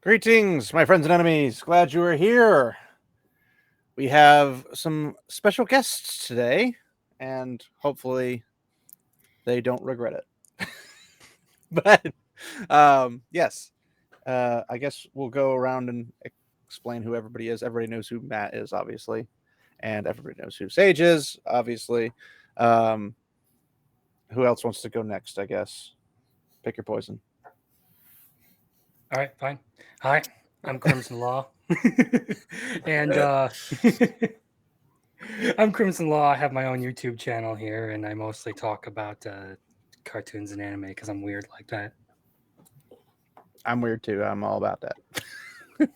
Greetings, my friends and enemies. Glad you are here. We have some special guests today, and hopefully they don't regret it. But yes, I guess we'll go around and explain who everybody is. Everybody knows who Matt is, obviously, and everybody knows who Sage is, obviously. Um, who else wants to go next? I guess pick your poison. All right, fine. Hi, I'm Crimson Law. and I'm Crimson Law. I have my own YouTube channel here, and I mostly talk about cartoons and anime because I'm weird like that. I'm weird too. I'm all about that.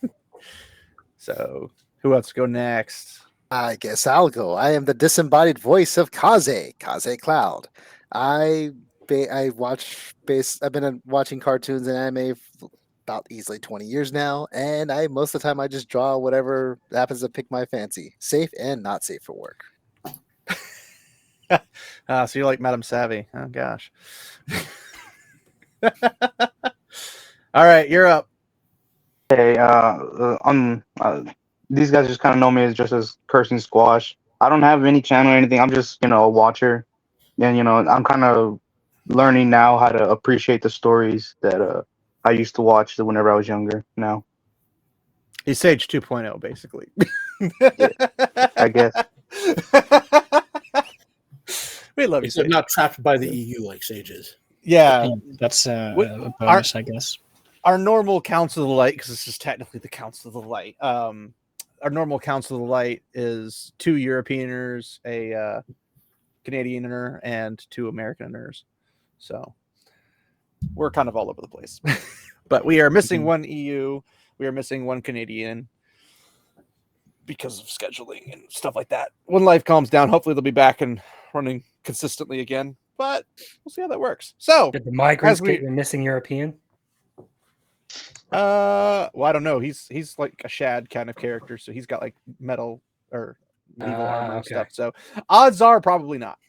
So, who else go next? I guess I'll go. I am the disembodied voice of Kaze Cloud. I watch I've been watching cartoons and anime about easily 20 years now, and most of the time I just draw whatever happens to pick my fancy, safe and not safe for work. So you're like Madame Savvy. Oh gosh. All right, you're up. Hey, these guys just kind of know me as just as CursingSquash. I don't have any channel or anything. I'm just, a watcher, and I'm kind of learning now how to appreciate the stories that I used to watch whenever I was younger. Now, He's Sage 2.0, basically. Yeah, I guess. We love you, Except Sage. not trapped by the EU like Sage is. Yeah, That's a bonus, I guess. Our normal Council of the Light, because this is technically the Council of the Light. Our normal Council of the Light is 2 Europeaners, a Canadianer, and 2 Americaners. So we're kind of all over the place. But we are missing 1 EU. We are missing 1 Canadian because of scheduling and stuff like that. When life calms down, hopefully they'll be back and running consistently again. But we'll see how that works. So, Did the migrants get your missing European? Well, I don't know. He's like a Shad kind of character, so he's got like metal or medieval armor and stuff. So odds are probably not.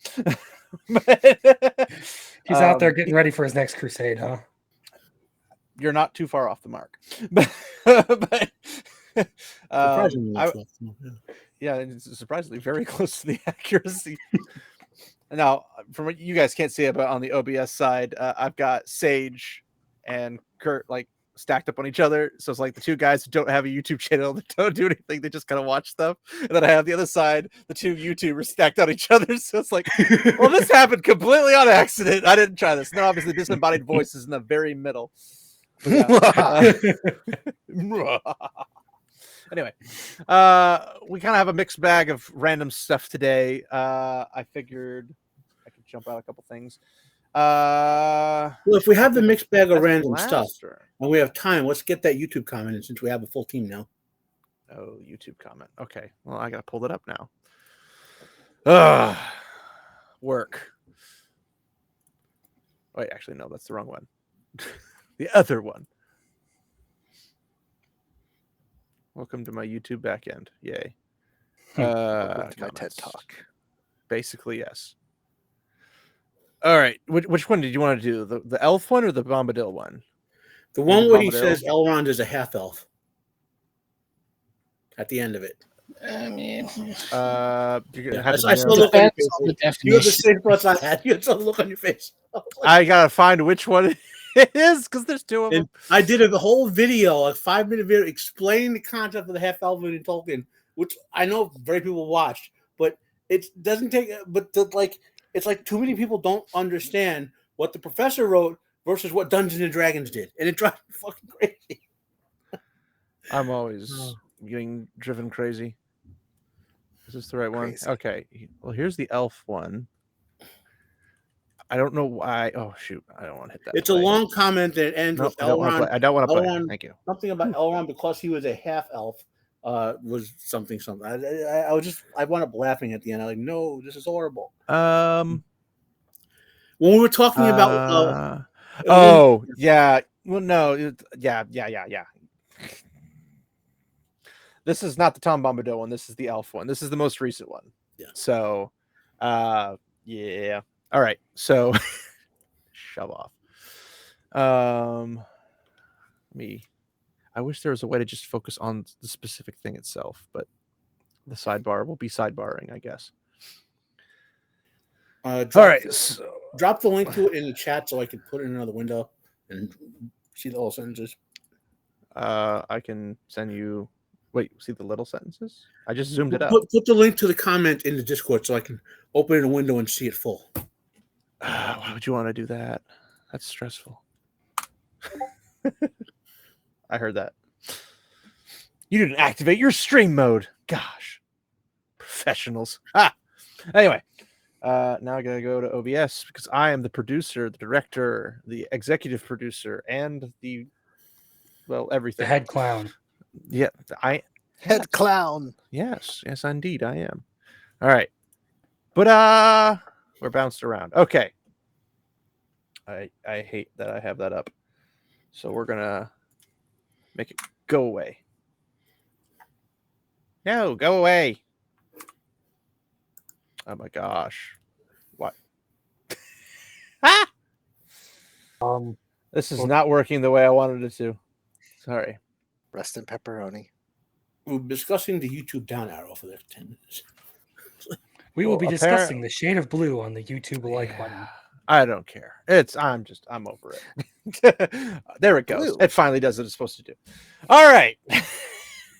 He's out there getting ready for his next crusade, huh? You're not too far off the mark. but Surprisingly, yeah, it's surprisingly very close to the accuracy. Now, from what you guys can't see it, but on the OBS side, I've got Sage and Kurt like stacked up on each other. So it's like the 2 guys who don't have a YouTube channel, that don't do anything, they just kind of watch stuff. And then I have the other side, the 2 YouTubers stacked on each other. So it's like, well, this happened completely on accident. I didn't try this. And then obviously disembodied voice is in the very middle. Yeah. Anyway, we kind of have a mixed bag of random stuff today. I figured I could jump out a couple things. Well, if we have the mixed bag of random stuff and we have time, let's get that YouTube comment in since we have a full team now. Oh, YouTube comment. Okay. Well, I got to pull that up now. Work. Wait, actually, no, that's the wrong one. The other one. Welcome to my YouTube backend. Yay. Welcome to my TED Talk. Basically, yes. All right. Which one did you want to do? The elf one or the Bombadil one? The one where he says Elrond is a half elf. At the end of it. I mean, I still look on your face. You have the same thoughts I had. You had some look on your face. I gotta find which one it is because there's 2 of them. I did a whole video, a 5-minute video, explaining the concept of the half elf in Tolkien, which I know very people watched, but it doesn't take. But it's like too many people don't understand what the professor wrote versus what Dungeons and Dragons did, and it drives me fucking crazy. I'm always getting driven crazy. Is this the right one? Okay. Well, here's the elf one. I don't know why. Oh shoot! I don't want to hit that. It's a long comment that ends with Elrond. I don't want to play. Thank you. Something about Elrond because he was a half elf was something. I wound up laughing at the end. I'm like, no, this is horrible. When we were talking about. Yeah. Well, no. Yeah. This is not the Tom Bombadil one. This is the elf one. This is the most recent one. Yeah. So, yeah. All right. So, shove off. I wish there was a way to just focus on the specific thing itself, but the sidebar will be sidebarring, I guess. All right. So, drop the link to it in the chat so I can put it in another window and see the whole sentences. I can send you. Wait, see the little sentences? I just zoomed it up. Put the link to the comment in the Discord so I can open it in a window and see it full. Why would you want to do that? That's stressful. I heard that. You didn't activate your stream mode. Gosh. Professionals. Anyway, now I gotta go to OBS because I am the producer, the director, the executive producer, and everything. The head clown. Yeah, Head clown. Yes, indeed, I am. All right, but we're bounced around. Okay, I hate that I have that up, so we're gonna make it go away. No, go away. Oh my gosh, what? This is not working the way I wanted it to. Sorry. Rest in pepperoni. We're discussing the YouTube down arrow for the 10 minutes. We will be discussing the shade of blue on the YouTube like button. I don't care. I'm over it. There it goes. Blue. It finally does what it's supposed to do. All right.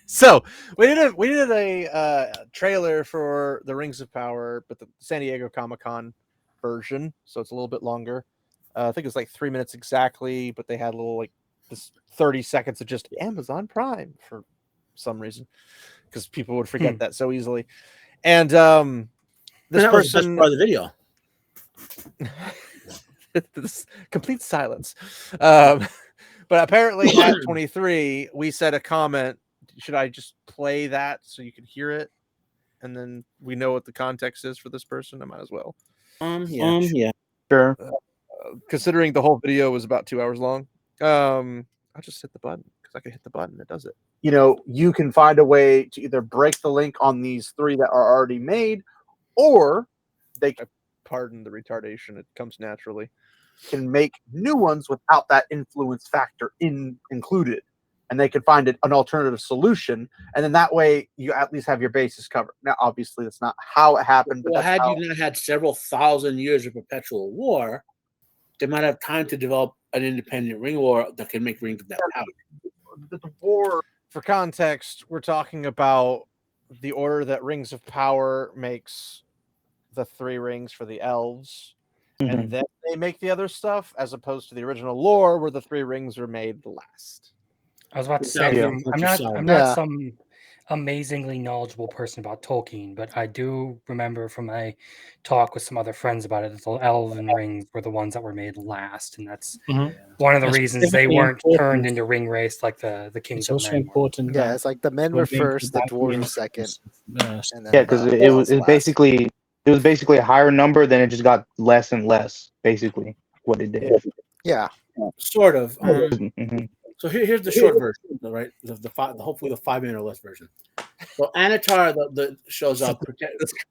So we did a trailer for the Rings of Power, but the San Diego Comic-Con version, so it's a little bit longer. I think it's like 3 minutes exactly, but they had a little this 30 seconds of just Amazon Prime for some reason, because people would forget that so easily. And this person was the best part of the video. This complete silence. But apparently at 23, we said a comment. Should I just play that so you can hear it, and then we know what the context is for this person? I might as well. Yeah. Sure. Considering the whole video was about 2 hours long, I'll just hit the button because I can hit the button. It does it. You can find a way to either break the link on these 3 that are already made, or they can, pardon the retardation, it comes naturally, can make new ones without that influence factor included. And they can find an alternative solution, and then that way you at least have your bases covered. Now, obviously, that's not how it happened. But had you not had several thousand years of perpetual war, they might have time to develop an independent ring war that can make rings of that power. The war, for context, we're talking about the order that Rings of Power makes the 3 rings for the elves, and then they make the other stuff, as opposed to the original lore where the 3 rings were made last. I was about to say, I'm not some amazingly knowledgeable person about Tolkien, but I do remember from my talk with some other friends about it that the elven rings were the ones that were made last, and that's one of the reasons they weren't turned into ring race like the kings. It's also important. Yeah, it's like the men were first, the dwarves were second. Yeah, because it was basically a higher number, then it just got less and less. Basically, what it did. Yeah, sort of. So here's the short version, right? Hopefully the 5 minute or less version. So Anatar shows up,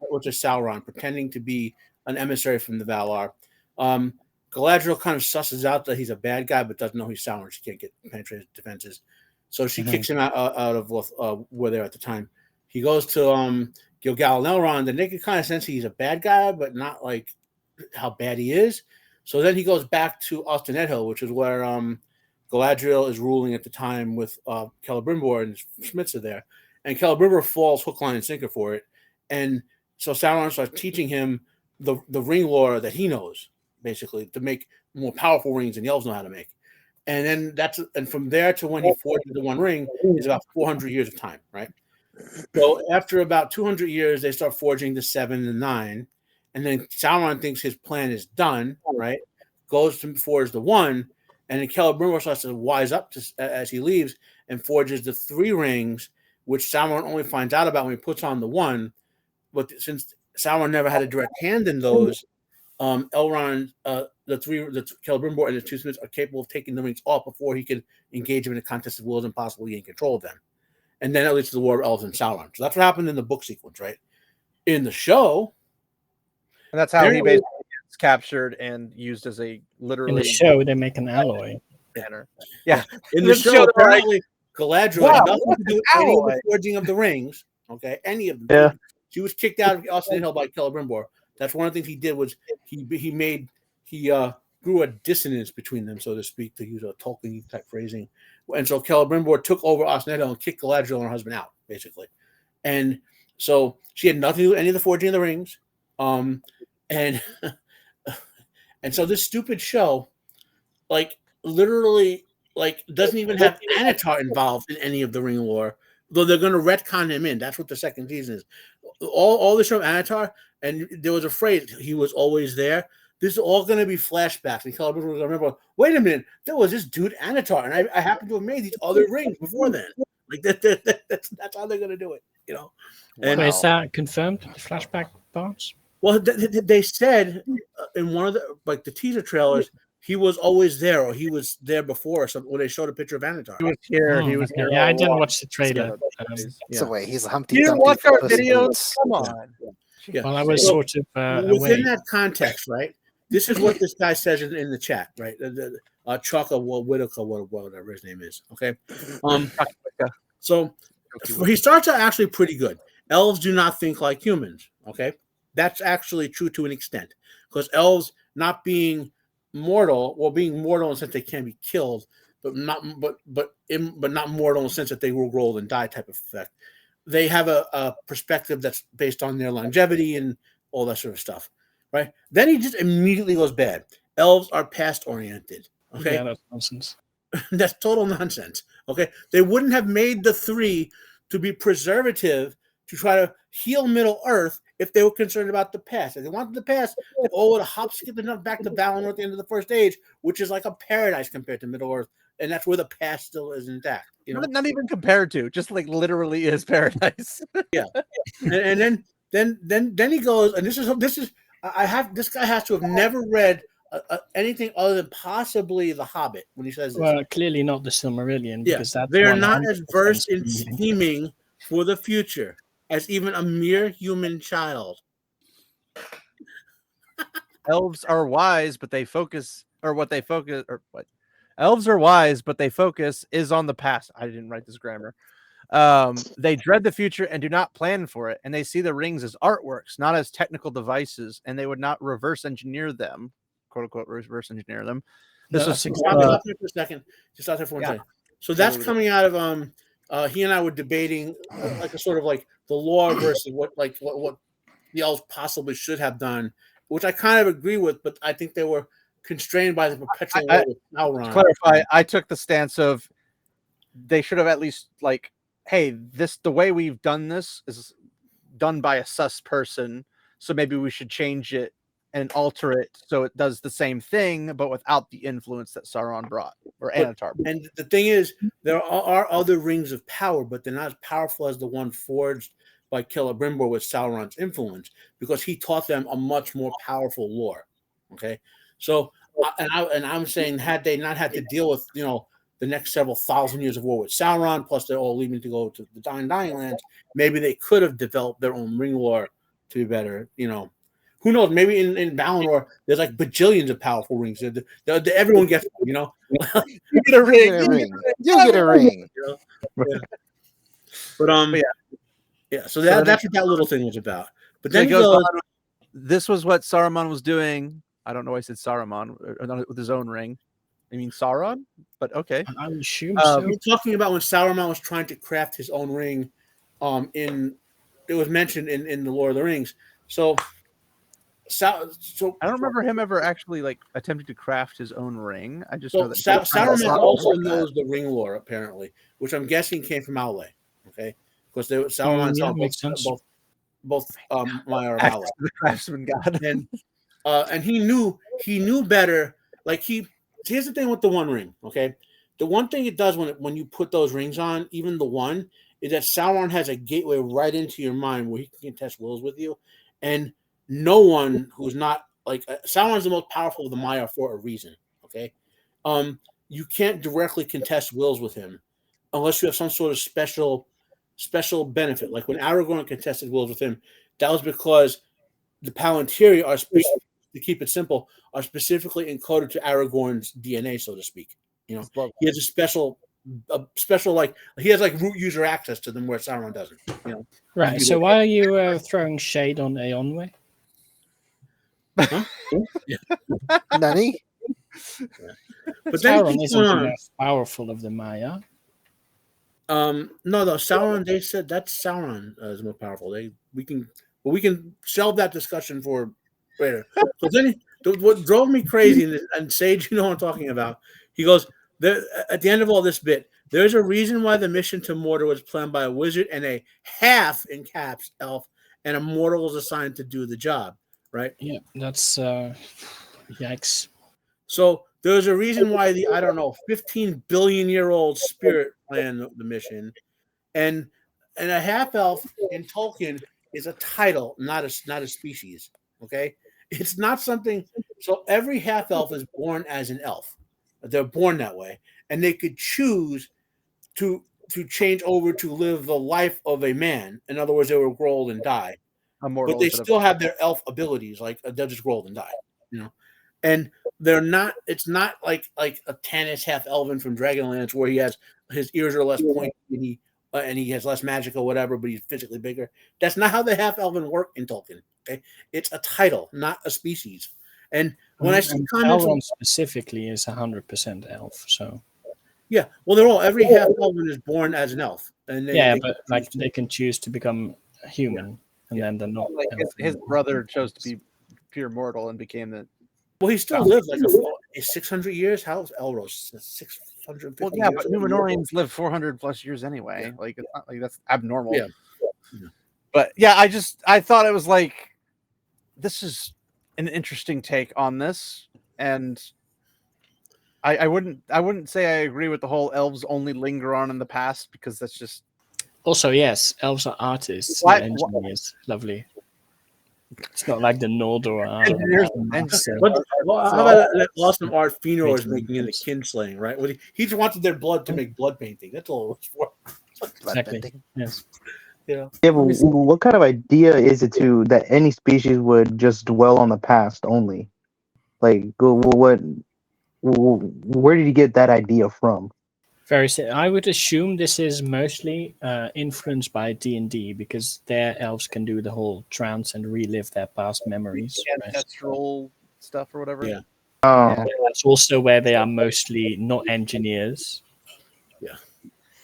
which is Sauron, pretending to be an emissary from the Valar. Galadriel kind of susses out that he's a bad guy, but doesn't know he's Sauron. She can't penetrate his defenses, so she kicks him out of where they're at the time. He goes to Gil-galad and Elrond, and they can kind of sense he's a bad guy, but not like how bad he is. So then he goes back to Ostinedhill, which is where Galadriel is ruling at the time with Celebrimbor, and Schmitz are there. And Celebrimbor falls hook, line, and sinker for it. And so Sauron starts teaching him the ring lore that he knows, basically, to make more powerful rings than the elves know how to make. And then from there to when he forges the One Ring is about 400 years of time, right? So after about 200 years, they start forging the 7 and 9. And then Sauron thinks his plan is done, right? Goes to forge the 1. And then Celebrimbor starts to wise up as he leaves and forges the 3 rings, which Sauron only finds out about when he puts on the 1. But since Sauron never had a direct hand in those, Elrond, the Celebrimbor and the 2 Smiths are capable of taking the rings off before he can engage him in a contest of wills and possibly gain control of them. And then it leads to the War of Elves and Sauron. So that's what happened in the book sequence, right? In the show, and that's how he basically gets captured and used as a literally. In the show, they make an alloy. Banner. Yeah. In the show, apparently, Galadriel had nothing to do with any of the forging of the rings. Okay, any of them. Yeah. She was kicked out of Austin Hill by Celebrimbor. That's one of the things he did was he grew a dissonance between them, so to speak, to use a Tolkien type phrasing. And so Celebrimbor took over Austin Hill and kicked Galadriel and her husband out, basically. And so she had nothing to do with any of the forging of the rings. And so this stupid show, like literally, like doesn't even have Anatar involved in any of the ring lore, though they're going to retcon him in. That's what the second season is. All this from Anatar, and there was a phrase, he was always there. This is all going to be flashbacks. And Celebrimbor was going to remember, wait a minute, there was this dude Anatar, and I happened to have made these other rings before then. Like that's how they're going to do it, you know. And is that confirmed? The flashback parts? Well, they said in one of the teaser trailers, he was always there, or he was there before, or something. When they showed a picture of Anatar, he was here. He was here. Yeah, I didn't watch the trailer. It's a way. He's a Humpty You didn't Dumpty watch for our Puss in videos? Boots. Come on. Yeah. Well, I was sort of within away. that context, right? This is what this guy says in the chat, right? Chaka Whitaker, whatever his name is. Okay. So he starts out actually pretty good. Elves do not think like humans. Okay, that's actually true to an extent, because elves not being mortal, well, being mortal in the sense they can be killed, but not mortal in the sense that they will roll and die type of effect. They have a perspective that's based on their longevity and all that sort of stuff, right? Then he just immediately goes bad. Elves are past oriented. Okay, Yeah, that's nonsense. That's total nonsense. Okay, they wouldn't have made the three to be preservative to try to heal Middle Earth if they were concerned about the past. If they wanted the past, they all would have hop, skipped enough back to Valinor at the end of the first age, which is like a paradise compared to Middle Earth, and that's where the past still is intact. You know, not even compared to, just like literally is paradise. Yeah, and then he goes, and this is this guy has to have never read anything other than possibly The Hobbit when he says this. Well, clearly not the Silmarillion, because that's they're not as 100% versed in scheming for the future as even a mere human child. Elves are wise, but they focus, Elves are wise, but they focus is on the past. I didn't write this grammar. They dread the future and do not plan for it, and they see the rings as artworks, not as technical devices, and they would not reverse engineer them, quote unquote, reverse engineer them. Stop there for a second. Just stop there for one second. So that's coming out of he and I were debating like a sort of like the lore versus what the elves possibly should have done, which I kind of agree with, but I think they were constrained by the perpetual war with Sauron. To clarify, I took the stance of they should have at least like, hey, the way we've done this is done by a sus person, so maybe we should change it and alter it so it does the same thing, but without the influence that Sauron brought or Anatar. And the thing is, there are other rings of power, but they're not as powerful as the one forged by Celebrimbor with Sauron's influence, because he taught them a much more powerful lore. Okay, so I'm saying, had they not had to deal with the next several thousand years of war with Sauron, plus they're all leaving to go to the Dying Lands, maybe they could have developed their own ring lore to be better. Who knows? Maybe in Valinor, there's like bajillions of powerful rings. Everyone gets them, You get a ring. You get a ring. But yeah. So that's what that little thing was about. But then he goes, this was what Saruman was doing. I don't know why I said Saruman with his own ring. I mean Sauron, but okay. I would assume so. We're talking about when Saruman was trying to craft his own ring. It was mentioned in the Lord of the Rings. So I don't remember him ever actually like attempting to craft his own ring. I just know that Saruman also knows the ring lore, apparently, which I'm guessing came from Aule. Okay, because Saruman saw both Maya and Aule, the craftsman god, and he knew better. Like here's the thing with the One Ring. Okay, the one thing it does when you put those rings on, even the one, is that Sauron has a gateway right into your mind where he can contest wills with you, and no one who's not like Sauron's the most powerful of the Maya for a reason. Okay, you can't directly contest wills with him unless you have some sort of special benefit. Like when Aragorn contested wills with him, that was because the Palantiri are, to keep it simple, are specifically encoded to Aragorn's DNA, so to speak. He has a special a special, like he has like root user access to them where Sauron doesn't. You know. Right. So why are you throwing shade on Eonway? Huh? Yeah. Nani? But then Sauron isn't the most powerful of the Maya. No, Sauron. They said that's Sauron is more powerful. We can shelve that discussion for later. So then, what drove me crazy, and Sage, you know what I'm talking about. He goes at the end of all this bit. There's a reason why the mission to Mordor was planned by a wizard and a half in caps elf, and a mortal was assigned to do the job. Right? Yeah, that's yikes. So there's a reason why the 15 billion year old spirit planned the mission, and a half elf in Tolkien is a title, not a species. Okay, it's not something. So every half elf is born as an elf. They're born that way, and they could choose to change over to live the life of a man. In other words, they will grow old and die, but they still have their elf abilities. Like they'll just grow old and die. You know, and they're not. It's not like a Tannis half elven from Dragonlance where he has his ears are less pointy and he has less magic or whatever, but he's physically bigger. That's not how the half elven work in Tolkien. Okay, it's a title, not a species. And when I see comments, Elrond specifically is 100% elf. So yeah, well, they're all every half elven is born as an elf, and but like they can choose to become human, and then they're not. Like his brother chose to be pure mortal and became the. Well, he still lived like 600 years. How's Elros? 650 Well, yeah, years. but Numenorians live 400 plus years anyway. Yeah. Like it's not like that's abnormal. Yeah. But yeah, I thought it was like this is an interesting take on this, and I wouldn't say I agree with the whole elves only linger on in the past because that's just. Also, yes, elves are artists, not engineers. Lovely. It's not like the Noldor how about that awesome art Fëanor is making in the kinslaying, right? Well, he just wanted their blood to make blood painting. That's all it was for. Exactly. Yes. Yeah. Yeah, but what kind of idea is it that any species would just dwell on the past only? Like, where did you get that idea from? I would assume this is mostly influenced by D&D because their elves can do the whole trance and relive their past memories. Ancestral stuff or whatever. Yeah. That's also where they are mostly not engineers. Yeah.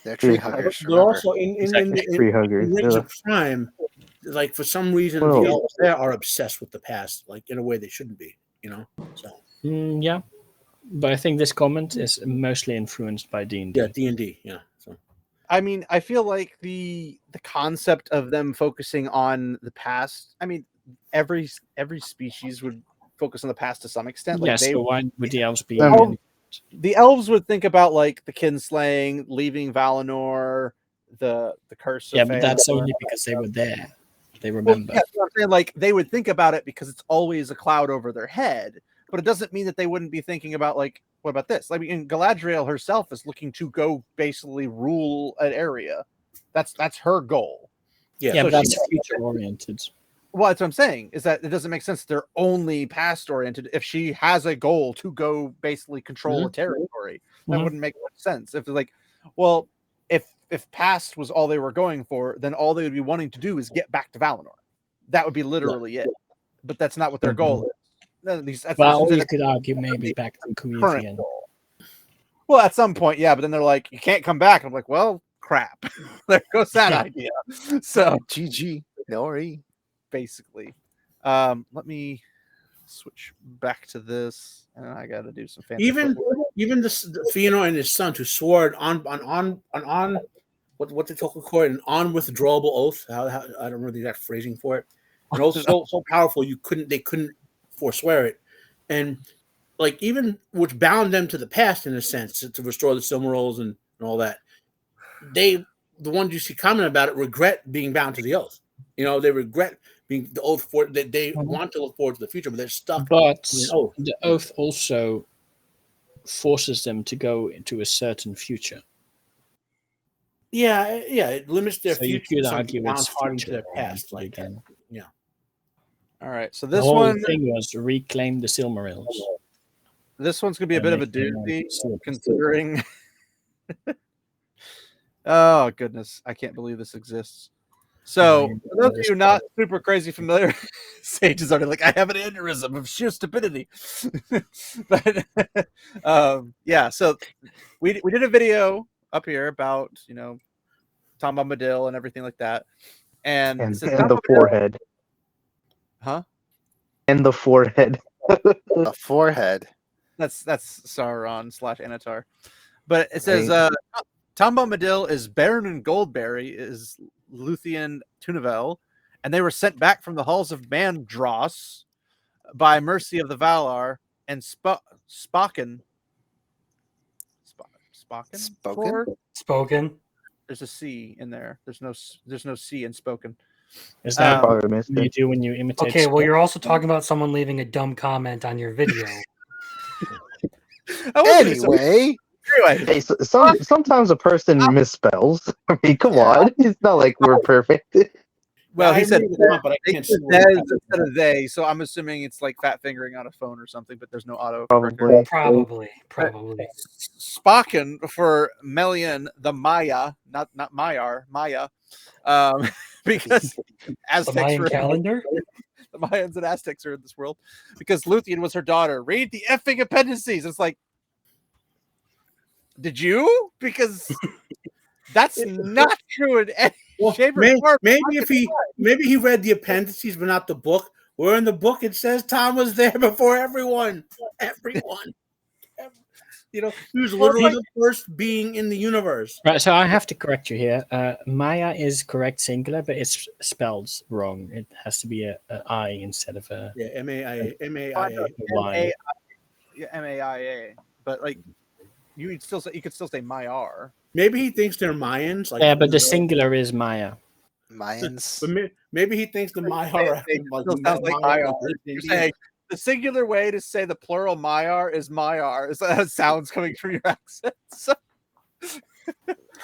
They're tree huggers. But also in tree huggers. Rings of Prime, like for some reason the elves there are obsessed with the past, like in a way they shouldn't be, you know. So yeah. But I think this comment is mostly influenced by D&D. Yeah, D&D, yeah. So, I mean, I feel like the concept of them focusing on the past. I mean, every species would focus on the past to some extent. Like so why would the elves be? The elves would think about like the kinslaying, leaving Valinor, the curse. Yeah, but that's only because they were there. They remember. Well, yeah, I'm saying, like they would think about it because it's always a cloud over their head. But it doesn't mean that they wouldn't be thinking about like, what about this? I mean, Galadriel herself is looking to go basically rule an area. That's her goal. Yeah, so but that's future oriented. Well, that's what I'm saying is that it doesn't make sense. They're only past oriented. If she has a goal to go basically control a territory, that wouldn't make much sense. If like, well, if past was all they were going for, then all they would be wanting to do is get back to Valinor. That would be literally it. But that's not what their goal is. Well, you could argue maybe back to Kuithian. Well, at some point, yeah, but then they're like, you can't come back. I'm like, well, crap. There goes that idea. So GG. Nori. Basically. Let me switch back to this. And I gotta do some fancy even the Fëanor and his son who swore on what the Tolkien call it, an unwithdrawable oath. How I don't remember the exact phrasing for it. An oath so powerful they couldn't forswear it, and like even which bound them to the past in a sense to restore the Silmarils and all that. The ones you see comment about it regret being bound to the oath. You know, they regret being the oath for that they want to look forward to the future, but they're stuck. But the oath also forces them to go into a certain future. Yeah, it limits their future. You could argue it's harder to their past, like again. Yeah. All right, so this the whole one thing was to reclaim the Silmarils. This one's gonna be a bit of a doozy, considering Oh goodness, I can't believe this exists. So, for those of you not super crazy familiar, Sage is already like, I have an aneurysm of sheer stupidity. But yeah, so we did a video up here about Tom Bombadil and everything like that, and the forehead, huh? And the forehead. The forehead. That's Sauron / Anatar, but it says Tom Bombadil is Baron and Goldberry is Luthien Tunavel, and they were sent back from the halls of Mandros by mercy of the Valar and Spoken. Spoken. There's a C in there. There's no C in spoken. Is that what you do when you imitate? Okay, well, you're also talking about someone leaving a dumb comment on your video. Anyway. Hey, sometimes a person misspells. I mean, come on. It's not like we're perfect. Well, he said but I can't see instead of they, so I'm assuming it's like fat fingering on a phone or something, but there's no auto. Probably. Spoken for Melian the Maya, not Maiar, Maya, because Aztecs the Mayan calendar. The Mayans and Aztecs are in this world because Luthien was her daughter. Read the effing appendices. It's like, did you? Because that's not true in any shape or form. Maybe he read the appendices but not the book. Where in the book it says Tom was there before everyone. He was literally the first being in the universe. Right, so I have to correct you here. Maya is correct singular, but it's spelled wrong. It has to be a I instead of a M-A-I-A. Y. M-A-I-A. But like you could still say Maiar. Maybe he thinks they're Mayans. Like, yeah, but the singular is Maya. Mayans. But maybe he thinks the Maiar sounds like Maiar. You're saying the singular way to say the plural Maiar is Maiar. Is that sounds coming from your accent?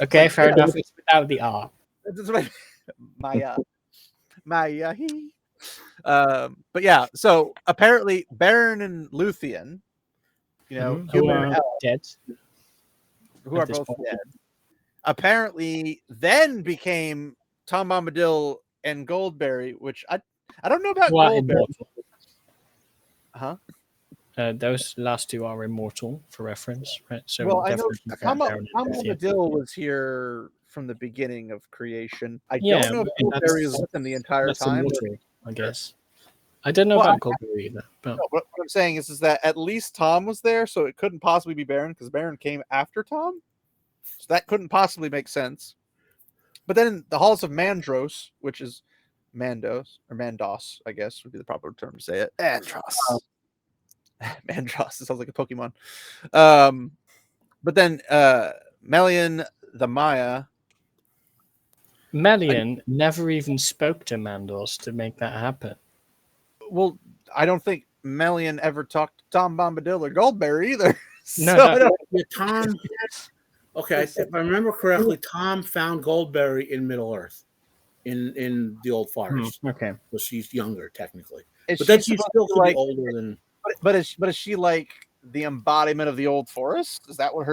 Okay, fair enough. It's without the R. Maya. But yeah, so apparently Baron and Luthien, who are dead. Who are both dead. Apparently then became Tom Bombadil and Goldberry, which I don't know about Goldberry. Huh? Those last two are immortal for reference, right? So well, I know Tom Bombadil was here from the beginning of creation. I don't know if Goldberry is with him the entire time. Immortal, I guess. I don't know about Goldberry either. But... No, what I'm saying is that at least Tom was there, so it couldn't possibly be Baron because Baron came after Tom. So that couldn't possibly make sense. But then in the halls of Mandros, which is Mandos, I guess would be the proper term to say it. Mandros. Mandros. It sounds like a Pokemon. But then Melian the Maya. Melian never even spoke to Mandos to make that happen. Well, I don't think Melian ever talked to Tom Bombadil or Goldberry either. No. Tom. Okay, if I remember correctly, Tom found Goldberry in Middle Earth, in the old forest. Okay, so she's younger technically, but then she's still like older than. But is she like the embodiment of the old forest? Is that what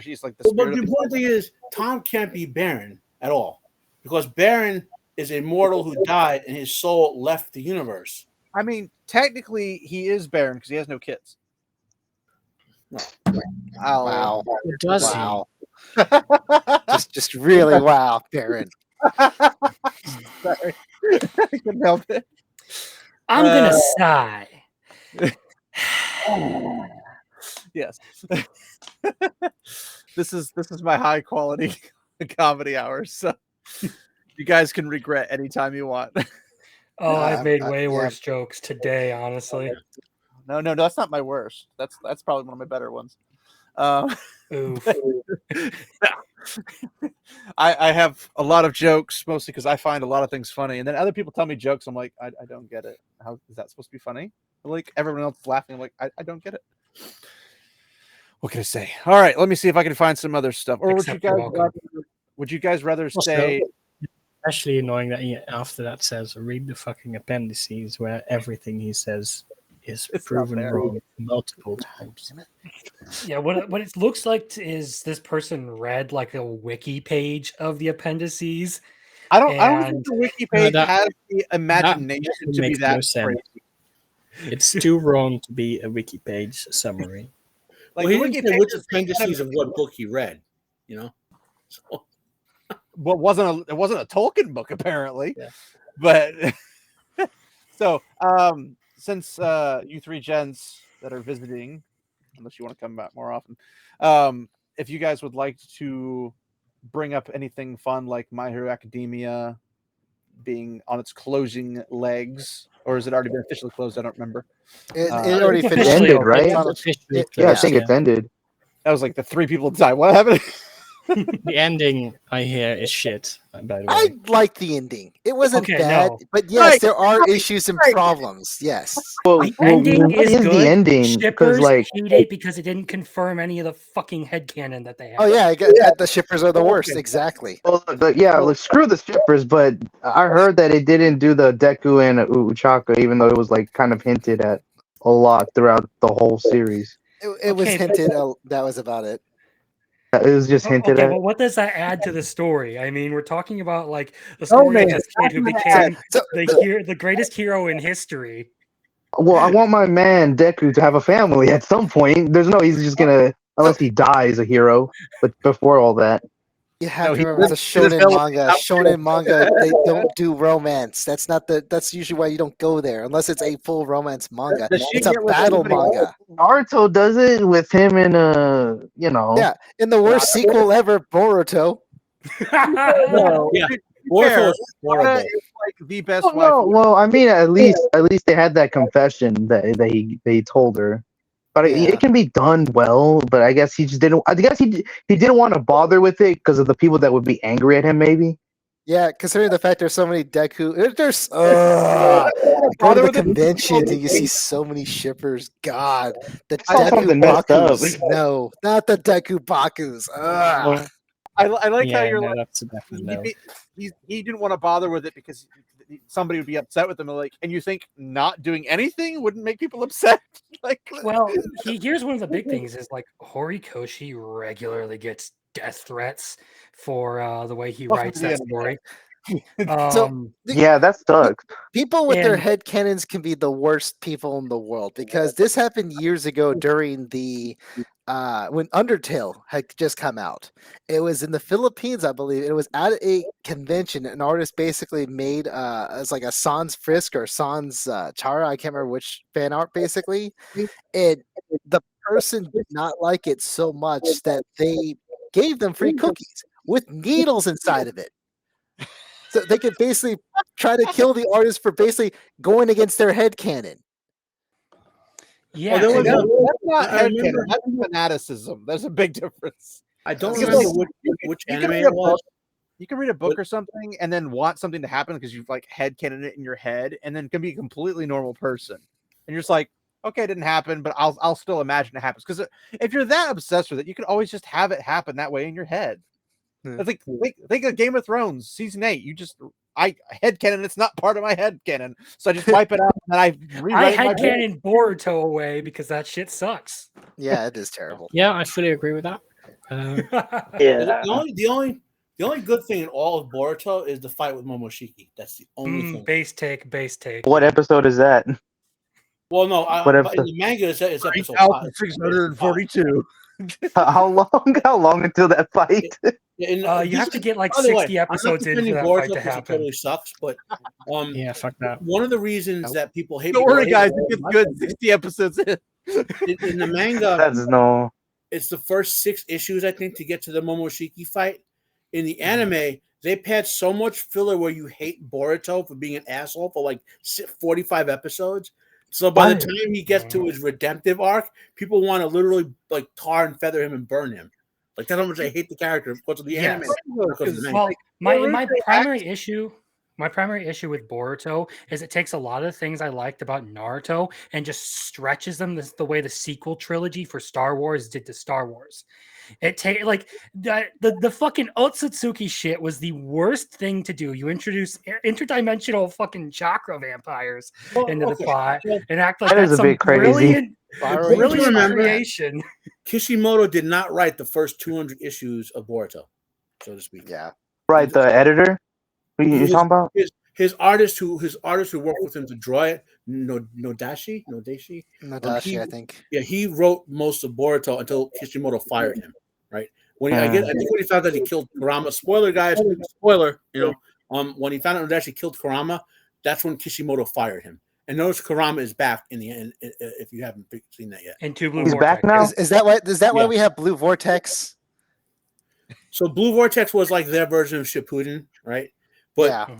she's like? The But the important thing is Tom can't be Baron at all because Baron is a mortal who died and his soul left the universe. I mean, technically, he is Baron because he has no kids. No. Wow. Does wow. just really wow, Baron. Sorry. I couldn't help it. I'm gonna sigh. Yes. This is my high quality comedy hour, so you guys can regret anytime you want. Oh, I've made way worse jokes today, honestly. No, that's not my worst. That's probably one of my better ones. Oof. I have a lot of jokes, mostly because I find a lot of things funny, and then other people tell me jokes. I'm like, I don't get it. How is that supposed to be funny? Like everyone else is laughing. I'm like, I don't get it. What can I say? All right, let me see if I can find some other stuff. Or would you guys rather say? Especially annoying that he after that says, read the fucking appendices where everything he says is It's not proven fair. wrong multiple times. Yeah, what it looks like is this person read like a wiki page of the appendices. I don't think the wiki page that- has the imagination that to be makes that no sense. crazy. It's too wrong to be a wiki page summary. Like, the he wiki didn't say page which is appendices of what book he read, you know? So, it wasn't a Tolkien book apparently. Yeah. But so since you three gents that are visiting, unless you want to come back more often, if you guys would like to bring up anything fun like My Hero Academia being on its closing legs, or has it already been officially closed? I don't remember. It Uh, already It's finished. officially ended, right? It's on a- Officially it- Yeah, I closed, think it's ended. That was like the three people died. What happened? The ending, I hear, is shit, by the way. I like the ending. It wasn't Okay, bad, no. but yes, Right, there are right, issues and right. problems. Yes. Well, The ending what is is good. the ending? Because Shippers like, hate it because it didn't confirm any of the fucking headcanon that they had. Oh yeah, the shippers are the worst. Exactly. well, like screw the strippers. But I heard that it didn't do the Deku and Uchaka, even though it was like kind of hinted at a lot throughout the whole series. It was Okay, but- hinted. That was about it. It was just hinted Okay, at. but what does that add to the story? I mean, we're talking about like the story of man, this kid who that's became So the greatest hero in history. Well, I want my man Deku to have a family at some point. There's no, he's just gonna, unless he dies a hero. But before all that, you have No, to he remember it's a did shonen film manga. without Shonen manga, they don't do romance. That's usually why you don't go there unless it's a full romance manga. Does she It's a get with battle anybody manga. Naruto does it with him and you know. Yeah, in the worst sequel ever, Boruto. No, Yeah. to be Boruto fair, is horrible. Sakura is like the best Oh, wife. no, well, I mean, at least they had that confession that he told her. But Yeah. it can be done well. But I guess he just didn't. I guess he didn't want to bother with it because of the people that would be angry at him. Maybe. Yeah, considering the fact there's so many Deku, there's go to Bother the with it? convention and you see so many shippers. God, the I saw Deku something messed up. Bakus. No, not the Deku Bakus. Ugh. I like how Yeah, you're no, like that's a definite no. he didn't want to bother with it because somebody would be upset with him. Like, and you think not doing anything wouldn't make people upset? Like, Well, here's one of the big things: is like Horikoshi regularly gets death threats for the way he Welcome writes to the that end. story. Yeah, that sucks. People with their And- head cannons can be the worst people in the world because this happened years ago during the when Undertale had just come out. It was in the Philippines, I believe. It was at a convention. An artist basically made it's like a Sans Frisk or Sans Chara. I can't remember which fan art basically. And the person did not like it so much that they gave them free cookies with needles inside of it. So they could basically try to kill the artist for basically going against their head canon. yeah, there was and- a- that's not I headcanon. remember- That's fanaticism. There's a big difference. I don't Because remember which you can anime read it a was. book. You can read a book or something and then want something to happen because you've like headcanon it in your head, and then can be a completely normal person. And you're just like, okay, it didn't happen, but I'll still imagine it happens. Because if you're that obsessed with it, you can always just have it happen that way in your head. Hmm. It's like think of Game of Thrones season 8. You just headcanon, it's not part of my headcanon, so I just wipe it out and then I rewrite I it in my had book. canon Boruto away because that shit sucks. Yeah, it is terrible. Yeah, I fully agree with that. The only good thing in all of Boruto is the fight with Momoshiki. That's the only thing. Base take. What episode is that? Well, no, What in episode? the manga it's episode 5. 642. How long? How long until that fight? You have to get like By the way, 60 episodes I'm in not for that defending fight to Boruto 'cause it happen. totally sucks, but Yeah, fuck that. one of the reasons that people hate Don't worry, Midoriya guys. is It gets good 60 episodes in. in the manga. That's no. It's the first 6 issues, I think, to get to the Momoshiki fight. In the anime, they had so much filler where you hate Boruto for being an asshole for like 45 episodes. So by the time he gets to his redemptive arc, people want to literally like tar and feather him and burn him. Like that's how much I hate the character because of the anime. Yes. Because of the manga. Well, my primary issue My primary issue with Boruto is it takes a lot of things I liked about Naruto and just stretches them the way the sequel trilogy for Star Wars did to Star Wars. It like the fucking Otsutsuki shit was the worst thing to do. You introduce interdimensional fucking chakra vampires into the plot and act like that's some brilliant creation. Kishimoto did not write the first 200 issues of Boruto, so to speak. Yeah. Right, the editor. What are you talking about? His artist who worked with him to draw it, Nodashi, I think. Yeah, he wrote most of Boruto until Kishimoto fired him. Right when I think when he found out he killed Kurama. Spoiler, guys. Spoiler. When he found out Nodashi killed Kurama, that's when Kishimoto fired him. And notice Kurama is back in the end. If you haven't seen that yet, and Blue He's Vortex. back now. Is that why? Is that why we have Blue Vortex? So Blue Vortex was like their version of Shippuden, right? But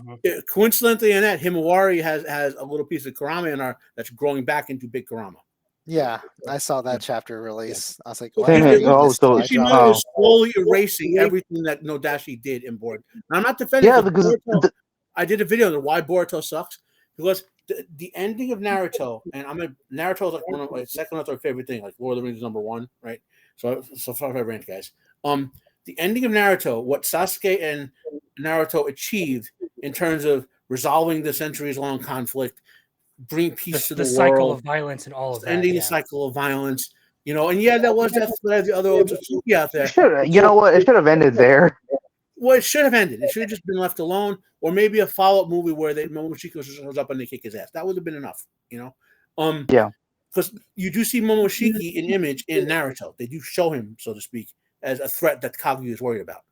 coincidentally, in that Himawari has a little piece of Kurama in our that's growing back into Big Kurama. Yeah, I saw that chapter release. I was like, Kishimoto is slowly erasing everything that Nodashi did in Boruto. Now, I'm not defending because I did a video on why Boruto sucks, because the ending of Naruto, and Naruto is like one of my second or third favorite thing, like Lord of the Rings is number one, right? So far, I rant, guys. The ending of Naruto, what Sasuke and Naruto achieved in terms of resolving the centuries-long conflict, bring peace to the world, cycle of violence and all of that, ending the cycle of violence, and that's the other Otsutsuki out there. You know what? It should have ended there. Well, it should have ended. It should have just been left alone, or maybe a follow-up movie where Momoshiki shows up and they kick his ass. That would have been enough, because you do see Momoshiki in image in Naruto. They do show him, so to speak, as a threat that Kaguya is worried about.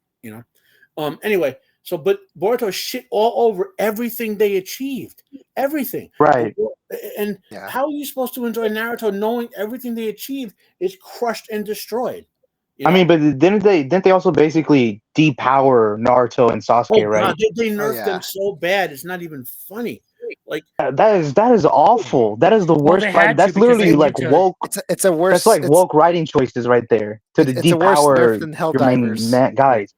Anyway. So, but Boruto shit all over everything they achieved. Everything. Right. And how are you supposed to enjoy Naruto knowing everything they achieved is crushed and destroyed? I mean, but didn't they also basically depower Naruto and Sasuke, right? God, they nerfed them so bad, it's not even funny. Like that is awful. That is the worst. That's literally like woke. It's a worse. That's like woke writing choices right there to depower your main guys.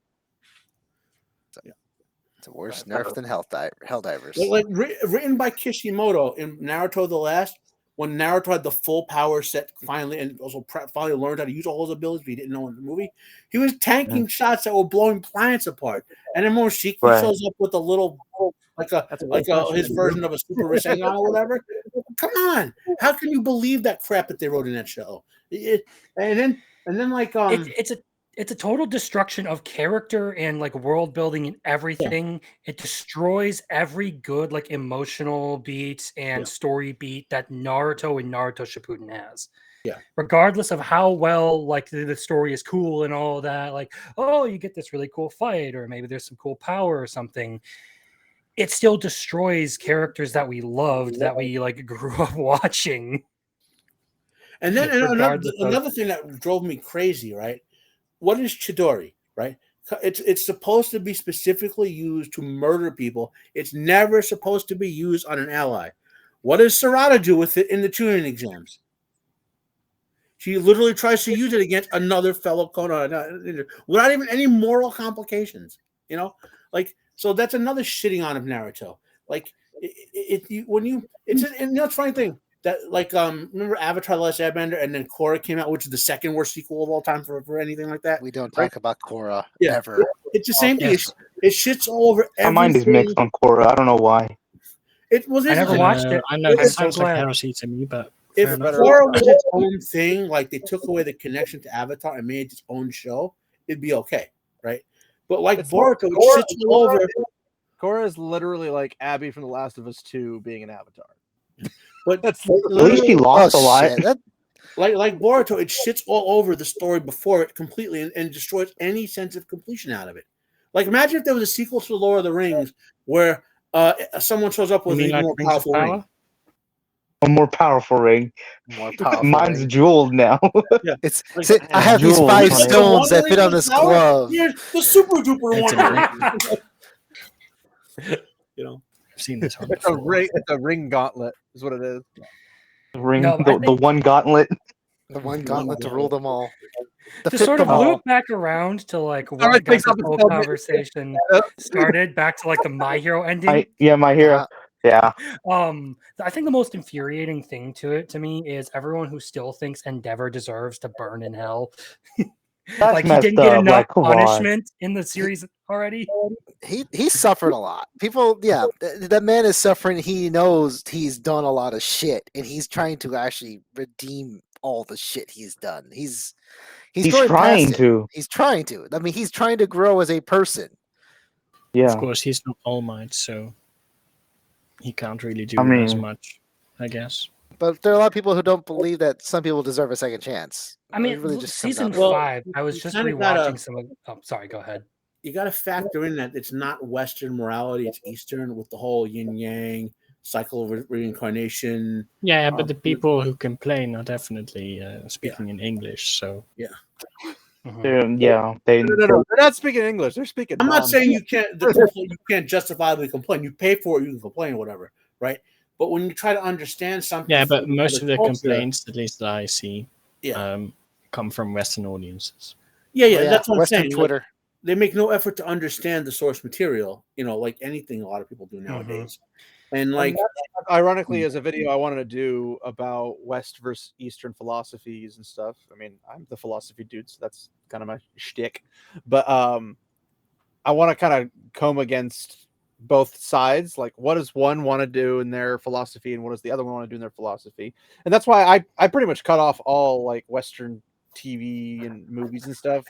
It's a worse nerf than Helldivers. Like written by Kishimoto in Naruto the Last, when Naruto had the full power set finally, and also finally learned how to use all his abilities, but he didn't know in the movie. He was tanking shots that were blowing planets apart, and then Momoshiki shows up with a little, his version of a Super Rasengan or whatever. Come on, how can you believe that crap that they wrote in that show? And then it's a total destruction of character and like world building and everything. It destroys every good like emotional beat and story beat that Naruto and Naruto Shippuden has. Yeah. Regardless of how well like the story is cool and all that, like, oh, you get this really cool fight, or maybe there's some cool power or something. It still destroys characters that we loved, that we like grew up watching. And then another thing that drove me crazy, right? What is Chidori, right? It's supposed to be specifically used to murder people. It's never supposed to be used on an ally. What does Sarada do with it in the tuning exams? She literally tries to use it against another fellow Konoha without even any moral complications. So that's another shitting on of Naruto. Like it's a funny thing. That remember Avatar: The Last Airbender, and then Korra came out, which is the second worst sequel of all time for anything like that. We don't talk about Korra ever. It's the same thing. It shits all over everything. My mind is mixed on Korra. I don't know why. I never watched it. I know it sounds like heresy to me, but if Korra was its own thing, like they took away the connection to Avatar and made its own show, it'd be okay, right? But like Boruto, it shits all over. Korra is literally like Abby from The Last of Us 2 being an Avatar. But at least he lost a lot. Like Boruto, it shits all over the story before it completely and destroys any sense of completion out of it. Like imagine if there was a sequel to The Lord of the Rings where someone shows up with a more powerful ring. A more powerful ring. Mine's jeweled now. I have these 5 stones that fit on this glove. Here's the super duper one. I've seen this one. It's a ring gauntlet, is what it is. The one gauntlet. The one gauntlet to rule them all. The to fit sort them of all. loop back around to like Sorry, what got thanks this for whole telling me. conversation started, back to like the My Hero ending. My Hero. Yeah. I think the most infuriating thing to me is everyone who still thinks Endeavor deserves to burn in hell. That's Like he messed didn't get up. enough Like, come on. punishment in the series already. He suffered a lot. People, yeah, that man is suffering. He knows he's done a lot of shit, and he's trying to actually redeem all the shit he's done. He's going trying past it. to. He's trying to. I mean, he's trying to grow as a person. Yeah. Of course, he's not All Might, so he can't really do as much, I guess. But there are a lot of people who don't believe that some people deserve a second chance. I mean, it really just season comes down to 5, I was just rewatching some of. Oh, sorry, go ahead. You got to factor in that it's not Western morality; it's Eastern, with the whole yin yang cycle of reincarnation. Yeah, but the people who complain are definitely speaking in English. So yeah. Yeah, no, they're not speaking English. They're speaking. I'm not saying you can't justifiably complain. You pay for it, you can complain, whatever, right? But when you try to understand something, yeah, but most of the culture, complaints, at least that I see, come from Western audiences. Yeah, that's what Western I'm saying. Twitter. Like, they make no effort to understand the source material, like anything a lot of people do nowadays. And like, ironically, as a video I wanted to do about West versus Eastern philosophies and stuff. I mean, I'm the philosophy dude, so that's kind of my shtick. But I want to kind of comb against both sides. Like, what does one want to do in their philosophy, and what does the other one want to do in their philosophy? And that's why I pretty much cut off all like Western TV and movies and stuff,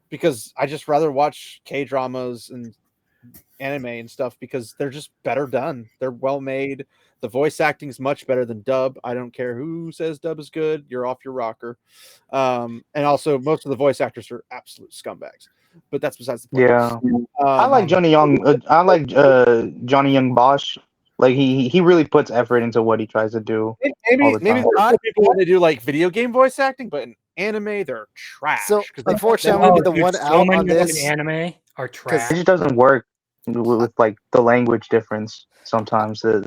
because I just rather watch K-dramas and anime and stuff because they're just better done. They're well made. The voice acting is much better than dub. I don't care who says dub is good. You're off your rocker. And also, most of the voice actors are absolute scumbags. But that's besides the point. Yeah, I like Johnny Young. I like Johnny Young Bosch. Like he really puts effort into what he tries to do. Maybe there are people when they do like video game voice acting, but in anime they're trash. So unfortunately, I'm gonna be the one out on this. Anime are trash. It just doesn't work with like the language difference sometimes. The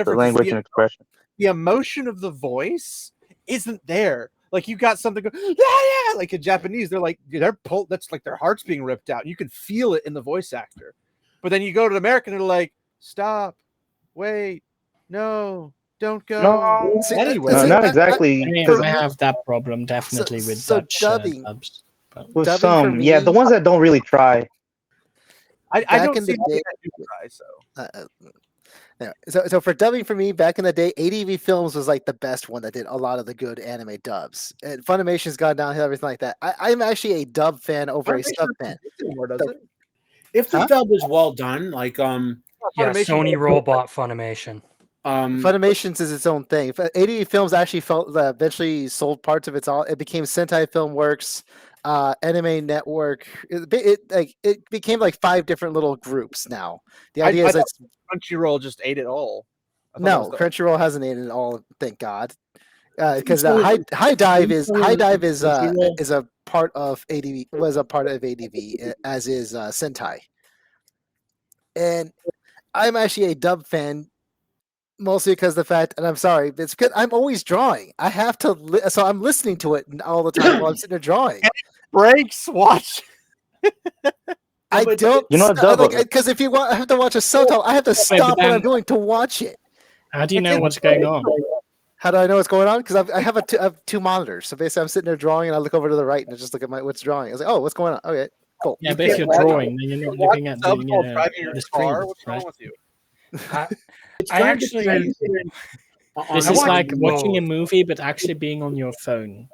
language and expression. The emotion of the voice isn't there. Like you got something, yeah, like in Japanese, they're like that's like their heart's being ripped out. You can feel it in the voice actor. But then you go to the American, they're like, stop, wait, no, don't go. No, anyway, not exactly. I have that problem definitely with Dutch dubbing. Dubs. With some, the ones that don't really try. I don't see that do try. So for dubbing for me back in the day, ADV Films was like the best one that did a lot of the good anime dubs. And Funimation's gone downhill, everything like that. I'm actually a dub fan over a sub fan. If the dub is well done, like Sony Robot Funimation. Funimation's is its own thing. ADV Films actually eventually sold parts of its all. It became Sentai Filmworks, Anime Network. It became like 5 different little groups now. The idea is that Crunchyroll just ate it all. No, Crunchyroll hasn't ate it all, thank God. Because High Dive is a part of ADV, was a part of ADV, as is Sentai. And I'm actually a dub fan, mostly because of the fact, and I'm sorry, it's because I'm always drawing. I have to, so I'm listening to it all the time while I'm sitting there drawing. Breaks, watch. I don't, because if you want, I have to watch a subtitle, I have to stop what I'm doing to watch it. How do you know what's going on? How do I know what's going on? Because I have 2 monitors. So basically, I'm sitting there drawing, and I look over to the right, and I just look at what's drawing. I was like, oh, what's going on? Okay, cool. Yeah, but if you're drawing, then you're not looking at the screen. What's wrong with you? I actually. This is like watching a movie, but actually being on your phone.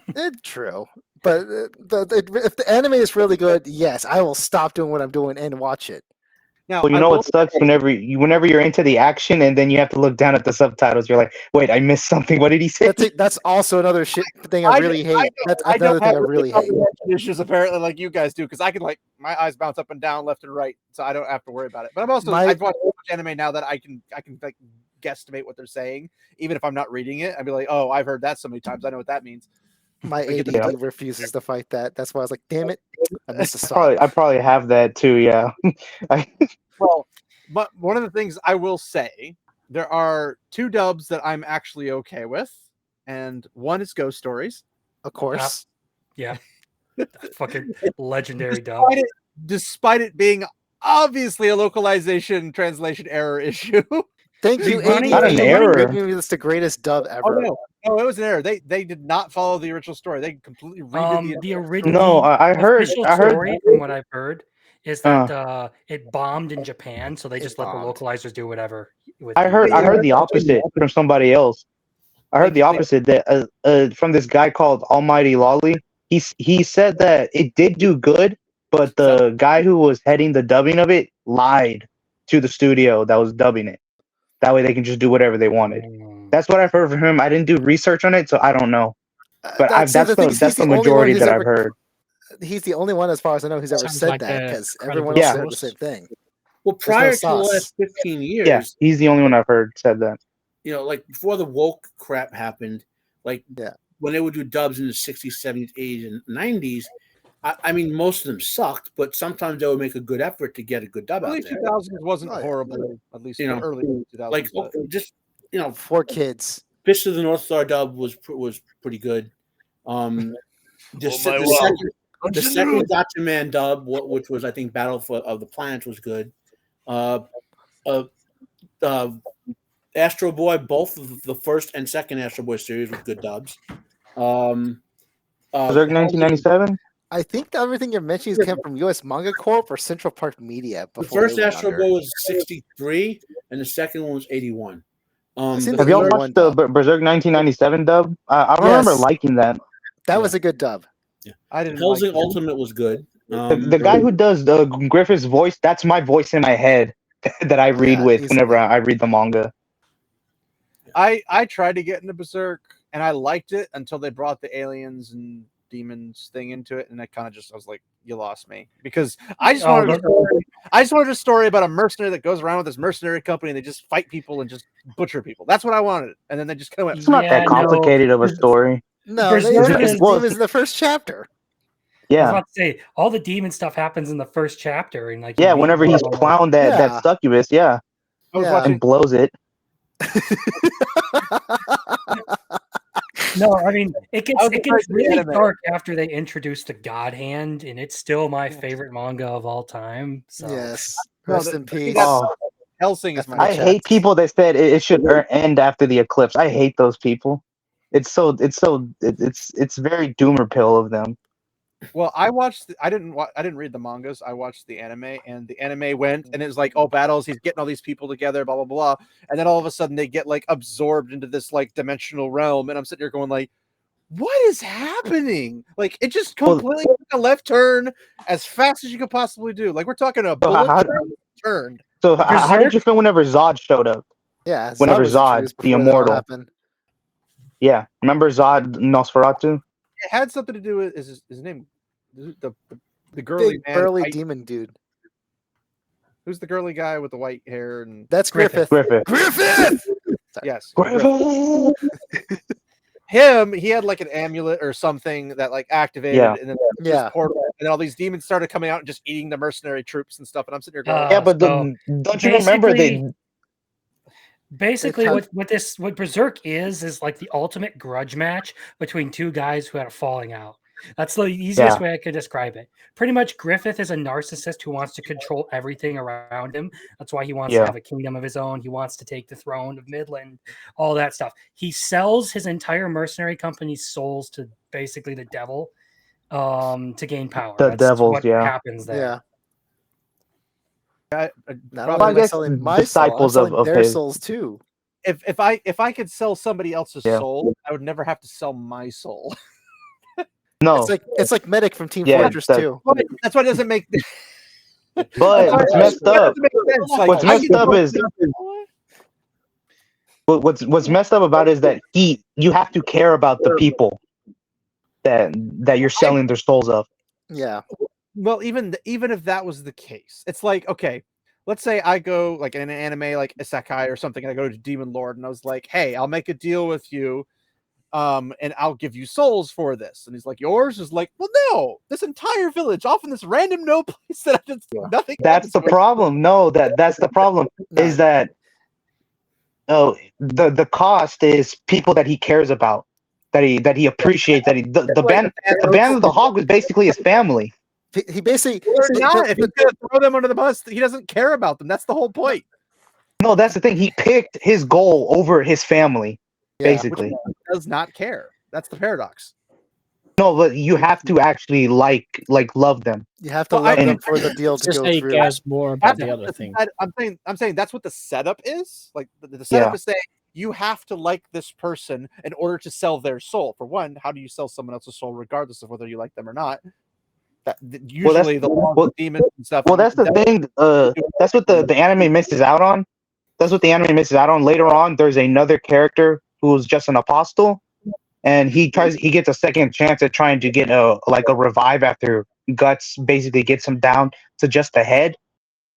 It's true. But if the anime is really good, yes, I will stop doing what I'm doing and watch it. Now, what sucks whenever you're into the action and then you have to look down at the subtitles. You're like, wait, I missed something. What did he say? That's also another thing I really hate. That's another thing I really hate. Issues apparently like you guys do, because I can my eyes bounce up and down, left and right, so I don't have to worry about it. But I'm also I've watched so much anime now that I can like guesstimate what they're saying, even if I'm not reading it. I'd be like, oh, I've heard that so many times, I know what that means. My ADD refuses to fight that. That's why I was like, damn it, I missed a spot. I probably have that too. Yeah. Well, but one of the things I will say, there are 2 dubs that I'm actually okay with, and one is Ghost Stories, of course. Yeah. Fucking legendary dub. Despite it being obviously a localization translation error issue. Thank you, Funny- Not an error. Maybe it's the greatest dub Oh ever. no, it was an error. They did not follow the original story. They completely redid The original No, I heard. official I heard. story, from what I've heard, is that it bombed in Japan, so they just let the bombed. localizers do whatever. With I heard the opposite from somebody else. I heard the opposite that from this guy called Almighty Lolly. He said that it did do good, but the guy who was heading the dubbing of it lied to the studio that was dubbing it. That way they can just do whatever they wanted. That's what I've heard from him. I didn't do research on it, so I don't know. But that's the majority that I've heard. He's the only one, as far as I know, who's ever Sounds said like that, a because everyone credible else said the source. same thing. Well, There's no prior to the sauce. last 15 years, Yeah, he's the only one I've heard said that. like before the woke crap happened, like Yeah. when they would do dubs in the 60s, 70s, 80s, and 90s, I mean, most of them sucked, but sometimes they would make a good effort to get a good dub out Early there. 2000s wasn't Oh, yeah. horrible, at least You know, early 2000s. Like but- just For kids. Fist of the North Star dub was pretty good. The second Gotcha Man dub, which was I think Battle of the Planets, was good. Astro Boy, both of the first and second Astro Boy series were good dubs. Berserk 1997. I think everything you're mentioning came from US Manga Corp or Central Park Media. The Before first they went Astro under. Boy was 63, and the second one was 81. seen Have the y'all third watched the Berserk 1997 dub? I remember Yes. liking that. That was a good dub. I didn't. Hellsing like it. Ultimate was good. The guy who does the Griffith's voice, that's my voice in my head that I read Yeah, with easily. whenever I read the manga. I tried to get into Berserk and I liked it until they brought the aliens and demons thing into it, and I kind of just I was like, you lost me, because I just wanted a story about a mercenary that goes around with this mercenary company and they just fight people and just butcher people. That's what I wanted, and then they just kind of went. It's not that complicated of a story. No, Berserk they introduced is- demons in the first chapter. I was Yeah, about to say all the demon stuff happens in the first chapter, and like yeah. Whenever he's plowing that Yeah. succubus, yeah, I was Yeah. watching. and blows it. No, I mean it I was gets surprised the really anime. dark after they introduce the God Hand, and it's still my favorite manga of all time. So Yes. No, Rest the- in peace. Oh, Hellsing is my. I hate people that said it should end after the eclipse. I hate those people. It's very doomer pill of them. Well, I watched. I didn't read the mangas. I watched the anime, and the anime went, and it was like, oh, battles. He's getting all these people together, blah blah blah, and then all of a sudden they get like absorbed into this like dimensional realm, and I'm sitting here going like, what is happening? Like it just completely took a left turn as fast as you could possibly do. Like we're talking a bullet train turned. So how did you feel whenever Zod showed up? Yeah. Whenever was Zod, introduced the before that all immortal. happened. Yeah, remember Zod Nosferatu? It had something to do with his name, the girly Big man. burly demon dude. Who's the girly guy with the white hair and That's Griffith. Griffith. Griffith! yes, Griffith. him. He had like an amulet or something that like activated, Yeah. and then Yeah. this portal, and then all these demons started coming out and just eating the mercenary troops and stuff. And I'm sitting here going, Yeah, but so don't you remember basically tried- what Berserk is like the ultimate grudge match between two guys who had a falling out. That's the easiest way I could describe it. Pretty much Griffith is a narcissist who wants to control everything around him. That's why he wants to have a kingdom of his own. He wants to take the throne of Midland, all that stuff. He sells his entire mercenary company's souls to basically the devil to gain power. The That's devils, what happens there. Yeah. Not probably only am I guess selling my soul, I'm disciples selling of their his. souls too. if I could sell somebody else's Yeah. soul, I would never have to sell my soul. No, It's like Medic from Team Yeah, Fortress that- 2. That's why it doesn't make. but what's messed up. What's messed up is what's messed up about it is that you have to care about the people that you're selling their souls of. Yeah. Well, even if that was the case, it's like, okay, let's say I go like in an anime like Isekai or something, and I go to Demon Lord, and I was like, hey, I'll make a deal with you, and I'll give you souls for this. And he's like, yours? Is like, well, no, this entire village off in this random no place that I just nothing. That's the problem. No, that's the problem. Is that the cost is people that he cares about. that he appreciates, that the band of the Hog was basically his family. He basically if he's gonna throw them under the bus, he doesn't care about them. That's the whole point. No, that's the thing. He picked his goal over his family, basically. Which he does not care. That's the paradox. No, but you have to actually love them. You have to love them for the deal to Just go say he through. cares more about the other thing. I'm saying that's what the setup is. Like the setup is saying you have to like this person in order to sell their soul. For one, how do you sell someone else's soul regardless of whether you like them or not? Usually the demons and stuff. Well, that's the thing. That's what the anime misses out on. That's what the anime misses out on. Later on, there's another character who's just an apostle, and he gets a second chance at trying to get a revive after Guts basically gets him down to just a head.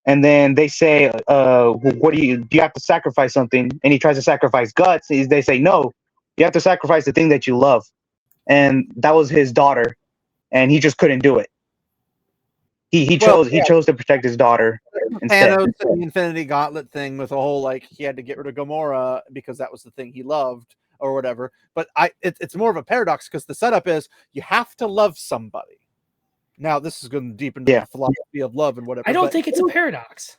And then they say, what do you have to sacrifice something? And he tries to sacrifice Guts. They say, no, you have to sacrifice the thing that you love. And that was his daughter, and he just couldn't do it. He chose to protect his daughter instead. Thanos and the Infinity Gauntlet thing with a whole he had to get rid of Gamora because that was the thing he loved or whatever. But it's more of a paradox because the setup is you have to love somebody. Now this is going deep into the philosophy of love and whatever. I don't think it's a paradox.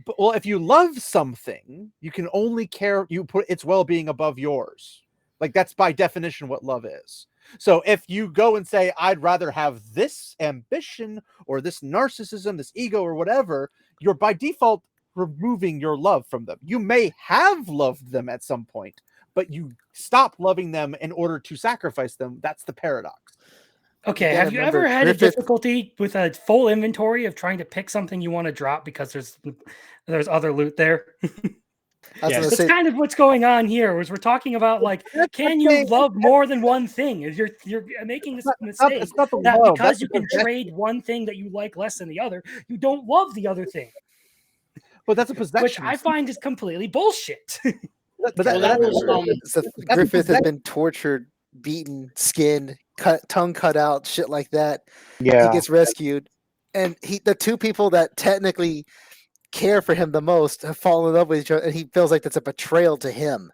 But if you love something, you can only care. You put its well-being above yours. That's by definition what love is. So if you go and say, I'd rather have this ambition or this narcissism, this ego or whatever, you're by default removing your love from them. You may have loved them at some point, but you stop loving them in order to sacrifice them. That's the paradox. Okay, have you ever had a difficulty with a full inventory of trying to pick something you want to drop because there's other loot there? That's kind of what's going on here. Is we're talking about can you love more than one thing? You're making this mistake that because you can trade one thing that you like less than the other, you don't love the other thing. But that's a possession, which I find is completely bullshit. Griffith has been tortured, beaten, skinned, tongue cut out, shit like that. Yeah, he gets rescued, and the two people that technically care for him the most have fallen in love with each other, and he feels like that's a betrayal to him.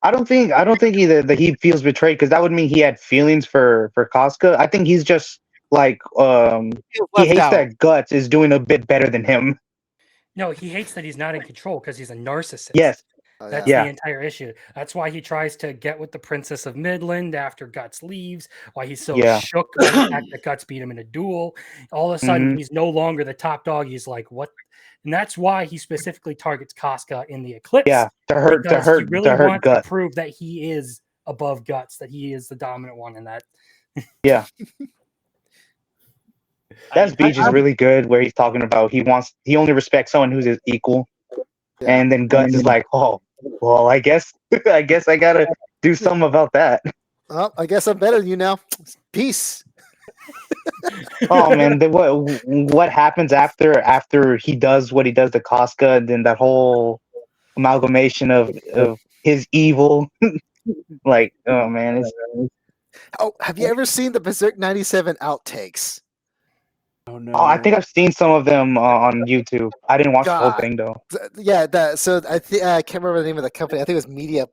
I don't think either that he feels betrayed, because that would mean he had feelings for Casca. I think he's just he hates that Guts is doing a bit better than him. No, he hates that he's not in control because he's a narcissist. Yes. That's the entire issue. That's why he tries to get with the Princess of Midland after Guts leaves. Why he's so shook by the fact that Guts beat him in a duel. All of a sudden, he's no longer the top dog. He's like, what? And that's why he specifically targets Casca in the Eclipse. Yeah, to hurt Guts. To prove that he is above Guts, that he is the dominant one in that. Yeah. That speech is really good, where he's talking about he only respects someone who's his equal. Yeah. And then Guts is like, oh, well, I guess I gotta do something about that. Well, I guess I'm better than you now. Peace. Oh man, what happens after he does what he does to Casca, and then that whole amalgamation of his evil, oh man. Have you ever seen the Berserk 97 outtakes? Oh no! Oh, I think I've seen some of them on YouTube. I didn't watch the whole thing though. Yeah, so I can't remember the name of the company. I think it was Media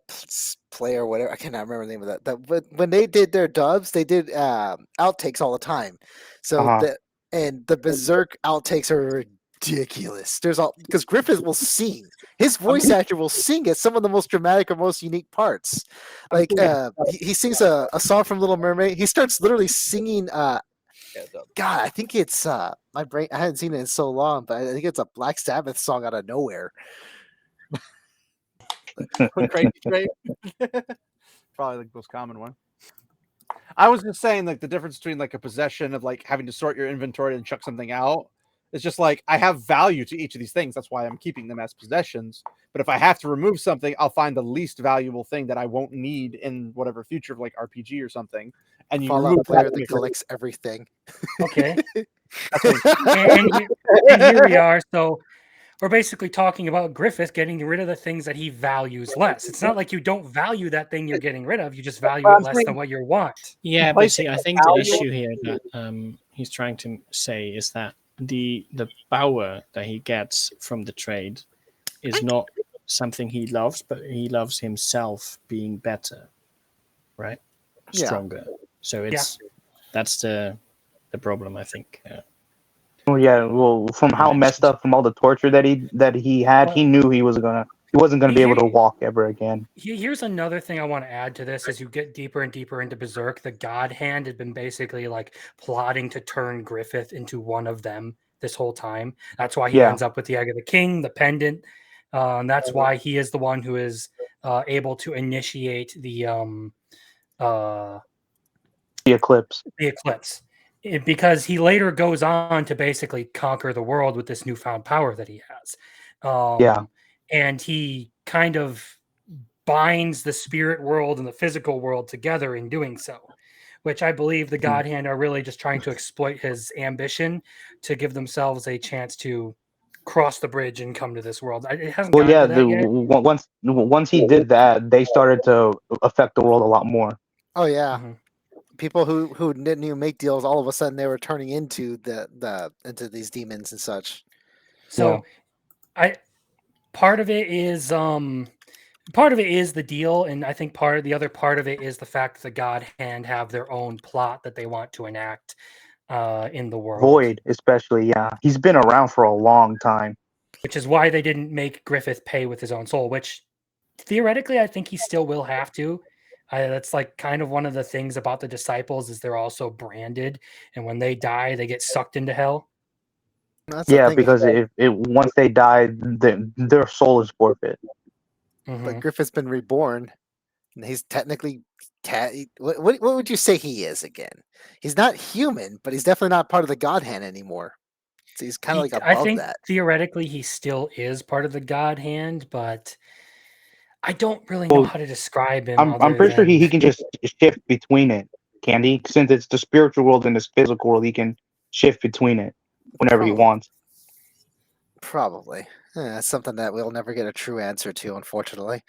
Play or whatever. I cannot remember the name of that. But when they did their dubs, they did outtakes all the time. So the Berserk outtakes are ridiculous. There's because Griffith will sing. His voice actor will sing at some of the most dramatic or most unique parts. He sings a song from Little Mermaid. He starts literally singing. God, I think it's my brain. I hadn't seen it in so long, but I think it's a Black Sabbath song out of nowhere. Crazy Train. Probably the most common one. I was just saying, the difference between a possession of having to sort your inventory and chuck something out. It's just I have value to each of these things. That's why I'm keeping them as possessions. But if I have to remove something, I'll find the least valuable thing that I won't need in whatever future of RPG or something. And you Fallout player that collects everything. Okay. and here we are. So we're basically talking about Griffith getting rid of the things that he values less. It's not like you don't value that thing you're getting rid of. You just value it less than what you want. Yeah, but see, I think the issue here that he's trying to say is that the power that he gets from the trade is not something he loves, but he loves himself being better. right? Yeah. Stronger. So that's the problem, I think. Well, yeah. Well, from how messed up, from all the torture that he had, he knew he wasn't gonna be able to walk ever again. Here's another thing I want to add to this: as you get deeper and deeper into Berserk, the God Hand had been basically like plotting to turn Griffith into one of them this whole time. That's why he ends up with the Egg of the King, the pendant. And that's why he is the one who is able to initiate the eclipse. Because he later goes on to basically conquer the world with this newfound power that he has. And he kind of binds the spirit world and the physical world together in doing so, which I believe the God Hand are really just trying to exploit his ambition to give themselves a chance to cross the bridge and come to this world. It hasn't gotten to that yet. Once he did that, they started to affect the world a lot more. Oh yeah. People who didn't even make deals, all of a sudden they were turning into into these demons and such. So part of it is the deal, and I think the other part of it is the fact that the God Hand have their own plot that they want to enact in the world. Void, especially, he's been around for a long time, which is why they didn't make Griffith pay with his own soul. Which theoretically, I think he still will have to. That's like kind of one of the things about the disciples is they're also branded, and when they die, they get sucked into hell. Because once they die, their soul is forfeit. But Griffith's been reborn, and he's technically what would you say he is again? He's not human, but he's definitely not part of the God Hand anymore. So he's kind of like above I think that. Theoretically, he still is part of the God Hand, but I don't really know how to describe him. I'm pretty sure he can just shift between it, can he? Since it's the spiritual world and this physical world, he can shift between it whenever he wants. Probably. That's something that we'll never get a true answer to, unfortunately.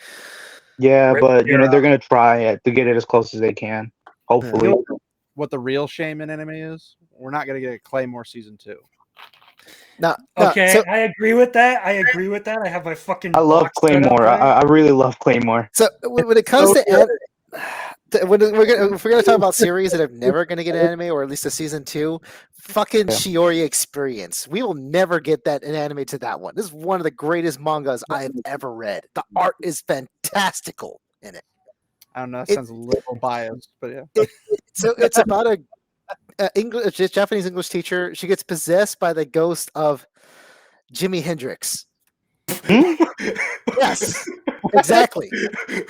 Yeah, but they're gonna try to get it as close as they can. Hopefully. You know what the real shame in anime is? We're not gonna get a Claymore season 2. No, so, I agree with that. I have my fucking. I love Claymore. I really love Claymore. So when it comes to if we're gonna talk about series that are never gonna get an anime or at least a season 2, fucking Shiori Experience. We will never get that an anime to that one. This is one of the greatest mangas I have ever read. The art is fantastical in it. I don't know. That sounds a little biased, but yeah. So it's about a Japanese English teacher. She gets possessed by the ghost of Jimi Hendrix. Yes, exactly.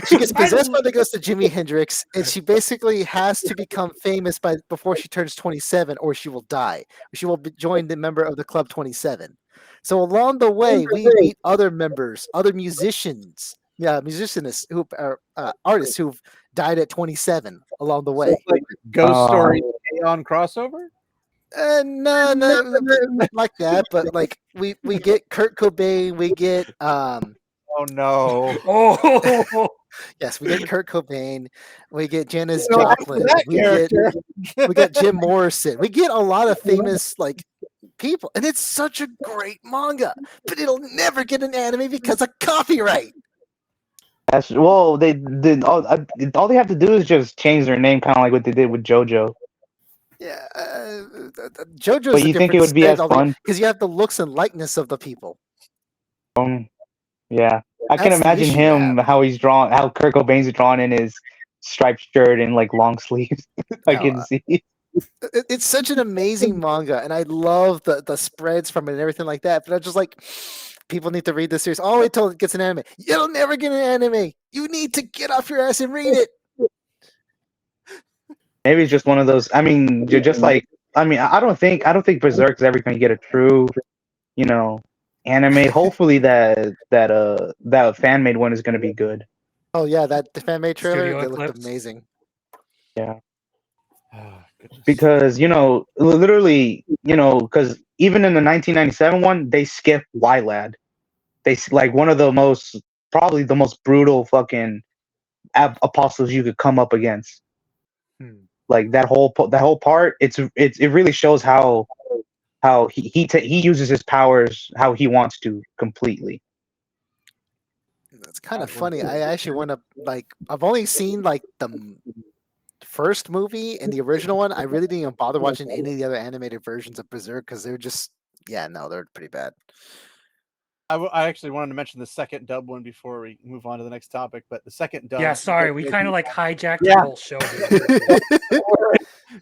She gets possessed by the ghost of Jimi Hendrix, and she basically has to become famous before she turns 27, or she will die. She will join the member of the Club 27. So along the way, we meet other members, other musicians, who are artists who've died at 27 along the way. Like Ghost Story Aeon crossover? No, not like that. But like we get Kurt Cobain, we get oh no. Yes, we get Kurt Cobain, we get Janis Joplin, we got Jim Morrison. We get a lot of famous like people, and it's such a great manga, but it'll never get an anime because of copyright. All they have to do is just change their name, kind of like what they did with JoJo. Yeah, JoJo's. But you think it would be as fun because you have the looks and likeness of the people. Yeah, I can imagine him how he's drawn, how Kurt Cobain's drawn in his striped shirt and like long sleeves. I can see. It's such an amazing manga, and I love the spreads from it and everything like that. But I'm just like, people need to read this series. Oh, wait till it gets an anime. You'll never get an anime. You need to get off your ass and read it. Maybe it's just one of those. I mean, just like I don't think Berserk is ever going to get a true, anime. Hopefully that fan made one is going to be good. Oh yeah, the fan made trailer looked amazing. Yeah. Because literally, because even in the 1997 one, they skipped Y-Lad. They like one of probably the most brutal fucking apostles you could come up against. Like that whole part, it really shows how he uses his powers how he wants to completely. It's kind of funny. I actually want to I've only seen like first movie and the original one, I really didn't even bother watching any of the other animated versions of Berserk because they're just, they're pretty bad. I actually wanted to mention the second dub one before we move on to the next topic, but the second dub. Yeah, sorry, we kind of like hijacked the whole show.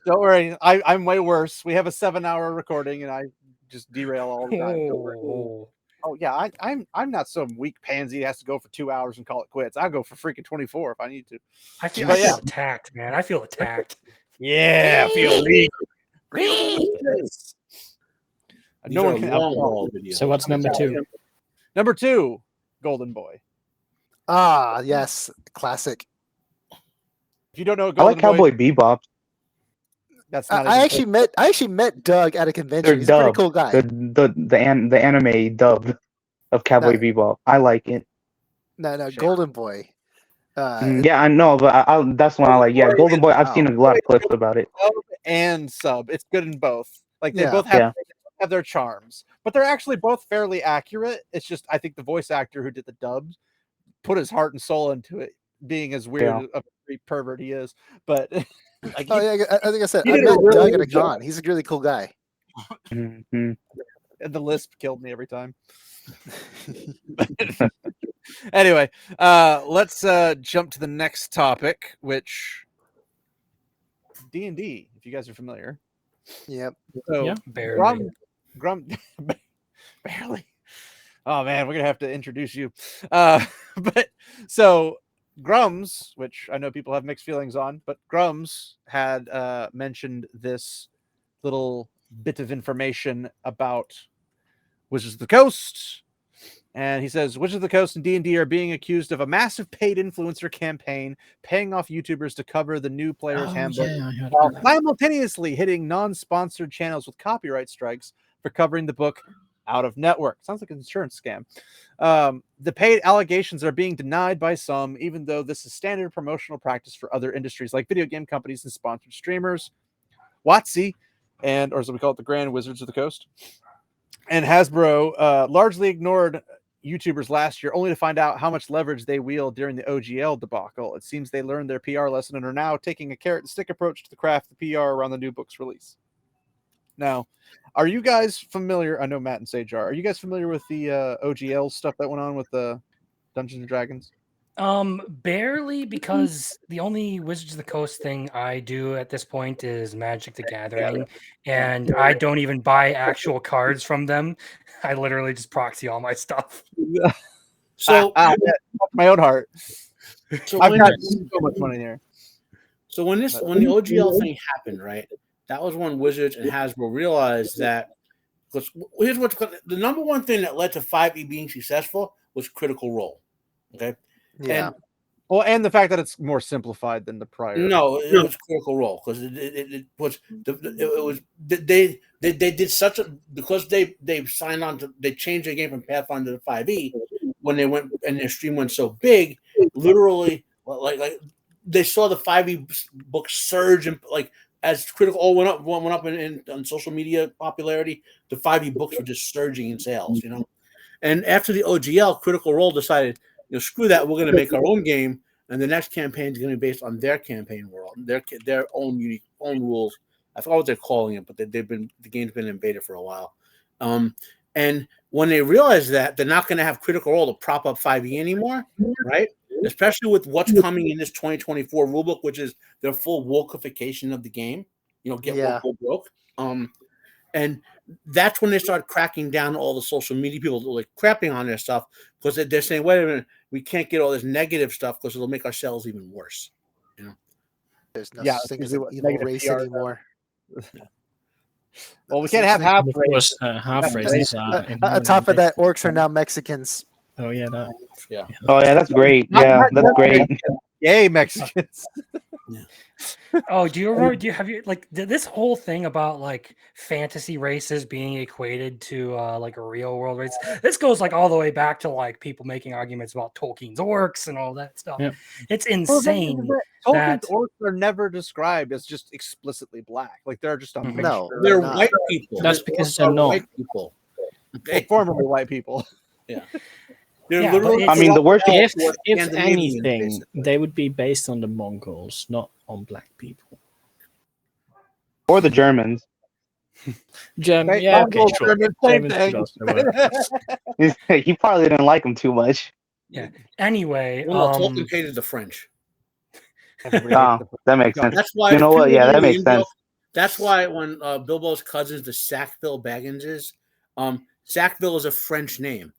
Don't worry, I'm way worse. We have a 7-hour recording, and I just derail all the time. Oh yeah, I'm not some weak pansy that has to go for 2 hours and call it quits. I'll go for freaking 24 if I need to. I feel attacked, man. I feel attacked. Yeah, I feel weak. No one can long video. So what's number 2? Number 2, Golden Boy. Ah, yes, classic. If you don't know, I like Cowboy Bebop. That's not. I actually met Doug at a convention. He's a pretty cool guy. The anime dub of Cowboy Bebop. I like it. No, Golden Boy. Mm-hmm. I know, but that's one I like. Yeah, Golden Boy. I've seen a lot of clips about it. And sub, it's good in both. Like they both have their charms, but they're actually both fairly accurate. It's just I think the voice actor who did the dubs put his heart and soul into it, being as weird of a pervert he is. But like I think I said I met Doug at a con. He's a really cool guy. Mm-hmm. And the lisp killed me every time. Anyway, let's jump to the next topic, which D&D, if you guys are familiar. Yep. So barely. Barely. Oh man, we're gonna have to introduce you. But so Grums, which I know people have mixed feelings on, but Grums had mentioned this little bit of information about Wizards of the Coast. And he says, Wizards of the Coast and D&D are being accused of a massive paid influencer campaign, paying off YouTubers to cover the new player's handbook, while simultaneously hitting non-sponsored channels with copyright strikes for covering the book out of network. Sounds like an insurance scam. The paid allegations are being denied by some, even though this is standard promotional practice for other industries like video game companies and sponsored streamers. WotC, or as we call it, the Grand Wizards of the Coast, and Hasbro largely ignored YouTubers last year, only to find out how much leverage they wield during the OGL debacle. It seems they learned their PR lesson and are now taking a carrot and stick approach to the craft of PR around the new book's release. Now, are you guys familiar? I know Matt and Sage are. Are you guys familiar with the OGL stuff that went on with the Dungeons and Dragons? Barely, because the only Wizards of the Coast thing I do at this point is Magic the Gathering, and I don't even buy actual cards from them. I literally just proxy all my stuff. So my own heart. So I've got so much money there. So when the OGL thing happened, right? That was when Wizards and Hasbro realized that, because here's what's the number one thing that led to 5e being successful was Critical Role. Okay. Yeah. And the fact that it's more simplified than the prior. No, it was Critical Role because they did such a, because they signed on to, they changed their game from Pathfinder to 5e when they went and their stream went so big, literally like they saw the 5e book surge and like as Critical Role went up in on social media popularity, the 5e books were just surging in sales, you know. And after the OGL, Critical Role decided, screw that, we're going to make our own game, and the next campaign is going to be based on their campaign world, their own unique rules. I forgot what they're calling it, but the game's been in beta for a while. And when they realize that, they're not going to have Critical Role to prop up 5e anymore, right? Especially with what's coming in this 2024 rulebook, which is their full wokification of the game. Get woke, go broke. And that's when they start cracking down all the social media people like crapping on their stuff because they're saying, wait a minute, we can't get all this negative stuff because it'll make our sales even worse. There's no such thing as an evil race PR anymore. Well, we can't have half race. Half races. On top of that, orcs are now Mexicans. Oh yeah, Oh yeah, that's great. Yeah, that's great. Yay, Mexicans. Oh, do you remember? Have you like this whole thing about like fantasy races being equated to like a real world race? This goes like all the way back to like people making arguments about Tolkien's orcs and all that stuff. Yeah. It's insane. Tolkien's orcs are never described as just explicitly black. Like they're just a mixture. No, they're white people. That's because they're not white people. Formerly white people. Yeah. They're literally. I mean, the worst. If Scandinavian, anything, basically. they would be based on the Mongols, not on black people. Or the Germans. Right, Yeah, okay, Mongols, sure. Germans, same Germans could thing. also work. He probably didn't like them too much. Yeah. Anyway, Well, no, Tolkien hated the French. Everybody hates the- That makes sense. That's why. You know what? Yeah, that makes sense. That's why when Bilbo's cousins, the Sackville Bagginses, Sackville is a French name,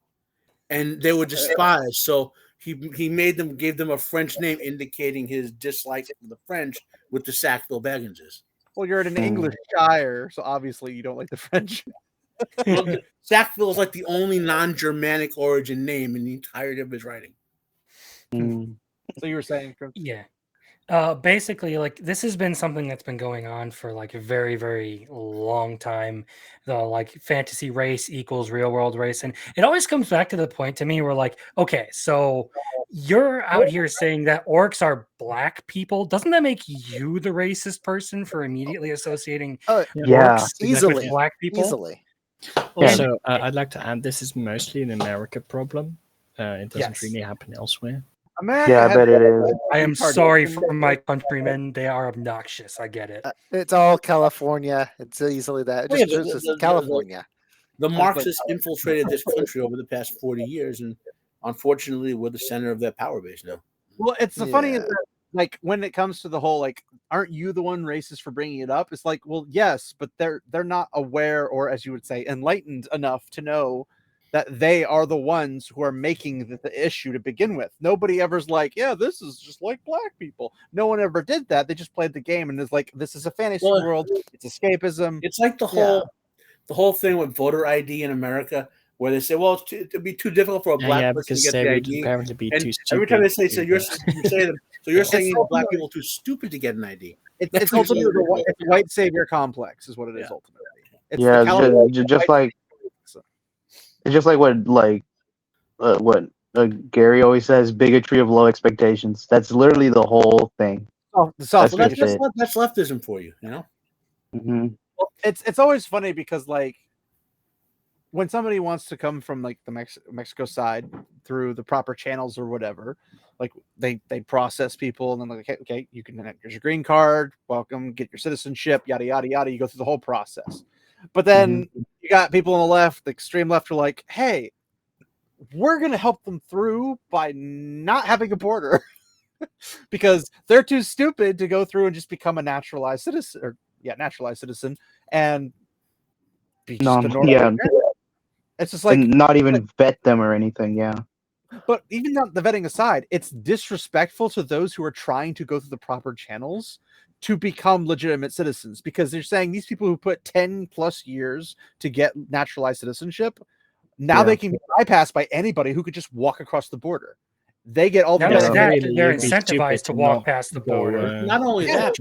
and they were despised. So he gave them a French name, indicating his dislike for the French with the Sackville Bagginses. Well, you're in an English shire, so obviously you don't like the French. Well, Sackville is like the only non-Germanic origin name in the entirety of his writing. So you were saying, yeah. Basically, like this has been something that's been going on for like a very, very long time. The like fantasy race equals real world race, and it always comes back to the point to me where like, okay, so you're out here saying that orcs are black people. Doesn't that make you the racist person for immediately associating orcs easily with black people? Easily. Also, I'd like to add this is mostly an America problem. It doesn't really happen elsewhere. America Yeah, I bet it is. I am sorry for my countrymen. They are obnoxious. I get it. It's all California. It's easily that. Well, yeah, Just California. The Marxists infiltrated this country over the past 40 years, and unfortunately, we're the center of their power base now. Well, it's the funny is that, like, when it comes to the whole, like, aren't you the one racist for bringing it up? It's like, well, yes, but they're not aware, or as you would say, enlightened enough to know that they are the ones who are making the issue to begin with. Nobody ever's like, yeah, this is just like black people. No one ever did that. They just played the game and is like, this is a fantasy world. It's escapism. It's like the whole thing with voter ID in America, where they say, well, it'd be too difficult for a black person to get the ID. Apparently be and too stupid. every time they say, so you're saying black people too stupid to get an ID. It's ultimately the white savior complex is what it is ultimately. It's it's just like what Gary always says, bigotry of low expectations. That's literally the whole thing. That's leftism for you, you know? Mm-hmm. Well, it's always funny because, like, when somebody wants to come from, like, the Mexico side through the proper channels or whatever, like, they process people and then like, okay, you can, here's your green card, welcome, get your citizenship, yada, yada, yada. You go through the whole process. But then you got people on the left, the extreme left, are like, hey, we're going to help them through by not having a border because they're too stupid to go through and just become a naturalized citizen and be just a normal American. It's just like, and not even vet them or anything. Yeah. But even not the vetting aside, it's disrespectful to those who are trying to go through the proper channels to become legitimate citizens, because they're saying these people who put 10 plus years to get naturalized citizenship, now they can be bypassed by anybody who could just walk across the border. They get all the they're incentivized to walk past the border. Not only that,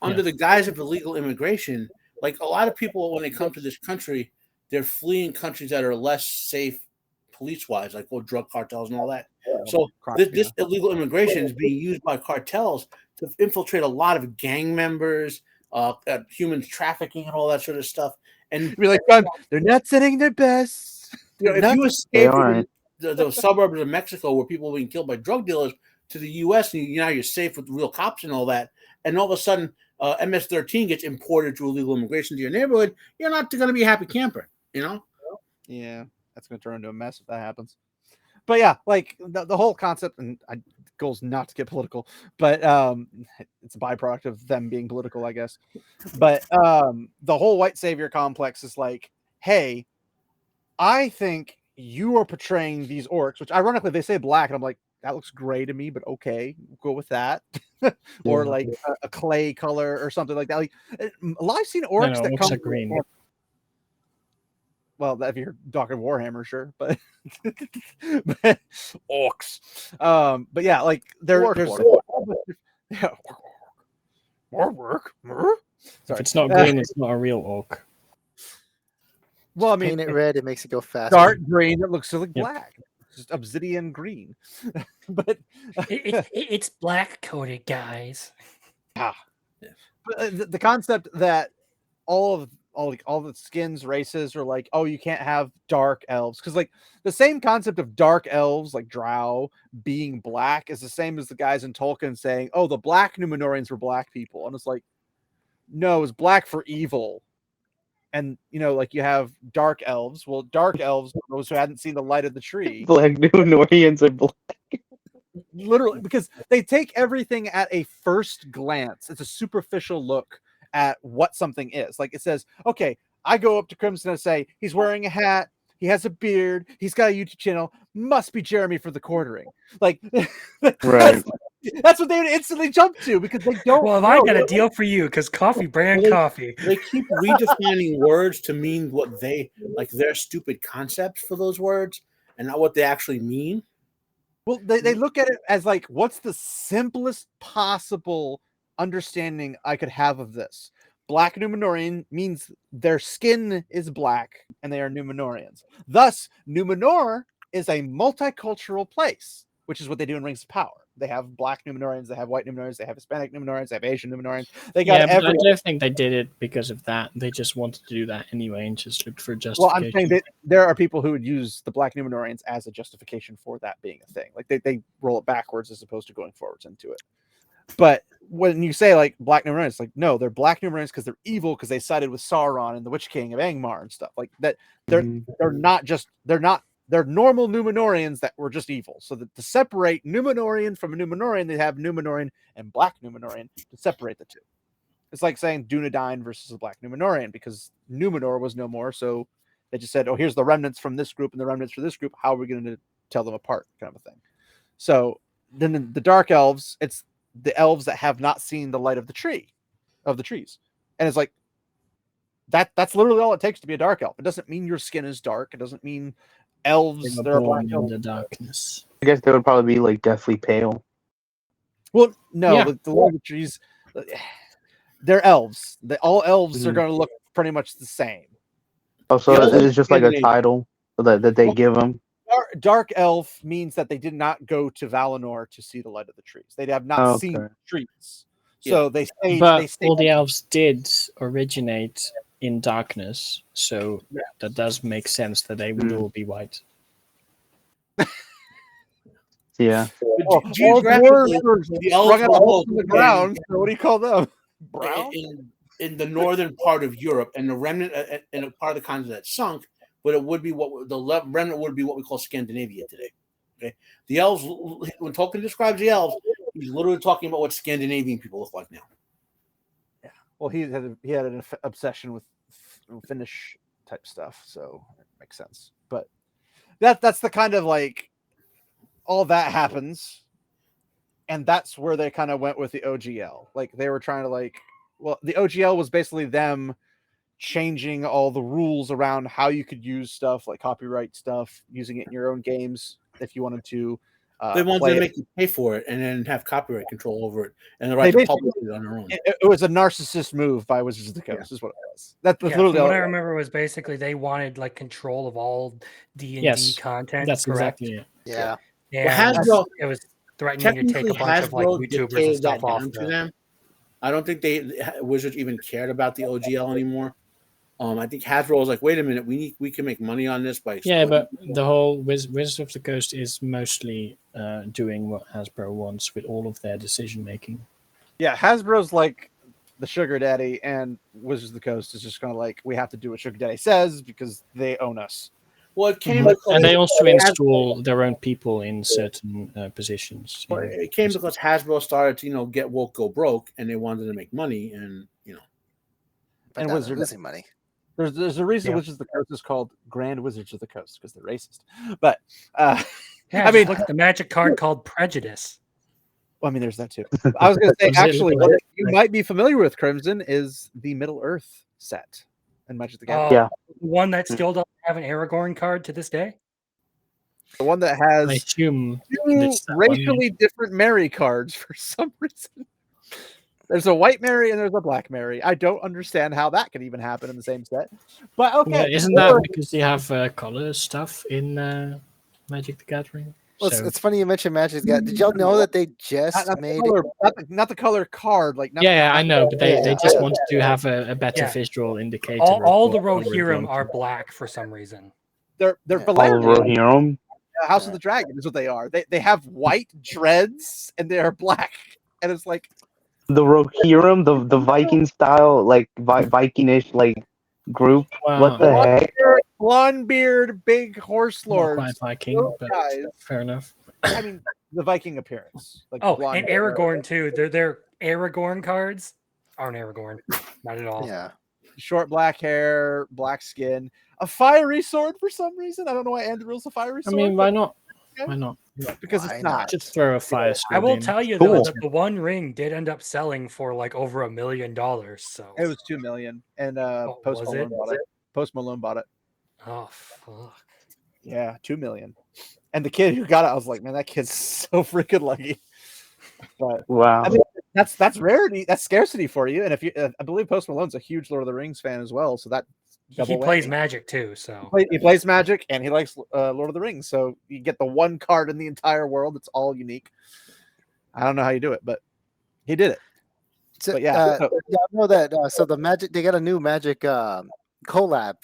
under the guise of illegal immigration, like a lot of people, when they come to this country, they're fleeing countries that are less safe police-wise, like drug cartels and all that. So this illegal immigration is being used by cartels to infiltrate a lot of gang members, human trafficking, and all that sort of stuff. And be like, they're not setting their best. If you escape from the suburbs of Mexico where people are being killed by drug dealers to the U.S., and now you're safe with real cops and all that, and all of a sudden MS-13 gets imported through illegal immigration to your neighborhood, you're not going to be a happy camper, you know? Yeah, that's going to turn into a mess if that happens. But yeah, like the whole concept, and goal's not to get political, but it's a byproduct of them being political, I guess. But the whole white savior complex is like, hey, I think you are portraying these orcs, which ironically they say black, and I'm like, that looks gray to me, but okay, we'll go with that. Or like a clay color or something like that. Like I've seen orcs that come green. Well, if you're talking Warhammer, sure, but orcs. But yeah, like there's more work. If it's not green, it's not a real orc. Well, I mean, paint it red, it makes it go faster. Dark green, it looks like black. Just obsidian green. But it's black coated, guys. Yeah. But the concept that all of all the skins races are like, oh, you can't have dark elves, because like the same concept of dark elves like drow being black is the same as the guys in Tolkien saying, oh, the black Numenorians were black people, and it's like, no, it's black for evil. And like you have dark elves. Well, dark elves are those who hadn't seen the light of the tree. Black Numenorians are black. Literally, because they take everything at a first glance. It's a superficial look at what something is. Like it says, okay, I go up to Crimson and say, he's wearing a hat, he has a beard, he's got a YouTube channel, must be Jeremy for the quartering. Like, right. That's what they would instantly jump to, because they don't. Well, I got a deal for you, because coffee brand coffee. They keep redefining words to mean what they like, their stupid concepts for those words, and not what they actually mean. Well, they look at it as like, what's the simplest possible understanding I could have of this? Black Numenorian means their skin is black and they are Numenorians. Thus, Numenor is a multicultural place, which is what they do in Rings of Power. They have black Numenorians, they have white Numenorians, they have Hispanic Numenorians, they have Asian Numenorians. They got but I don't think they did it because of that. They just wanted to do that anyway and just looked for justification. Well, I'm saying that there are people who would use the black Numenorians as a justification for that being a thing. Like they roll it backwards as opposed to going forwards into it. But when you say like black Numenorians, it's like, no, they're black Numenorians because they're evil, because they sided with Sauron and the Witch King of Angmar and stuff like that. They're normal Numenorians that were just evil. So that to separate Numenorian from a Numenorian, they have Numenorian and black Numenorian to separate the two. It's like saying Dunedain versus a black Numenorian, because Numenor was no more. So they just said, oh, here's the remnants from this group and the remnants for this group. How are we going to tell them apart? Kind of a thing. So then the dark elves, it's the elves that have not seen the light of the trees. And it's like, that's literally all it takes to be a dark elf. It doesn't mean your skin is dark. It doesn't mean elves that are black in the darkness. I guess they would probably be like deathly pale. Well, no, the Lord of the Trees, they're elves. All elves are going to look pretty much the same. Oh, so it's just like a title that they give them. Dark elf means that they did not go to Valinor to see the light of the trees. They have not seen the trees. So they stayed. But all the elves did originate in darkness, so that does make sense that they would all be white. Yeah. Geographically, the elves sprung out from the ground. So what do you call them? Brown? In the northern part of Europe, and the remnant in a part of the continent that sunk, but it would be the remnant would be what we call Scandinavia today. Okay, the elves. When Tolkien describes the elves, he's literally talking about what Scandinavian people look like now. Yeah. Well, he had an obsession with Finnish type stuff, so it makes sense. But that's the kind of like all that happens, and that's where they kind of went with the OGL. Like they were trying to the OGL was basically them changing all the rules around how you could use stuff like copyright stuff, using it in your own games if you wanted to. They wanted to make you pay for it and then have copyright control over it and the right to publish it on their own. It was a narcissist move by Wizards of the Coast, is what it was. That's literally what I remember was basically they wanted like control of all D&D content. That's correct? Exactly it. Yeah. And it was threatening to take a bunch of like YouTubers and stuff off to them. I don't think Wizards even cared about the OGL anymore. I think Hasbro was like, wait a minute, we can make money on this by but the whole Wizards of the Coast is mostly doing what Hasbro wants with all of their decision making. Yeah, Hasbro's like the sugar daddy, and Wizards of the Coast is just kind of like, we have to do what sugar daddy says because they own us. Well, it came and they also install their own people in certain positions. Well, it came because Hasbro started to get woke, go broke, and they wanted to make money, and but and Wizards losing money. There's a reason Wizards of the Coast is called Grand Wizards of the Coast, because they're racist. But I mean, look at the magic card called Prejudice. Well, I mean, there's that too. I was going to say, actually, what you might be familiar with, Crimson, is the Middle Earth set in Magic the Gathering. The one that still doesn't have an Aragorn card to this day. The one that has I assume two racially different Mary cards for some reason. There's a white Mary and there's a black Mary. I don't understand how that could even happen in the same set. But okay. Isn't that because you have color stuff in Magic the Gathering? Well, So it's funny you mentioned Magic. Did y'all know that they just Not made the color, not the color card. Like not yeah, I know, but they just Yeah. wanted to have a better Yeah. visual indicator. All of the what they were Rohirrim going are for. black for some reason. they're Yeah. All of Valerian. Rohirrim. House Yeah. of the Dragon is what they are. They have white dreads and they are black, and it's like The Rohirrim, the Viking style, like Vikingish like group. Wow. What the heck? blonde beard, big horse Not lords. quite Viking, Those but guys. fair enough. I mean, the Viking appearance. Like Oh, blonde and hair. Aragorn too. Their Aragorn cards aren't Aragorn. Not at all. Yeah. Short black hair, black skin, a fiery sword for some reason. I don't know why Andril's a fiery I sword. mean, why not? Okay. Why not? Because Why it's not? not. Just throw a fire sword I will in. tell you Cool. though that the One Ring did end up selling for like over $1 million. So It was $2 million, and was it? Post Malone bought it. Oh fuck. Yeah, $2 million. And the kid who got it, I was like, man, that kid's so freaking lucky. But Wow. I mean, that's rarity, that's scarcity for you. And if you, I believe Post Malone's a huge Lord of the Rings fan as well, so that He plays Magic too, so he plays Magic and he likes Lord of the Rings. So you get the one card in the entire world that's all unique. I don't know how you do it, but he did it. So, But yeah, I know that. So the Magic, they got a new Magic collab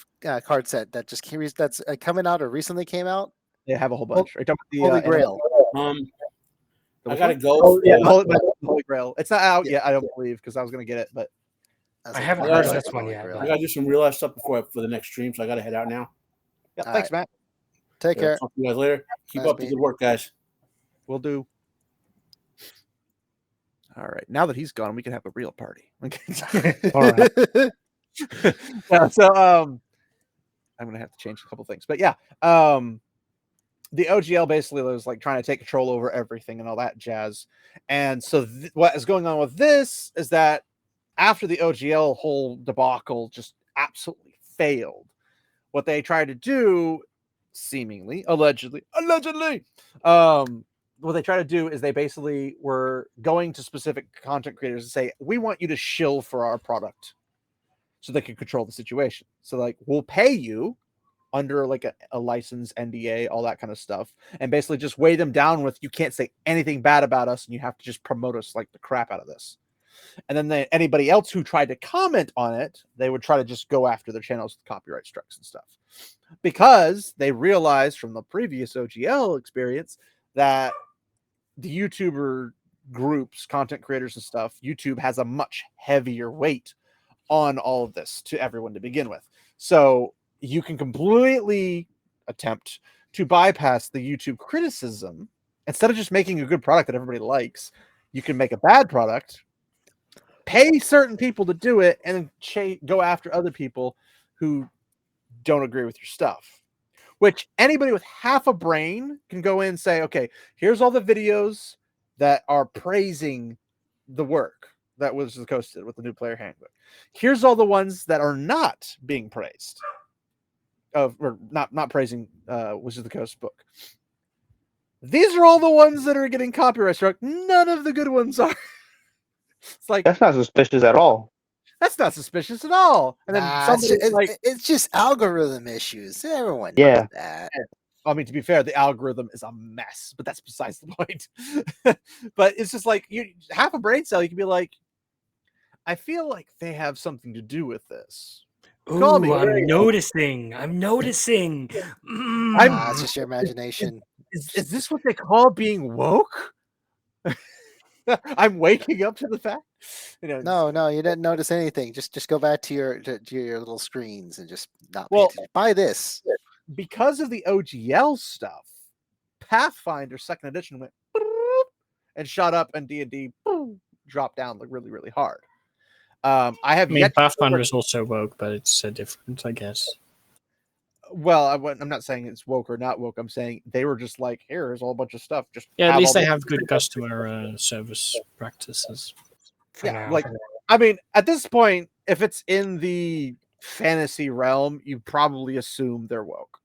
card set that just came. That's coming out or recently came out. they have a whole bunch. Are you talking about the, Holy Grail. I gotta go. Oh, yeah, Holy Grail. It's not out Yeah. yet, I don't believe, because I was going to get it, but I haven't heard of like this one Holy yet, Grail. I gotta do some real life stuff for the next stream, so I gotta head out now. yeah. All Thanks, right. Matt. Take care. Talk to you guys later. Keep Nice up the meeting good work, guys. We'll do. All right. Now that he's gone, we can have a real party. All right. Yeah, so I'm gonna have to change a couple things, but yeah, the OGL basically was like trying to take control over everything and all that jazz. And so what is going on with this is that after the OGL whole debacle just absolutely failed, what they tried to do, seemingly, allegedly, what they try to do is they basically were going to specific content creators and say, we want you to shill for our product so they can control the situation. So like, we'll pay you under like a license, NDA, all that kind of stuff, and basically just weigh them down with, you can't say anything bad about us and you have to just promote us like the crap out of this. And then anybody else who tried to comment on it, they would try to just go after their channels with copyright strikes and stuff, because they realized from the previous OGL experience that the YouTuber groups, content creators and stuff, YouTube has a much heavier weight on all of this to everyone to begin with. So you can completely attempt to bypass the YouTube criticism. Instead of just making a good product that everybody likes, you can make a bad product, pay certain people to do it, and then go after other people who don't agree with your stuff. Which anybody with half a brain can go in and say, okay, here's all the videos that are praising the work that Wizards of the Coast did with the new player handbook. Here's all the ones that are not being praised. Or not praising Wizards of the Coast book. These are all the ones that are getting copyright struck. None of the good ones are. It's like, That's not suspicious at all. that's not suspicious at all. And then it's just algorithm issues. Everyone knows Yeah. that. I mean, to be fair, the algorithm is a mess, but that's besides the point. But it's just like, you half a brain cell, you can be like, I feel like they have something to do with this. Ooh, Call me. I'm noticing. It's just your imagination. Is this what they call being woke? I'm waking up to the fact. No, you didn't notice anything. Just go back to your little screens and just not pay Well, attention. Buy this. Because of the OGL stuff, Pathfinder 2nd edition went boop, and shot up, and D&D dropped down like really, really hard. I mean, Pathfinder is also woke, but it's different, I guess. Well, I'm not saying it's woke or not woke. I'm saying they were just like, here's a whole bunch of stuff. Just at least they have good customer service practices. Yeah, like, I mean, at this point, if it's in the fantasy realm, you probably assume they're woke.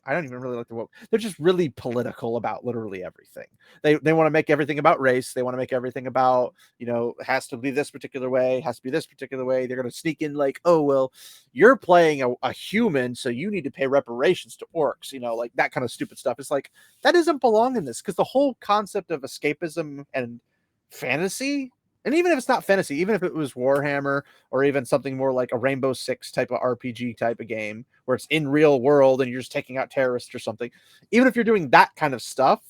I don't even really like the woke. They're just really political about literally everything. They want to make everything about race. They want to make everything about, it has to be this particular way, has to be this particular way. They're going to sneak in like, oh, well, you're playing a human, so you need to pay reparations to orcs, like that kind of stupid stuff. It's like, that doesn't belong in this, because the whole concept of escapism and fantasy, and even if it's not fantasy, even if it was Warhammer or even something more like a Rainbow Six type of RPG type of game where it's in real world and you're just taking out terrorists or something, even if you're doing that kind of stuff,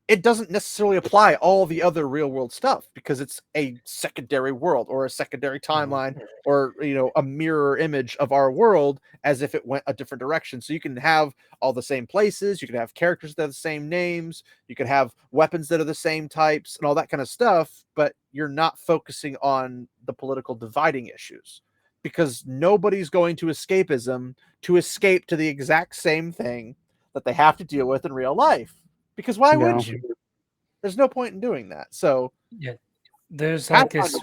it doesn't necessarily apply all the other real world stuff, because it's a secondary world or a secondary timeline or, a mirror image of our world as if it went a different direction. So you can have all the same places, you can have characters that have the same names, you can have weapons that are the same types and all that kind of stuff, but you're not focusing on the political dividing issues, because nobody's going to escapism to escape to the exact same thing that they have to deal with in real life. Because why would you? There's no point in doing that. So yeah, there's like this.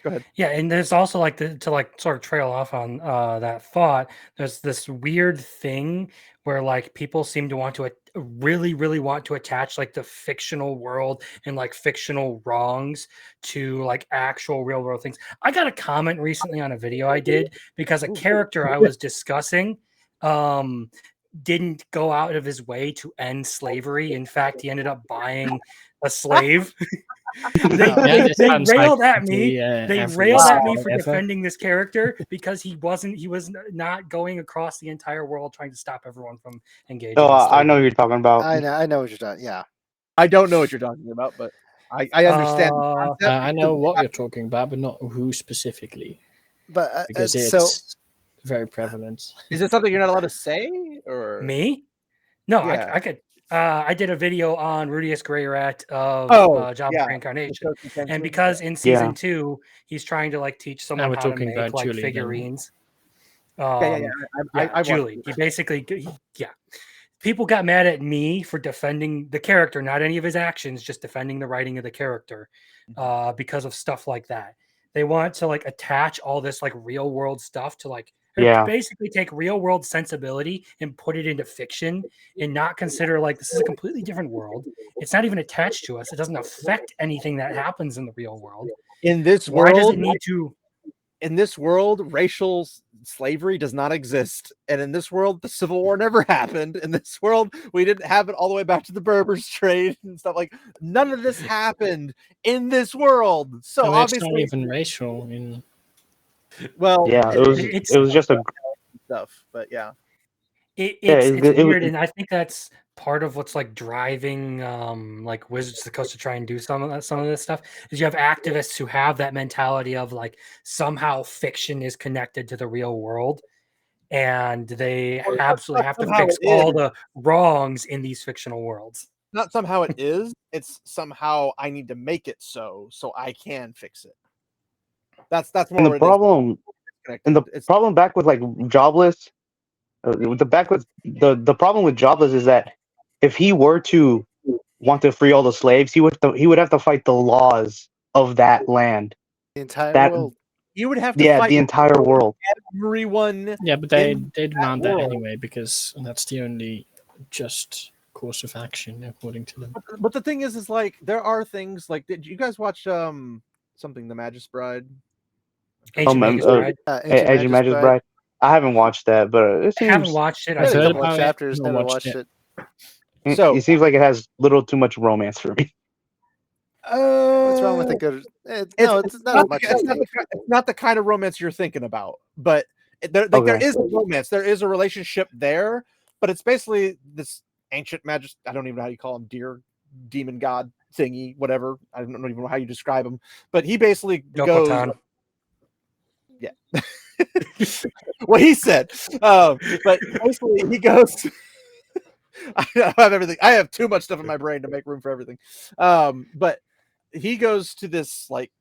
Go ahead. Yeah, and there's also like to like sort of trail off on that thought. There's this weird thing where like people seem to want to really, really want to attach like the fictional world and like fictional wrongs to like actual real world things. I got a comment recently on a video I did because a character I was discussing didn't go out of his way to end slavery. In fact, he ended up buying a slave. They railed at me. They railed at me for defending this character because he was not going across the entire world trying to stop everyone from engaging. Oh, I know who you're talking about. I know what you're talking. Yeah, I don't know what you're talking about, but I understand. I know what you're talking about, but not who specifically. But because it's very prevalent. Is it something you're not allowed to say, or me? No, yeah. I could. I did a video on Rudius Greyrat of Jabba's Reincarnation, and because in season 2 he's trying to like teach someone how to make like Julie, figurines. Julie. He basically, people got mad at me for defending the character, not any of his actions, just defending the writing of the character, because of stuff like that. They want to like attach all this like real world stuff to like. Basically take real world sensibility and put it into fiction and not consider like this is a completely different world. It's not even attached to us. It doesn't affect anything that happens in the real world. In this world, why does it need to? In this world, racial slavery does not exist. And in this world, the Civil War never happened. In this world, we didn't have it all the way back to the Berbers trade and stuff. Like, none of this happened in this world. So obviously, it's not even racial. I mean, well, yeah, it was just a stuff, but yeah, it's weird, and I think that's part of what's like driving like Wizards of the Coast to try and do some of this stuff. Is you have activists who have that mentality of like somehow fiction is connected to the real world, and they absolutely have to fix all the wrongs in these fictional worlds. Not somehow it is; it's somehow I need to make it so I can fix it. That's more. And the problem, problem back with like Jobless, the problem with Jobless is that if he were to want to free all the slaves, he would have to fight the laws of that land. The entire world. You would have to fight the entire world. Everyone. Yeah, but they demand that anyway because that's the only just course of action according to them. But the thing is like there are things like, did you guys watch something, The Magus Bride? Ancient Magus Bride. Ancient Magus Bride. I haven't watched that, but it seems... I haven't watched it. I've heard about chapters. Never watched it. So it seems like it has little too much romance for me. What's wrong with a good? It's not the kind of romance you're thinking about, but there is a romance. There is a relationship there, but it's basically this ancient magic. I don't even know how you call him, demon god thingy, whatever. I don't even know how you describe him, but he basically goes. Yeah, what he said. But basically, he goes. I have everything. I have too much stuff in my brain to make room for everything. But he goes to this, like,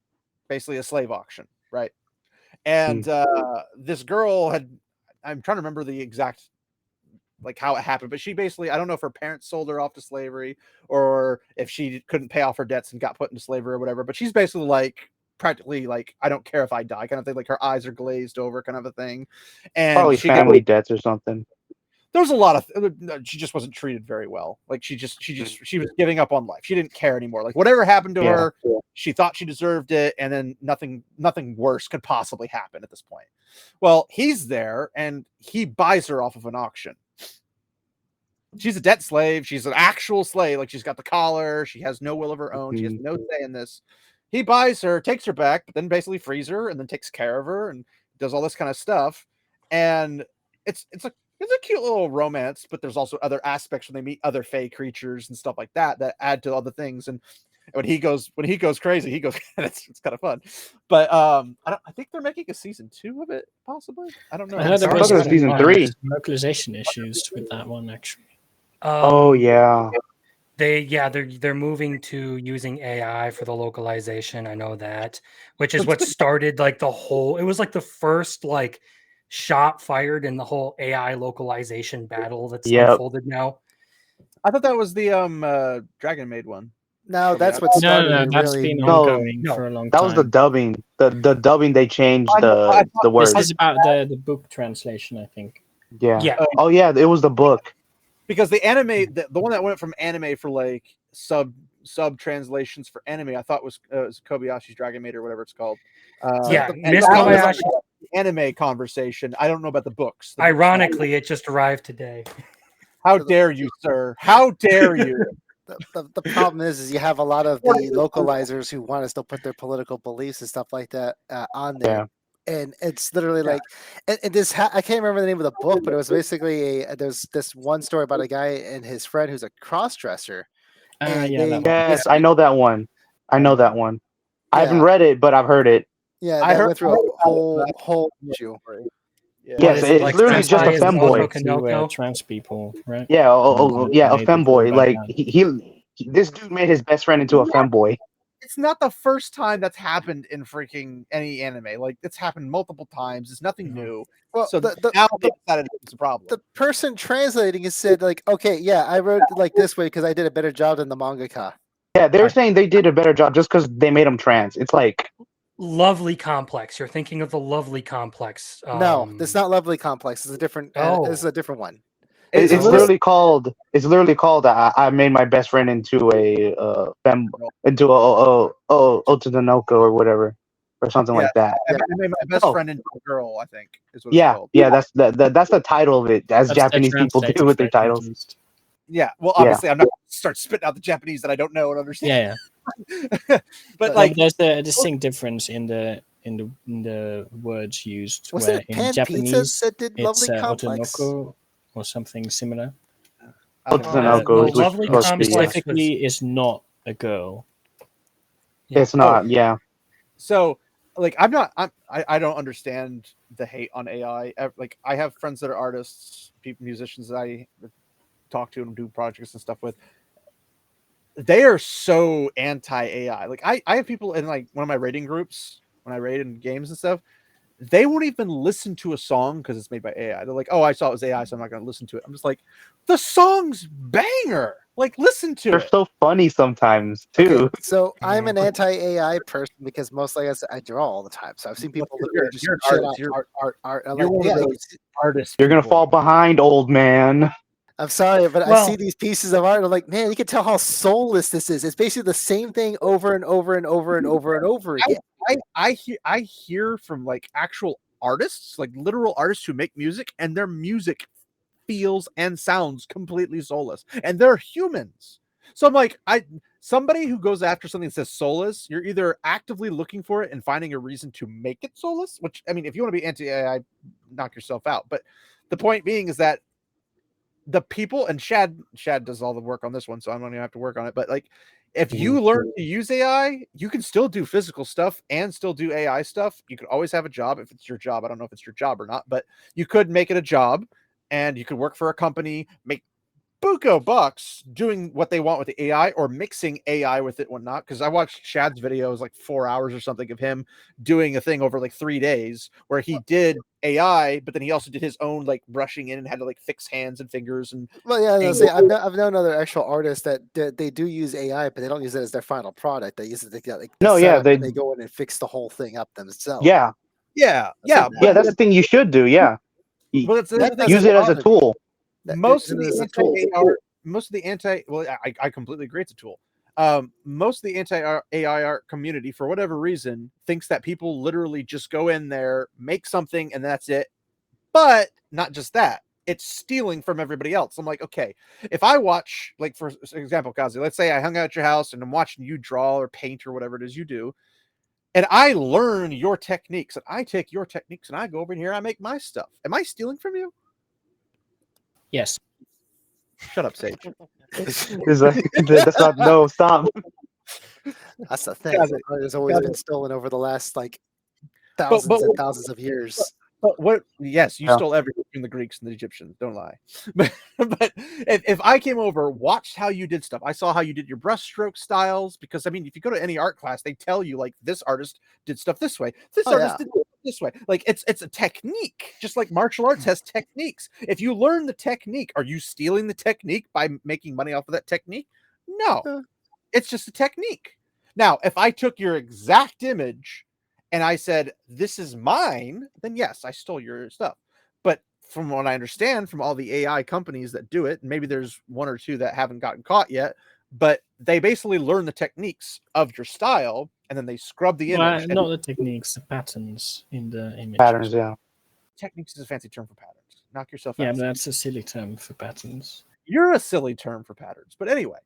basically a slave auction, right? And this girl I'm trying to remember the exact, like, how it happened, but she basically, I don't know if her parents sold her off to slavery or if she couldn't pay off her debts and got put into slavery or whatever. But she's basically like, practically like, I don't care if I die kind of thing. Like her eyes are glazed over kind of a thing. And probably family debts or something. there was a lot of she just wasn't treated very well. Like she was giving up on life. She didn't care anymore. Like whatever happened to her, she thought she deserved it, and then nothing worse could possibly happen at this point. Well, he's there and he buys her off of an auction. She's a debt slave. She's an actual slave. Like she's got the collar. She has no will of her own. She has no say in this. He buys her, takes her back, but then basically frees her and then takes care of her and does all this kind of stuff. And it's a cute little romance, but there's also other aspects when they meet other fey creatures and stuff like that add to other things. And when he goes crazy, it's kind of fun. But I think they're making a season 2 of it, possibly. I don't know. I heard there was season 3 localization issues with that one actually. They're moving to using AI for the localization. I know that, which is what started like the whole. It was like the first like shot fired in the whole AI localization battle that's unfolded now. I thought that was the Dragon Maid one. No, that's what started. No, that's been ongoing for a long time. That was the dubbing. The dubbing they changed the words. This is about the book translation, I think. Yeah. Oh yeah, it was the book. Because the anime, the one that went from anime for like sub translations for anime, I thought was Kobayashi's Dragon Maid or whatever it's called. Miss Kobayashi. Anime conversation. I don't know about the books. Ironically, it just arrived today. How dare you, sir? How dare you? The problem is you have a lot of the localizers who want to still put their political beliefs and stuff like that on there. Yeah. And it's literally like, and this, I can't remember the name of the book, but it was basically, there's this one story about a guy and his friend who's a cross-dresser. Yes, I know that one. I haven't read it, but I've heard it. Yeah, I went through a whole issue. Yes, it's like literally just a femboy. Trans people, right? Yeah, a femboy. Like this dude made his best friend into a femboy. It's not the first time that's happened in freaking any anime. Like it's happened multiple times. It's nothing new. Well, so now they decided it's a problem. The person translating has said like, okay, yeah, I wrote it like this way because I did a better job than the mangaka. Yeah, they're saying they did a better job just because they made them trans. It's like Lovely Complex. You're thinking of the Lovely Complex. No, it's not Lovely Complex. It's a different. This is a different one. It's literally called. It's literally called. I made my best friend into a Otodanoko or whatever, or something like that. I made my best friend into a girl. I think is what it's called. Yeah. That's the title of it. As Japanese people do with their titles. Yeah. Well, obviously, I'm not going to start spitting out the Japanese that I don't know and understand. Yeah. But like, there's a distinct difference in the words used. Was where it in Pan Japanese that did it's Lovely Complex? Otonoko or something similar. Otonoko Lovely Complex specifically is not a girl. It's not. Yeah. So, like, I don't understand the hate on AI. Like, I have friends that are artists, musicians that I talk to and do projects and stuff with. They are so anti-AI. Like I have people in like one of my rating groups when I raid in games and stuff. They won't even listen to a song because it's made by AI. They're like, "Oh, I saw it was AI, so I'm not going to listen to it." I'm just like, "The song's banger. Like, listen to it." They're so funny sometimes too. Okay, so I'm an anti-AI person because mostly I draw all the time. So I've seen people literally just shit out art. I'm you're like, one of those artists. You're gonna fall behind, old man. I'm sorry, but I see these pieces of art. And I'm like, man, you can tell how soulless this is. It's basically the same thing over and over and over and over and over again. I hear from like actual artists, like literal artists who make music, and their music feels and sounds completely soulless, and they're humans. So I'm like, somebody who goes after something that says soulless, you're either actively looking for it and finding a reason to make it soulless. Which I mean, if you want to be anti-AI, knock yourself out. But the point being is that the people, and Shad does all the work on this one, so I'm not gonna have to work on it. But like, if you learn to use AI, you can still do physical stuff and still do AI stuff. You could always have a job if it's your job. I don't know if it's your job or not, but you could make it a job, and you could work for a company, make buco bucks doing what they want with the AI or mixing AI with it, whatnot. Because I watched Shad's videos, like 4 hours or something, of him doing a thing over like 3 days where he did AI, but then he also did his own like brushing in and had to like fix hands and fingers and. Well, yeah, I've known other actual artists that they do use AI, but they don't use it as their final product. They use it to get like they go in and fix the whole thing up themselves. Yeah. That's the thing you should do. Yeah, use it as a tool. most of the anti well, I completely agree it's a tool. Most of the anti-AI art community, for whatever reason, thinks that people literally just go in there, make something, and that's it. But not just that, it's stealing from everybody else. I'm like, okay, if I watch, like, for example, Kazi, let's say I hung out at your house and I'm watching you draw or paint or whatever it is you do, and I learn your techniques, and I take your techniques and I go over here, I make my stuff. Am I stealing from you? Yes. Shut up, Sage. That's not, no, stop. That's the thing. Art has always been stolen over the last like thousands and thousands of years. But what? Yes, you stole everything from the Greeks and the Egyptians. Don't lie. But if I came over, watched how you did stuff, I saw how you did your brushstroke styles. Because I mean, if you go to any art class, they tell you like this artist did stuff this way, this artist did it this way. Like it's a technique, just like martial arts has techniques. If you learn the technique, are you stealing the technique by making money off of that technique? No, it's just a technique. Now, if I took your exact image and I said, this is mine, then yes, I stole your stuff. But from what I understand from all the AI companies that do it, and maybe there's one or two that haven't gotten caught yet, but they basically learn the techniques of your style and then they scrub the image. Not the techniques, the patterns in the image. Patterns, yeah. Techniques is a fancy term for patterns. Knock yourself out. Yeah, but that's a silly term for patterns. You're a silly term for patterns. But anyway.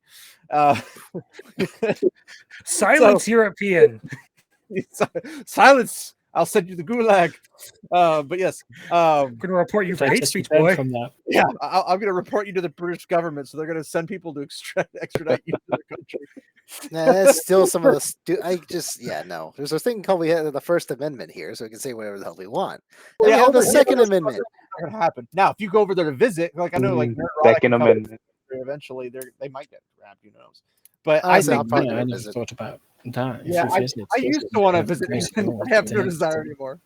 Silence, European. Silence. I'll send you the gulag. But yes, I'm going to report you for hate speech, boy. From that. Yeah, I'm going to report you to the British government, so they're going to send people to extradite you to their country. Nah, that's still some of the. No. There's a thing called we had the First Amendment here, so we can say whatever the hell we want. Then we have the Second Amendment. Not going to happen. Now, if you go over there to visit, like I know, like Second Amendment, eventually they might get grabbed. Who knows? But I think probably I never thought about that. Yeah, I used to want to visit. I have no desire anymore.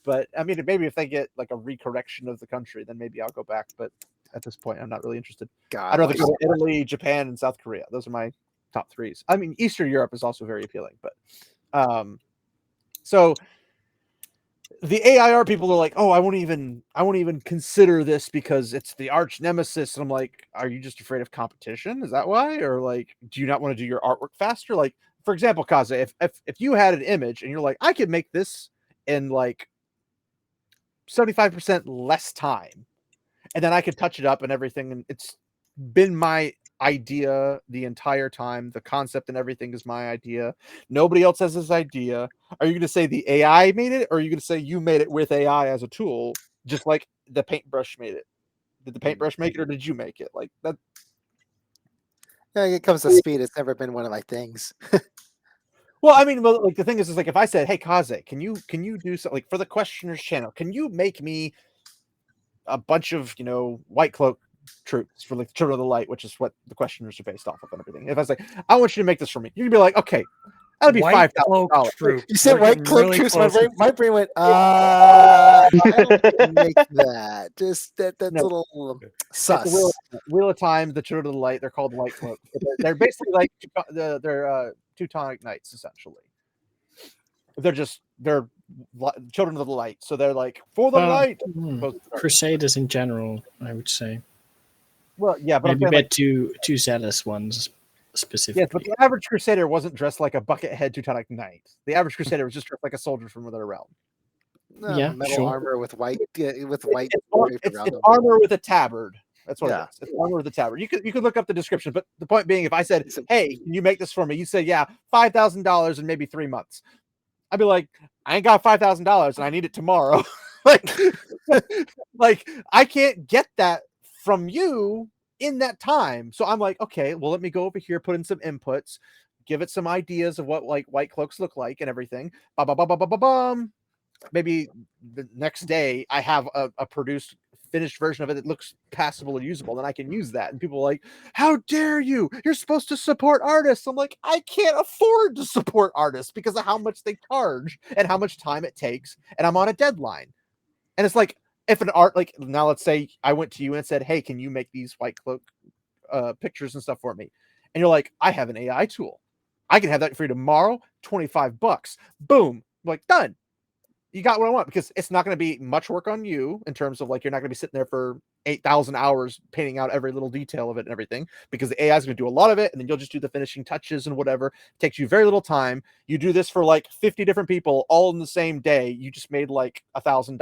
But I mean, maybe if they get like a recorrection of the country, then maybe I'll go back. But at this point, I'm not really interested. I'd rather go to Italy, Japan, and South Korea. Those are my top threes. I mean, Eastern Europe is also very appealing. But so the AIR people are like, oh, I won't even consider this because it's the arch nemesis. And I'm like, are you just afraid of competition? Is that why? Or like, do you not want to do your artwork faster? Like, for example, Kaze, if you had an image and you're like, I could make this in like 75% less time, and then I could touch it up and everything, and it's been my idea the entire time. The concept and everything is my idea. Nobody else has this idea. Are you going to say the AI made it, or are you going to say you made it with AI as a tool, just like the paintbrush made it? Did the paintbrush make it, or did you make it? Like that. Yeah, it comes to speed. It's never been one of my things. Well, I mean, like the thing is like if I said, "Hey, Kaze, can you do something like for the questioner's channel? Can you make me a bunch of white cloak troops for like the Children of the Light, which is what the questioners are based off of and everything?" If I was like, "I want you to make this for me," you'd be like, "Okay, that'll be $5,000." You said white cloak troops. My brain went, I don't make that. Just that's a little sus. Wheel of Time, the Children of the Light. They're called white cloak. They're basically like they're Teutonic Knights, essentially. They're Children of the Light, so they're like for the light. Crusaders in general, I would say. Well, yeah, but maybe like, two zealous ones specifically. Yes, but the average Crusader wasn't dressed like a bucket-head Teutonic Knight. The average Crusader was just dressed like a soldier from another realm. Metal armor with white. It's armor with a tabard. That's what it is. It's armor with a tabard. You could look up the description, but the point being, if I said, "Hey, can you make this for me?" You say, "Yeah, $5,000 in maybe 3 months." I'd be like, "I ain't got $5,000 and I need it tomorrow." like I can't get that from you in that time. So I'm like, okay, well, let me go over here, put in some inputs, give it some ideas of what like white cloaks look like and everything. Maybe the next day I have a produced finished version of it that looks passable or usable, then I can use that. And people are like, how dare you? You're supposed to support artists. I'm like, I can't afford to support artists because of how much they charge and how much time it takes. And I'm on a deadline. And it's like, if an art, like now let's say I went to you and said, hey, can you make these white cloak pictures and stuff for me? And you're like, I have an AI tool. I can have that for you tomorrow, $25. Boom. I'm like, done. you got what I want, because it's not going to be much work on you in terms of like, you're not going to be sitting there for 8,000 hours painting out every little detail of it and everything, because the AI is going to do a lot of it. And then you'll just do the finishing touches and whatever. It takes you very little time. You do this for like 50 different people all in the same day. You just made like $1,000,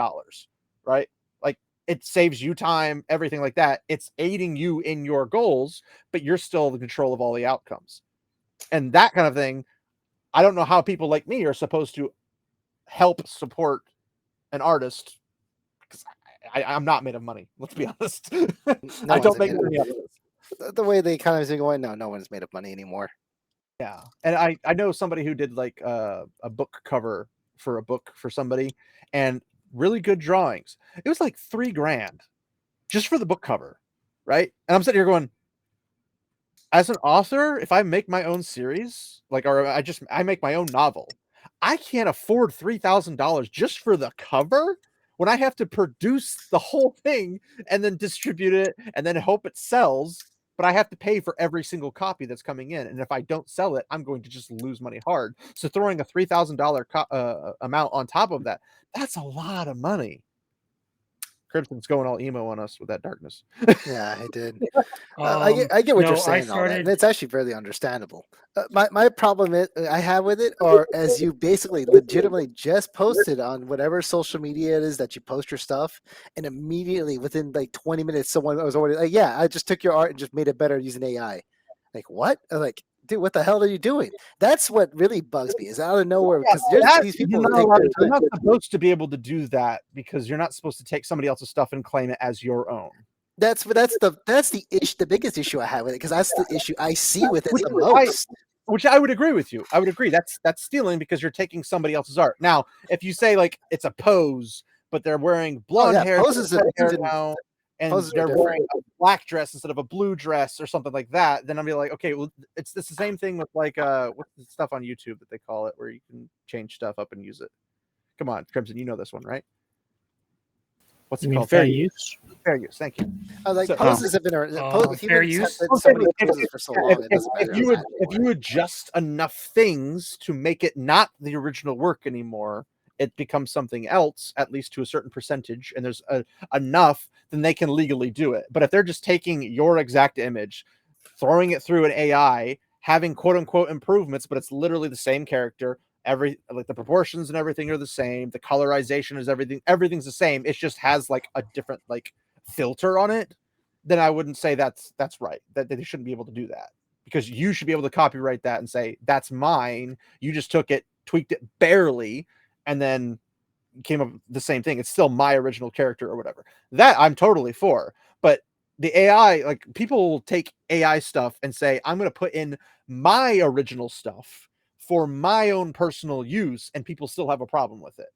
right? Like, it saves you time, everything like that. It's aiding you in your goals, but you're still in control of all the outcomes. And that kind of thing, I don't know how people like me are supposed to help support an artist, because I'm not made of money. Let's be honest. I don't make money out of this. The way they kind of say going, no one's made of money anymore. Yeah, and I know somebody who did like a book cover for a book for somebody, and really good drawings. It was like $3,000 just for the book cover, right? And I'm sitting here going, as an author, if I make my own series, like, or I make my own novel, I can't afford $3,000 just for the cover when I have to produce the whole thing and then distribute it and then hope it sells. But I have to pay for every single copy that's coming in. And if I don't sell it, I'm going to just lose money hard. So throwing a $3,000 amount on top of that, that's a lot of money. Crimson's going all emo on us with that darkness. Yeah, I did. I get what you're saying. All that, and it's actually fairly understandable. My problem I have with it, or as you basically legitimately just posted on whatever social media it is that you post your stuff, and immediately within like 20 minutes, someone was already like, "Yeah, I just took your art and just made it better using AI." Like, what? I'm like, dude, what the hell are you doing? That's what really bugs me, is out of nowhere, because these people you're not supposed to be able to do that, because you're not supposed to take somebody else's stuff and claim it as your own. That's the issue, the biggest issue I have with it, because that's the issue I see with it the most. Which I would agree with you. I would agree that's stealing, because you're taking somebody else's art. Now, if you say like it's a pose, but they're wearing blonde hair, now, and they're wearing a black dress instead of a blue dress or something like that, then I'll be like, okay, well, it's the same thing with like what's the stuff on YouTube that they call it, where you can change stuff up and use it. Come on, Crimson, you know this one, right? What's it called? Fair use. Fair use. Thank you. Poses have been fair use. So many poses for so long. If you adjust enough things to make it not the original work anymore, it becomes something else, at least to a certain percentage, and there's enough, then they can legally do it. But if they're just taking your exact image, throwing it through an AI, having quote unquote improvements, but it's literally the same character, like the proportions and everything are the same, the colorization is everything's the same, it just has like a different like filter on it, then I wouldn't say that's right, that they shouldn't be able to do that, because you should be able to copyright that and say that's mine. You just took it, tweaked it barely, and then came up with the same thing. It's still my original character or whatever. That I'm totally for. But the AI, like, people will take AI stuff and say, I'm going to put in my original stuff for my own personal use, and people still have a problem with it.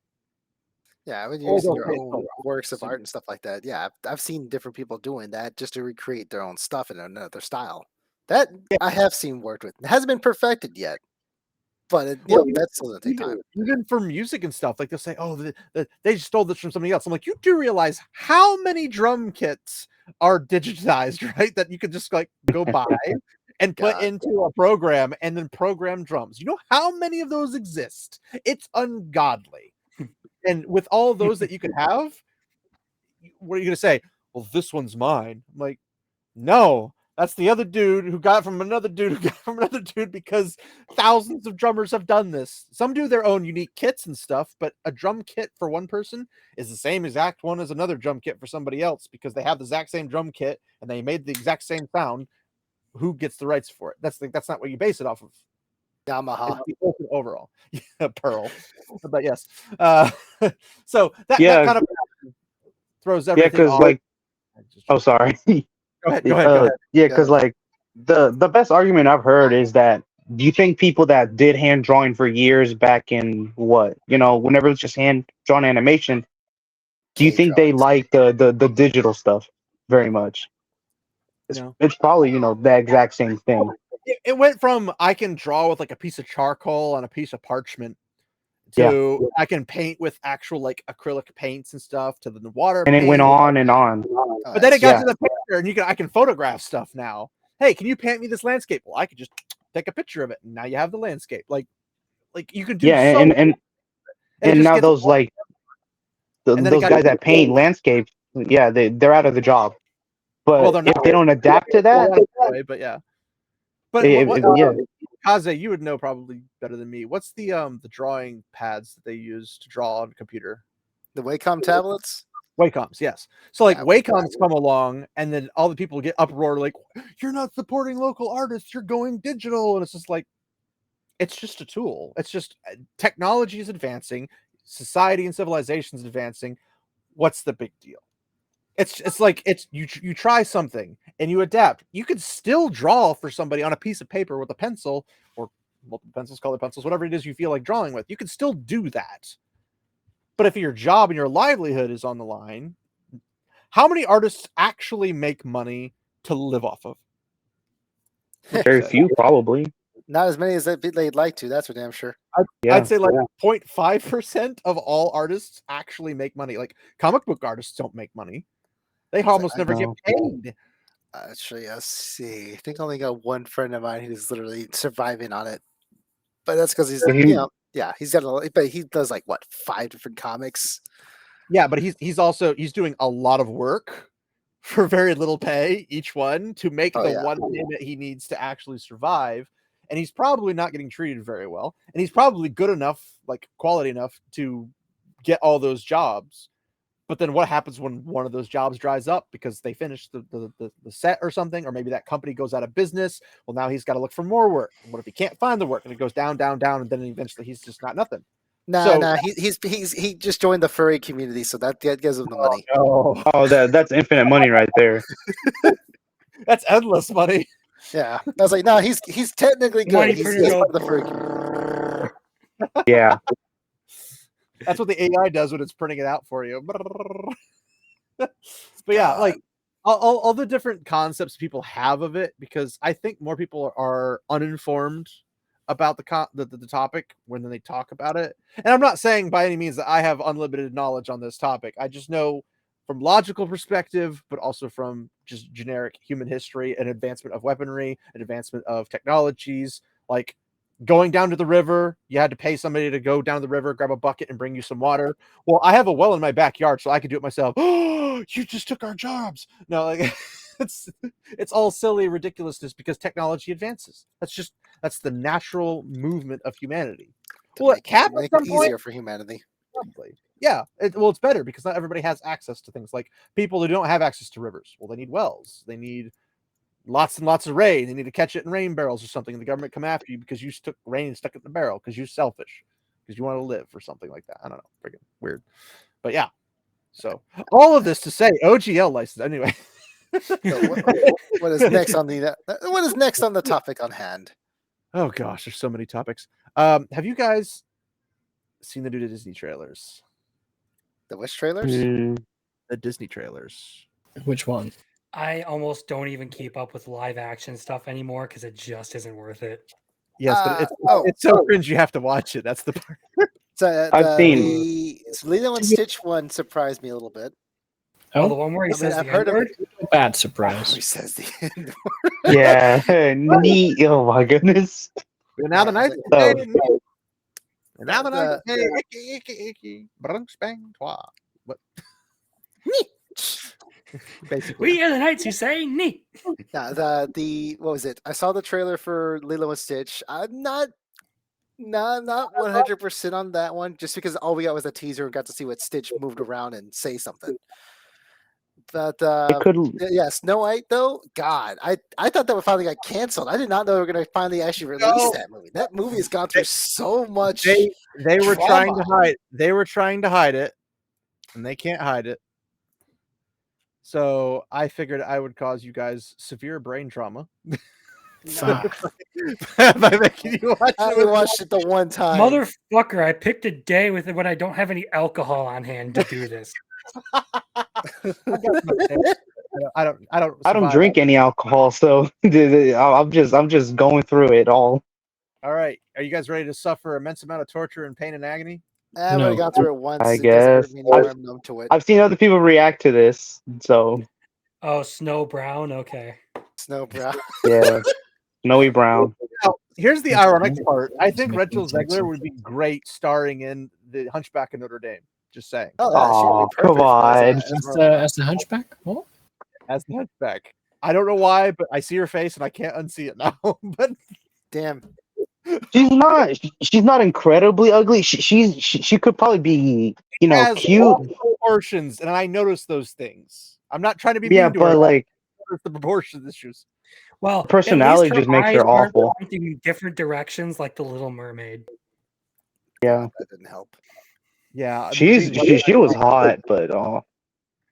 Yeah, when you're using your own works of art and stuff like that. Yeah, I've seen different people doing that just to recreate their own stuff in another style. That I have seen worked with. It hasn't been perfected yet, but that's still going to take time. Even for music and stuff, like they'll say, "Oh, they stole this from somebody else." I'm like, you do realize how many drum kits are digitized, right? That you could just like go buy and put into a program and then program drums. You know how many of those exist? It's ungodly. And with all of those that you could have, what are you going to say? Well, this one's mine. I'm like, no, that's the other dude who got it from another dude who got it from another dude, because thousands of drummers have done this. Some do their own unique kits and stuff, but a drum kit for one person is the same exact one as another drum kit for somebody else, because they have the exact same drum kit and they made the exact same sound. Who gets the rights for it? That's not what you base it off of. Yamaha overall. Yeah, Pearl. But yes. So that kind of throws everything. Yeah, because like, oh, sorry. Go ahead. Yeah, because like the best argument I've heard is that, do you think people that did hand drawing for years back in whenever it's just hand drawn animation, do you think they like the digital stuff very much? It's probably the exact same thing. It went from I can draw with like a piece of charcoal on a piece of parchment to I can paint with actual like acrylic paints and stuff, to the water, and it went on and on. But then it got to the picture, and I can photograph stuff now. Hey, can you paint me this landscape? Well, I could just take a picture of it, and now you have the landscape. Like you can do. Yeah, and now those like those guys that paint landscape, yeah, they're out of the job. But if they don't adapt to that, but yeah. But Kaze, you would know probably better than me. What's the drawing pads that they use to draw on a computer? The Wacom tablets? Wacoms, yes. So like Wacoms come along, and then all the people get uproar like, "You're not supporting local artists. You're going digital." And it's just like, it's just a tool. It's just technology is advancing, society and civilization is advancing. What's the big deal? It's like you try something and you adapt. You could still draw for somebody on a piece of paper with a pencil or multiple pencils, colored pencils, whatever it is you feel like drawing with. You could still do that. But if your job and your livelihood is on the line, how many artists actually make money to live off of? Very few, probably. Not as many as they'd like to. That's for damn sure. I'd say like 0.5% of all artists actually make money. Like comic book artists don't make money. They almost never get paid. Actually, let's see. I think I only got one friend of mine who's literally surviving on it. But that's because he's, he's got but he does like what, 5 different comics. Yeah, but he's doing a lot of work for very little pay each one to make the one thing that he needs to actually survive. And he's probably not getting treated very well. And he's probably good enough, like quality enough to get all those jobs. But then what happens when one of those jobs dries up because they finish the set or something, or maybe that company goes out of business? Well, now he's got to look for more work. And what if he can't find the work and it goes down, down, down, and then eventually he's just got nothing? He just joined the furry community, so that gives him the money. Oh, that's infinite money right there. That's endless money. Yeah, I was like, no, he's technically good. He's part of the furry community. Yeah. That's what the AI does when it's printing it out for you. But yeah, like all the different concepts people have of it, because I think more people are uninformed about the topic when they talk about it. And I'm not saying by any means that I have unlimited knowledge on this topic. I just know from logical perspective, but also from just generic human history and advancement of weaponry and advancement of technologies, like going down to the river, you had to pay somebody to go down to the river, grab a bucket, and bring you some water. Well, I have a well in my backyard, so I could do it myself. Oh, you just took our jobs. No, like it's all silly ridiculousness because technology advances. That's the natural movement of humanity. Well, it can make it easier for humanity. Probably. Yeah. It's better because not everybody has access to things. Like people who don't have access to rivers. Well, they need wells. They need lots and lots of rain. They need to catch it in rain barrels or something. And the government come after you because you took rain and stuck it in the barrel because you're selfish, because you want to live or something like that. I don't know. Freaking weird. But yeah. So all of this to say OGL license anyway. So what is next on the topic on hand? Oh gosh, there's so many topics. Have you guys seen the new Disney trailers? The which trailers? The Disney trailers. Which one? I almost don't even keep up with live action stuff anymore because it just isn't worth it. Yes, but it's so cringe you have to watch it. That's the part. I've seen Lilo and Stitch one surprised me a little bit. Oh, the one where he says I've the heard of N-word? it. Bad surprise. He says the N-word. Yeah, neat. Oh my goodness. And now the night. And now the night. Icky, brunch bang twa. What? Basically, We are the knights who say "nee." The what was it? I saw the trailer for Lilo and Stitch. I'm not 100% on that one, just because all we got was a teaser and got to see what Stitch moved around and say something. But Snow White though, God, I thought that finally got canceled. I did not know they were going to finally actually release that movie. That movie has gone through so much. They were trying to hide. They were trying to hide it, and they can't hide it. So I figured I would cause you guys severe brain trauma by making you watch it. I only watched it the one time. Motherfucker, I picked a day with it when I don't have any alcohol on hand to do this. I don't drink any alcohol, so I'm just going through it all. All right, are you guys ready to suffer immense amount of torture and pain and agony? I've already gone through it once. I guess I'm numb to it. I've seen other people react to this, so. Oh, Snow Brown. Okay. Snow Brown. Yeah, Snowy Brown. Now, here's the ironic part. I think Rachel Zegler would be great starring in The Hunchback of Notre Dame. Just saying. Oh, come on. As the Hunchback? What? As the Hunchback. I don't know why, but I see her face and I can't unsee it now. But damn. She's not incredibly ugly. She could probably be, has cute. all proportions, and I notice those things. I'm not trying to be Yeah, mean to but her. like The proportion issues. Well, personality just makes her awful. Pointing in different directions, like the Little Mermaid. Yeah, that didn't help. Yeah, she was hot, but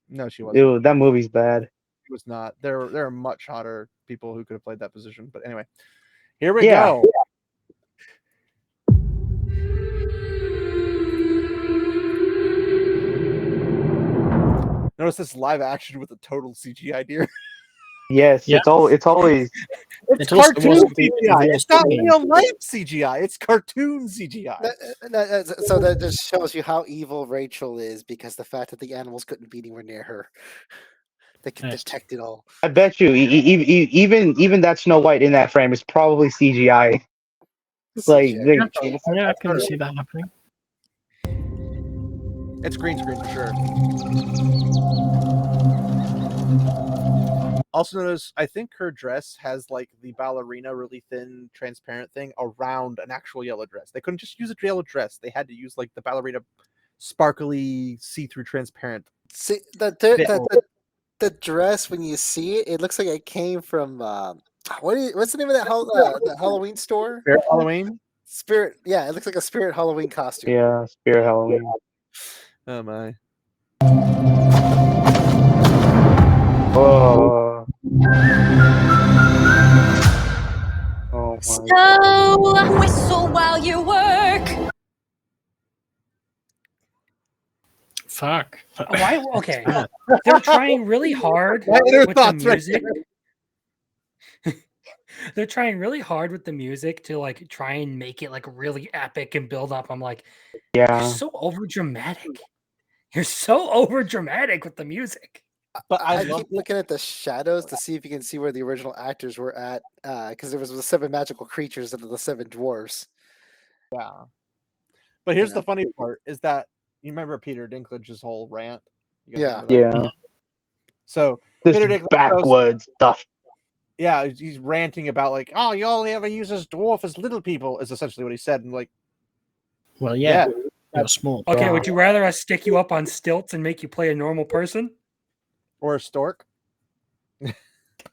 no, she wasn't. That movie's bad. She was not. There are much hotter people who could have played that position. But anyway, here we go. Notice this live action with a total CGI deer. Yes, Yeah. it's always It's cartoon CGI. It's not real life CGI. It's cartoon CGI. So that just shows you how evil Rachel is, because the fact that the animals couldn't be anywhere near her. They can detect it all. I bet you, even that Snow White in that frame is probably CGI. Like, I can see that happening. It's green screen for sure. Also notice, I think her dress has like the ballerina really thin, transparent thing around an actual yellow dress. They couldn't just use a yellow dress. They had to use like the ballerina sparkly, see-through, transparent. See the dress, when you see it, it looks like it came from what's the name of that Halloween store? Spirit Halloween. Spirit, yeah, it looks like a Spirit Halloween costume. Yeah, Spirit Halloween. Oh my. Oh. Oh my. So whistle while you work. Fuck. Why? Okay, they're trying really hard with the music. They're trying really hard with the music to like try and make it like really epic and build up. I'm like, yeah, you're so over dramatic. You're so over dramatic with the music. But I keep looking at the shadows to see if you can see where the original actors were at, because there was the 7 magical creatures and the 7 dwarves. Yeah. But here's the funny part: is that you remember Peter Dinklage's whole rant? Yeah. So this Peter Dinklage backwoods stuff. Yeah, he's ranting about like, oh, you only ever use as dwarf as little people is essentially what he said, and like, well, yeah. You're small. Okay, would you rather us stick you up on stilts and make you play a normal person? Or a stork?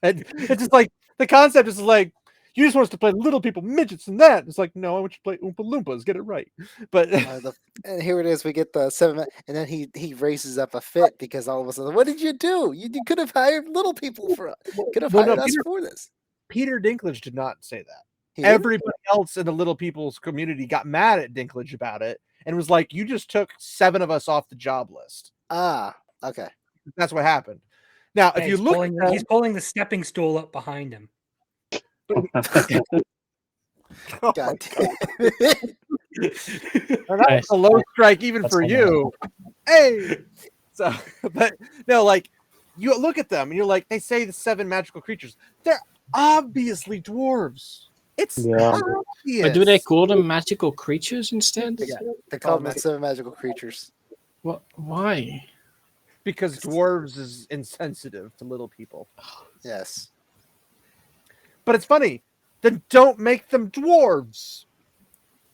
It's just like, the concept is like, you just want us to play little people, midgets, and that. It's like, no, I want you to play Oompa Loompas, get it right. But and here it is, we get the 7, and then he raises up a fit because all of a sudden, what did you do? You could have hired little people for could have hired us for this. Peter Dinklage did not say that. Everybody else in the little people's community got mad at Dinklage about it and was like, you just took 7 of us off the job list. Ah, okay. That's what happened. Now, if you look he's pulling the stepping stool up behind him. God damn it. That's a low strike even for you. Hey! So, but no, like, you look at them and you're like, they say the 7 magical creatures. They're obviously dwarves. It's obvious. But do they call them magical creatures instead? Yeah, they call them 7 magical creatures. What? Why? Because dwarves is insensitive to little people. Yes. But it's funny. Then don't make them dwarves.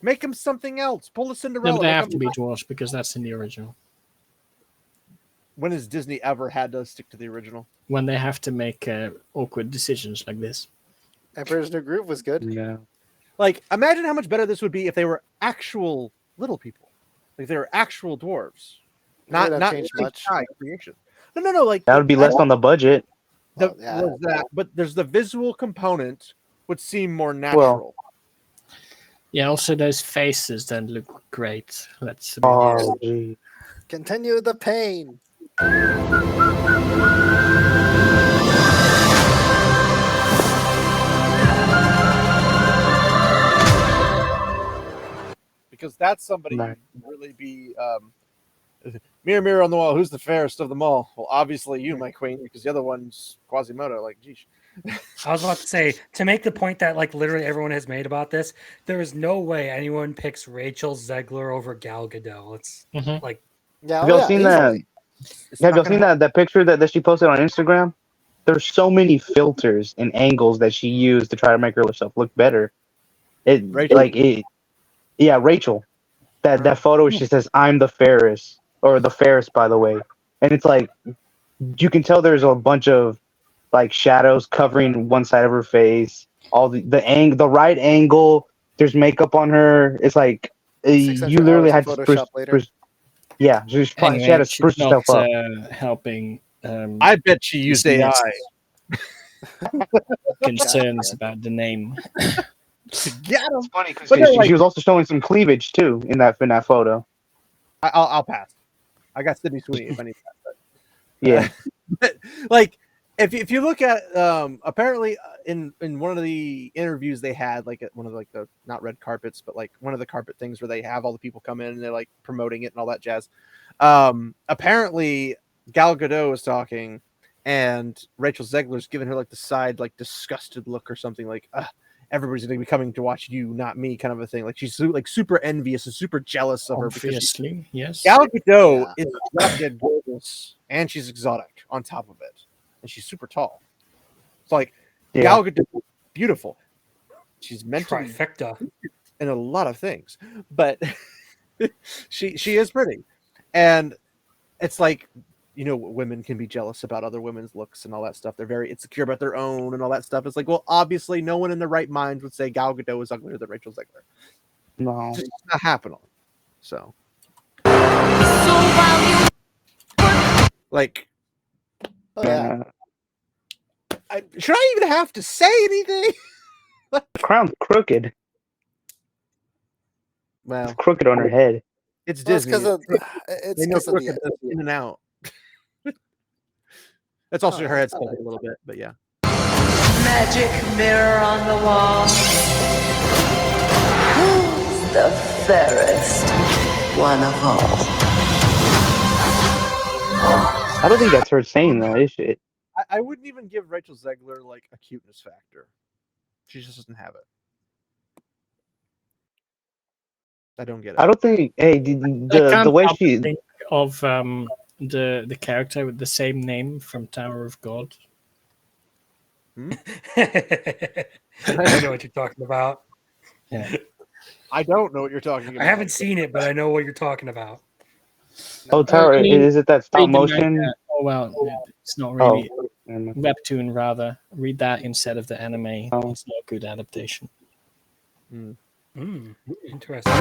Make them something else. Pull a Cinderella. No, they have to be dwarves because that's in the original. When has Disney ever had to stick to the original? When they have to make awkward decisions like this. Emperor's New Groove was good. Yeah. Like, imagine how much better this would be if they were actual little people. Like, they were actual dwarves. Not changed much. Creation. No. Like, that would be less on the budget. But there's the visual component would seem more natural. Yeah, also those faces don't look great. Let's continue the pain. Because that's somebody who really be mirror, mirror on the wall, who's the fairest of them all? Well, obviously you, my queen, because the other one's Quasimodo. Like, geez. I was about to say, to make the point that like literally everyone has made about this, there is no way anyone picks Rachel Zegler over Gal Gadot. It's like Yeah, Have y'all seen that? It's Have not y'all gonna seen help. that picture that she posted on Instagram? There's so many filters and angles that she used to try to make herself look better. Rachel? Yeah, Rachel. That photo, she says, "I'm the fairest," or the fairest, by the way. And it's like you can tell there's a bunch of like shadows covering one side of her face. All the right angle. There's makeup on her. It's like you 600 literally hours of had to Photoshop later. yeah, she had Anyway, to she's spruce not herself up. helping. I bet she used AI. Concerns about the name. Get him. It's funny because But no, like, she was also showing some cleavage too in that photo. I'll pass. I got Sydney Sweeney if I need that. Yeah. But, like, if you look at apparently in one of the interviews they had, like at one of the not red carpets, but like one of the carpet things where they have all the people come in and they're like promoting it and all that jazz. Apparently Gal Gadot was talking and Rachel Zegler's giving her like the side like disgusted look or something like everybody's gonna be coming to watch you, not me, kind of a thing. Like she's like super envious and super jealous of her because Obviously, yes. Gal Gadot is not dead gorgeous and she's exotic on top of it, and she's super tall. It's like Gal Gadot, beautiful. She's meant to be Trifecta. in a lot of things, but she is pretty, and it's like, you know, women can be jealous about other women's looks and all that stuff. They're very insecure about their own and all that stuff. It's like, well, obviously, no one in their right mind would say Gal Gadot is uglier than Rachel Zegler. No. It's just not happening. So, like, Oh yeah. should I even have to say anything? The crown's crooked. Well, it's crooked on her head. It's Well, Disney. it's because of crooked in and out. That's also her head's a little bit, but yeah. Magic mirror on the wall. Who's the fairest one of all? I don't think that's her saying that, is it? I wouldn't even give Rachel Zegler like a cuteness factor. She just doesn't have it. I don't get it. I don't think. Hey, the way she think of the character with the same name from Tower of God. I know what you're talking about. Yeah. I don't know what you're talking about. I haven't seen it, but I know what you're talking about. Oh, Tower, is it that stop motion? Oh well, it's not really webtoon. Rather, read that instead of the anime. It's not a good adaptation. Interesting.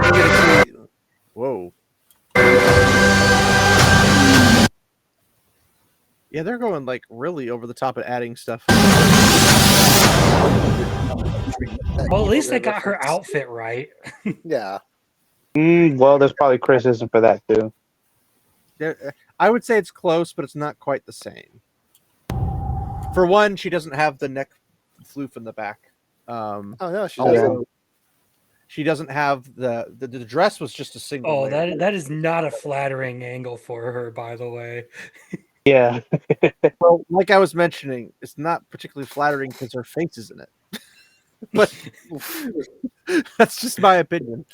Whoa. Yeah, they're going like really over the top at adding stuff. Well, at least they got her outfit right. Yeah. Well, there's probably criticism for that too. I would say it's close, but it's not quite the same. For one, she doesn't have the neck floof in the back. Oh no, she also, doesn't. she doesn't have the dress was just a single. Oh, layer. that is not a flattering angle for her, by the way. Yeah. Well, like I was mentioning, it's not particularly flattering because her face is in it. But that's just my opinion.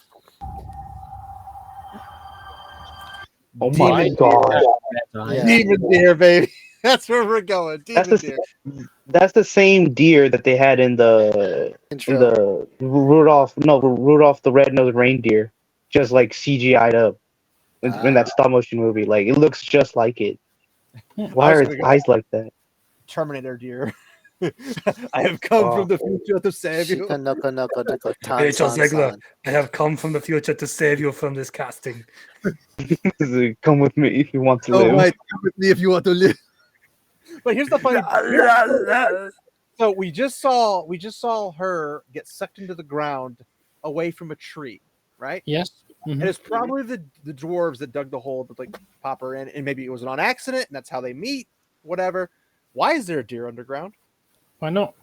Oh my god! Yeah. Demon deer, baby. That's where we're going. Demon deer. That's the same deer that they had in the Rudolph the Red-Nosed Reindeer, just like CGI'd up in that stop motion movie. Like it looks just like it. Why are its eyes like that? Terminator deer. I have come from the future to save you. Rachel Zegler, I have come from the future to save you from this casting. Come with me if you want to live. Right, come with me if you want to live. But here's the funny part. So we just saw her get sucked into the ground away from a tree, right? Yes. And it's probably the dwarves that dug the hole to like pop her in, and maybe it was on accident, and that's how they meet, whatever. Why is there a deer underground? Why not?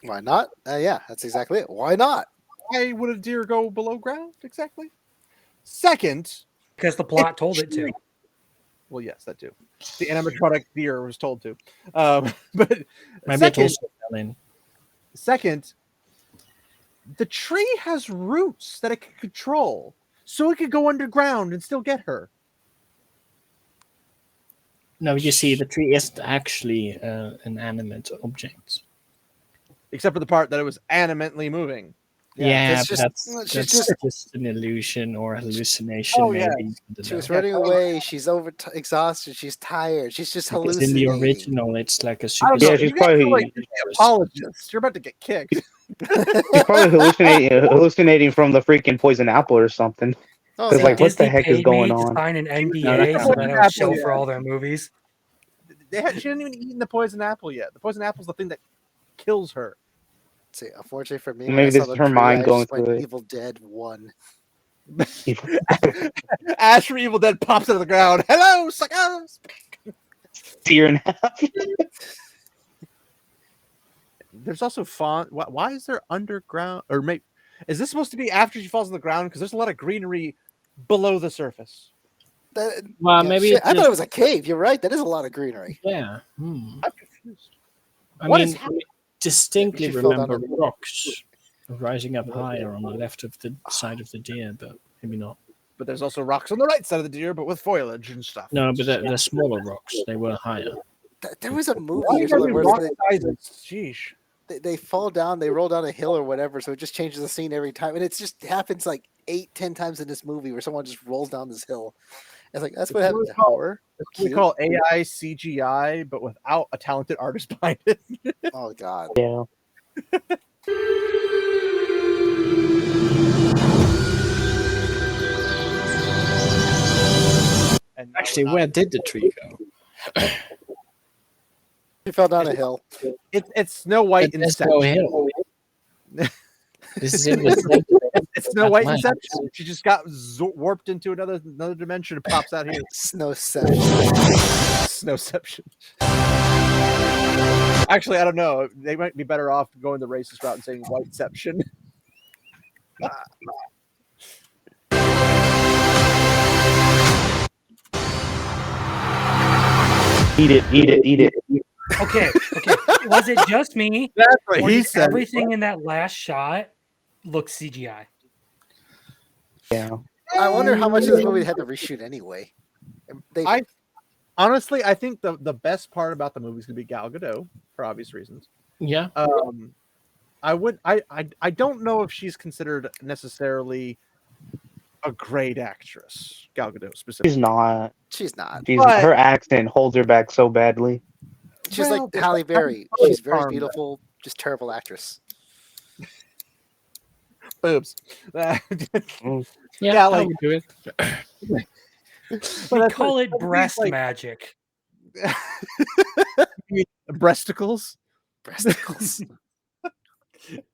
Why not? Yeah, that's exactly it. Why not? Why would a deer go below ground exactly? Second, because the plot told it to. Well, yes, that too. The animatronic deer was told to. But maybe second, the tree has roots that it can control, so it could go underground and still get her. No, you see, the tree isn't actually an animate object. Except for the part that it was animately moving. Yeah, that's but she's that's just an illusion or hallucination. Oh, yeah. Maybe. She was running away. She's exhausted. She's tired. She's just Because in hallucinating. the original, it's like a I super. don't know. Yeah, she's You guys are probably- like apologists. You're about to get kicked. He's probably hallucinating from the freaking poison apple or something. Oh, It's yeah. like, what the Disney heck is paid going me on? to sign an that NDA can't so be that I right. would show Yeah. for all their movies. She hadn't even eaten the poison apple yet. The poison apple's the thing that kills her. See, unfortunately for me, Maybe when I this saw is the her tree, mind I going just went through it. Evil Dead 1. Ash from Evil Dead pops out of the ground. Hello, suckers! Tear in half. There's also fawn. Why is there underground? Or maybe is this supposed to be after she falls on the ground? Because there's a lot of greenery below the surface. Well, maybe I thought it was a cave. You're right. That is a lot of greenery. Yeah. I'm confused. I What mean, is happening? distinctly Maybe she fell down remember the- rocks rising up higher on the left of the side of the deer, but maybe not. But there's also rocks on the right side of the deer, but with foliage and stuff. No, but the smaller rocks, they were higher. There was a movie Why or are something you where rock they, sizes? Sheesh. they fall down, they roll down a hill or whatever, so it just changes the scene every time. And it just happens like 8-10 times in this movie where someone just rolls down this hill. It's like, that's what happens to horror. We Cute. call AI CGI, but without a talented artist behind it. Oh, God. Yeah. And Actually, where did the tree go? She fell down a hill. it's Snow White There's no Inception. hill. This is in the It's Snow White Atlanta. Inception. She just got warped into another dimension and pops out here. Snowception. Snowception. Actually, I don't know. They might be better off going the racist route and saying Whiteception. Eat it, eat it, eat it. Okay. Was it just me? That's what Or he did said. everything in that last shot look CGI? Yeah. I wonder how much of this movie they had to reshoot anyway. Honestly, I think the best part about the movie is going to be Gal Gadot for obvious reasons. Yeah. I don't know if she's considered necessarily a great actress, Gal Gadot specifically. She's not. She's not. But- Her accent holds her back so badly. She's Well, like Halle Berry. but- She's very Charm. beautiful, just terrible actress. Boobs. Yeah, Yeah, I like- would do it. We that's call like- it that's breast like- magic. Breasticles. Breasticles.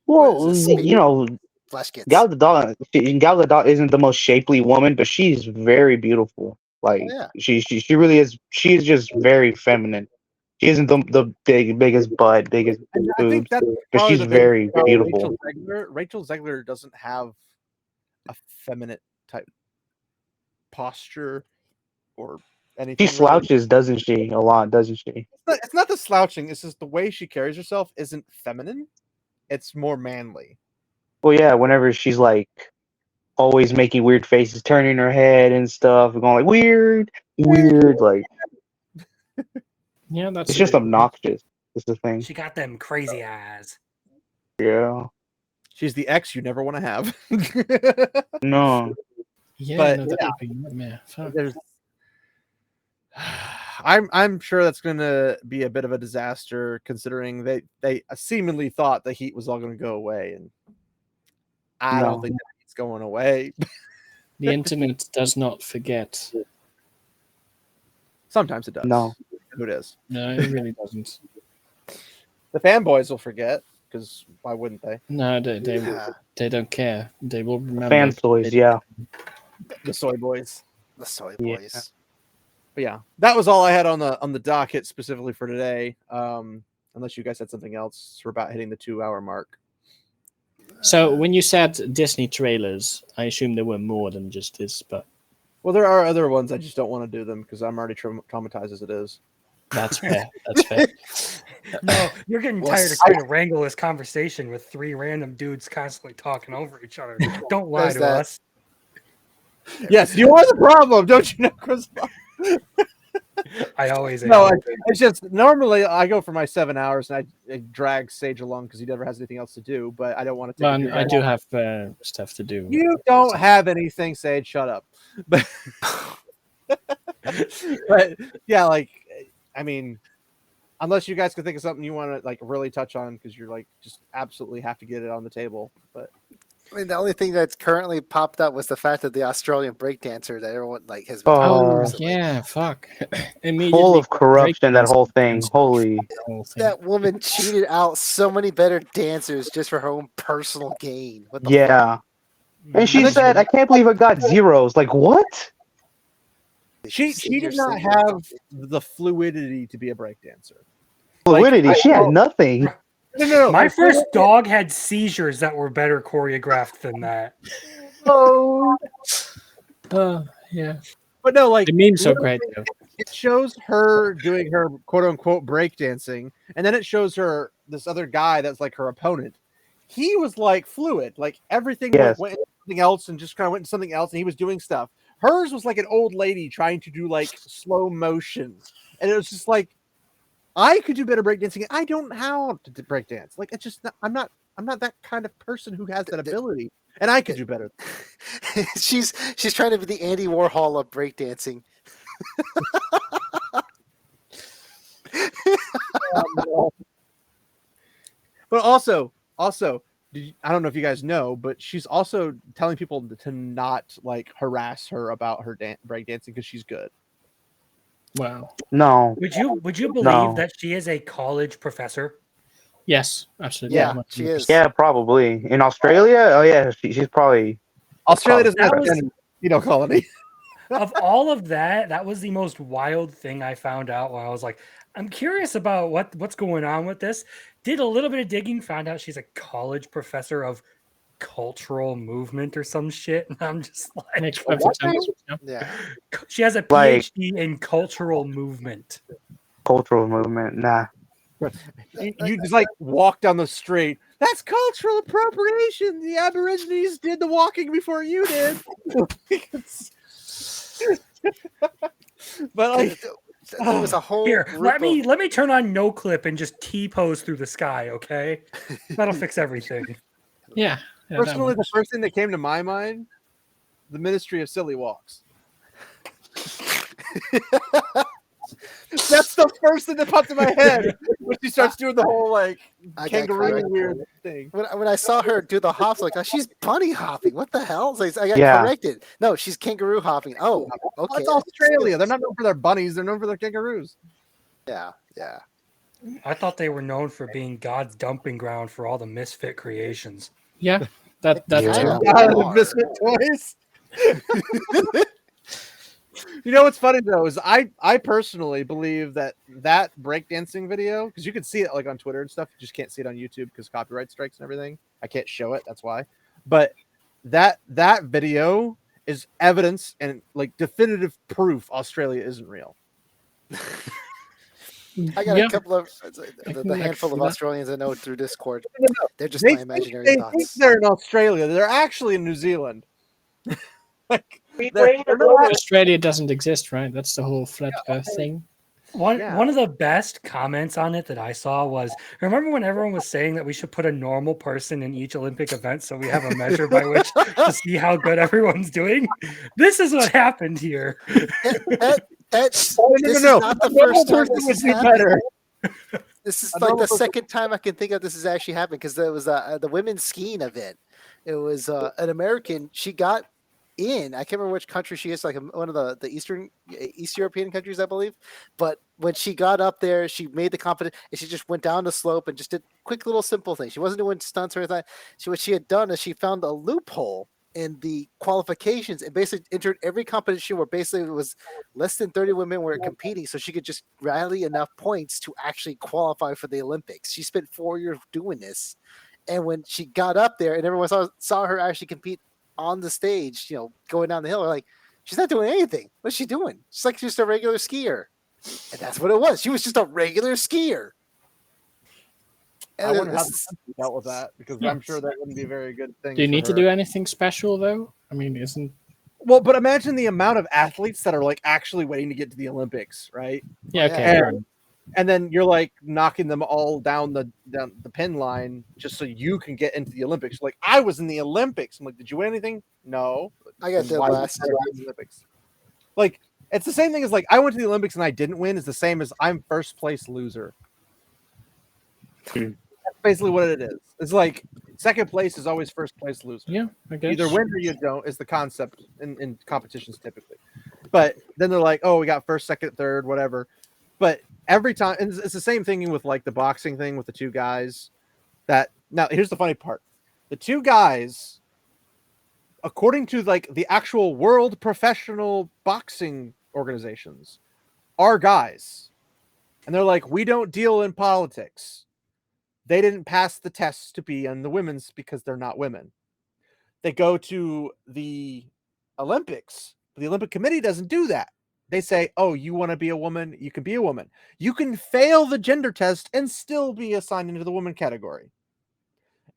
Well, Is this you know, Flash kids. Gal Gadot isn't the most shapely woman, but she's very beautiful. Like Oh, yeah. she really is. She's just very feminine. She isn't the biggest butt, biggest And I think boobs, that's but probably she's the thing very about beautiful. Rachel Zegler doesn't have a feminine type posture or anything. She slouches, doesn't she? A lot, doesn't she? It's not the slouching. It's just the way she carries herself isn't feminine. It's more manly. Well, yeah. Whenever she's like always making weird faces, turning her head and stuff, and going like weird, like Yeah, that's it's just obnoxious. That's the thing. She got them crazy eyes. Yeah. She's the ex you never want to have. No. Yeah, But, no, that yeah. would be a nightmare. Fuck. There's I'm sure that's going to be a bit of a disaster considering they seemingly thought the heat was all going to go away, and I No. don't think that heat's going away. The internet does not forget. Sometimes it does. No. Who it is. No, it really doesn't. The fanboys will forget because why wouldn't they? No, Yeah, they don't care. They will remember. Fan toys, yeah. The soy boys. the soy Yeah. boys. But yeah, that was all I had on the docket specifically for today. Unless you guys had something else, we're about hitting the 2-hour mark. So when you said Disney trailers, I assume there were more than just this, but Well, there are other ones. I just don't want to do them because I'm already traumatized as it is. that's fair. That's fair. No, you're getting Well, tired of trying to wrangle this conversation with three random dudes constantly talking over each other. Don't lie There's to that. us. Yes, you are the problem, don't you know, Chris? I always No, am. it's just normally I go for my 7 hours and I drag Sage along because he never has anything else to do. But I don't want to take. Well, I do have stuff to do. You don't have anything, Sage. Shut up. But but yeah, like I mean, unless you guys can think of something you want to like really touch on because you're like just absolutely have to get it on the table. But I mean, the only thing that's currently popped up was the fact that the Australian breakdancer that everyone like has been Oh, talking about Oh recently. yeah, fuck. Immediately full of corruption, that breakdance whole thing. and stuff. Holy. The whole thing. That woman cheated out so many better dancers just for her own personal gain. What the fuck? Yeah. And she then said, I can't believe I got zeros. Like, what? she did not have the fluidity to be a breakdancer. Fluidity. Like, she had nothing. No. My first dog had seizures that were better choreographed than that. Oh. Yeah. But no, like The memes are great though. it shows her doing her quote unquote breakdancing, and then it shows her this other guy that's like her opponent. He was like fluid, like everything Yes. went into something else and just kind of went into something else, and he was doing stuff. Hers was like an old lady trying to do like slow motion, and it was just like I could do better breakdancing. I don't know how to breakdance. Like it's just not, I'm not that kind of person who has that ability, and I could do better. she's trying to be the Andy Warhol of breakdancing. But also, I don't know if you guys know, but she's also telling people to not like harass her about her breakdancing because she's good. Wow. No. Would you believe No. that she is a college professor? Yes, absolutely. Yeah, she is. Yeah, probably. In Australia? Oh, yeah. She's probably. Australia doesn't That have was- a penal colony. Of all of that, that was the most wild thing I found out when I was like, I'm curious about what's going on with this. Did a little bit of digging, found out she's a college professor of cultural movement or some shit. And I'm just like, Makes perfect sense. Yeah. Yeah. she has a Like- PhD in cultural movement. Cultural movement. Nah. You just like walk down the street. That's cultural appropriation. The Aborigines did the walking before you did. But like, There was a whole Here, group let of- me turn on no clip and just T-pose through the sky, okay? That'll fix everything. Yeah. that personally, the works. first thing that came to my mind, the Ministry of Silly Walks. That's the first thing that popped in my head when she starts doing the whole like I got kangaroo corrected. weird thing. When I saw her do the hops, like, oh, she's bunny hopping. What the hell? Like, I got Yeah. corrected. No, she's kangaroo hopping. Oh, Well, okay. it's Australia. They're not known for their bunnies. They're known for their kangaroos. Yeah. I thought they were known for being God's dumping ground for all the misfit creations. Yeah. That Yeah. too. God, misfit toys. You know what's funny though is I personally believe that breakdancing video, because you can see it like on Twitter and stuff, you just can't see it on YouTube because copyright strikes and everything. I can't show it, that's why. But that video is evidence and like definitive proof Australia isn't real. I got Yeah. a couple of I the can handful of see that. Australians I know through Discord. They're just They my think, imaginary they thoughts. think they're in Australia. They're actually in New Zealand. Like, they're not- Australia doesn't exist, right? That's the whole flat Earth thing. One of the best comments on it that I saw was, remember when everyone was saying that we should put a normal person in each Olympic event so we have a measure by which to see how good everyone's doing? This is what happened here. This No. is not the A normal first time person this would has do happened. better. This is A like the normal person- second time I can think of this has actually happened because there was the women's skiing event. It was an American. She got in. I can't remember which country she is, like one of the East European countries, I believe. But when she got up there, she made the competition, and she just went down the slope and just did quick little simple things. She wasn't doing stunts or anything. What she had done is she found a loophole in the qualifications and basically entered every competition where basically it was less than 30 women were competing, so she could just rally enough points to actually qualify for the Olympics. She spent 4 years doing this, and when she got up there and everyone saw her actually compete on the stage, going down the hill, like, she's not doing anything. What's she doing? She's like just a regular skier, and that's what it was. She was just a regular skier. I And wonder how this- the dealt with that because Yeah. I'm sure that wouldn't be a very good thing. Do you for need to her. do anything special though? I mean, isn't Well, but imagine the amount of athletes that are like actually waiting to get to the Olympics, right? Yeah, okay. And then you're like knocking them all down the pin line just so you can get into the Olympics. Like, I was in the Olympics. I'm like, did you win anything? No. I got Then the why last. did you go to the Olympics? Like, it's the same thing as like I went to the Olympics and I didn't win. Is the same as I'm first place loser. That's basically what it is. It's like second place is always first place loser. Yeah, I guess. Either win or you don't is the concept in competitions typically. But then they're like, oh, we got first, second, third, whatever. But every time, and it's the same thing with like the boxing thing with the two guys. That now here's the funny part: the two guys, according to like the actual world professional boxing organizations, are guys, and they're like, we don't deal in politics. They didn't pass the tests to be on the women's because they're not women. They go to the Olympics, but the Olympic Committee doesn't do that. They say, oh, you want to be a woman? You can be a woman. You can fail the gender test and still be assigned into the woman category.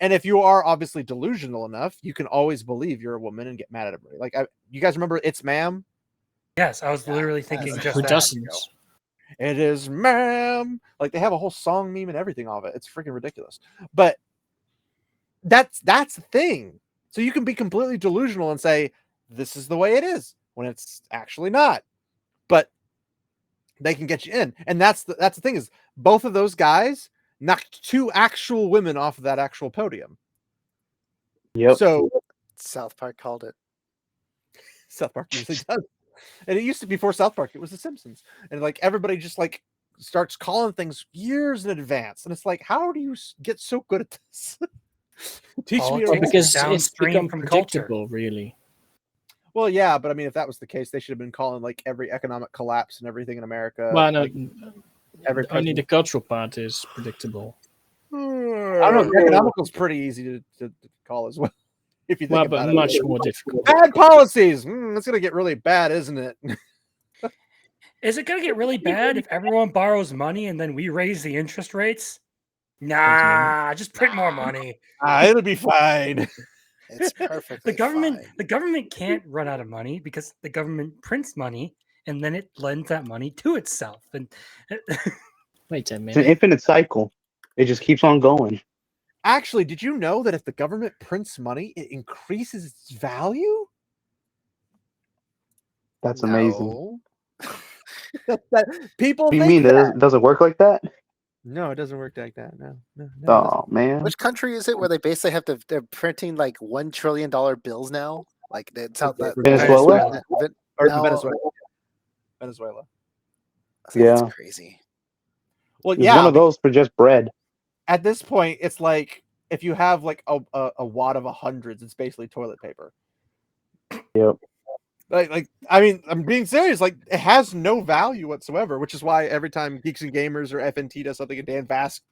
And if you are obviously delusional enough, you can always believe you're a woman and get mad at everybody. Like, you guys remember It's Ma'am? Yes, I was literally thinking just Who that. doesn't? It is ma'am. Like, they have a whole song meme and everything of it. It's freaking ridiculous. But that's the thing. So you can be completely delusional and say, this is the way it is, when it's actually not. But they can get you in. And that's the thing is, both of those guys knocked two actual women off of that actual podium. Yep. So South Park called it. South Park usually does. And it used to be before South Park, it was The Simpsons. And like everybody just like starts calling things years in advance. And it's like, how do you get so good at this? Teach me. Because it's downstream become from culture. predictable, really. Well, yeah, but I mean, if that was the case, they should have been calling like every economic collapse and everything in America. Well, no, like, only the cultural part is predictable. I don't know. The economical's pretty easy to call as well. If you think about but it. much more difficult. Bad policies. It's gonna get really bad, isn't it? Is it going to get really bad if everyone borrows money and then we raise the interest rates? Nah, just print more money. It'll be fine. It's perfectly The fine. government can't run out of money because the government prints money and then it lends that money to itself. And Wait a It's an minute. infinite cycle. It just keeps on going. Actually, did you know that if the government prints money, it increases its value? That's amazing. People What do you think mean? that. Does it work like that? No, it doesn't work like that. No. Oh man. Which country is it where they basically they're printing like $1 trillion bills now? Like that's how that Venezuela? Or No. Venezuela. Yeah. That's crazy. Well, It's yeah. one of those for just bread. At this point, it's like if you have like a wad of hundreds, it's basically toilet paper. Yep. Like I mean, I'm being serious. Like, it has no value whatsoever, which is why every time Geeks and Gamers or FNT does something and Dan Vask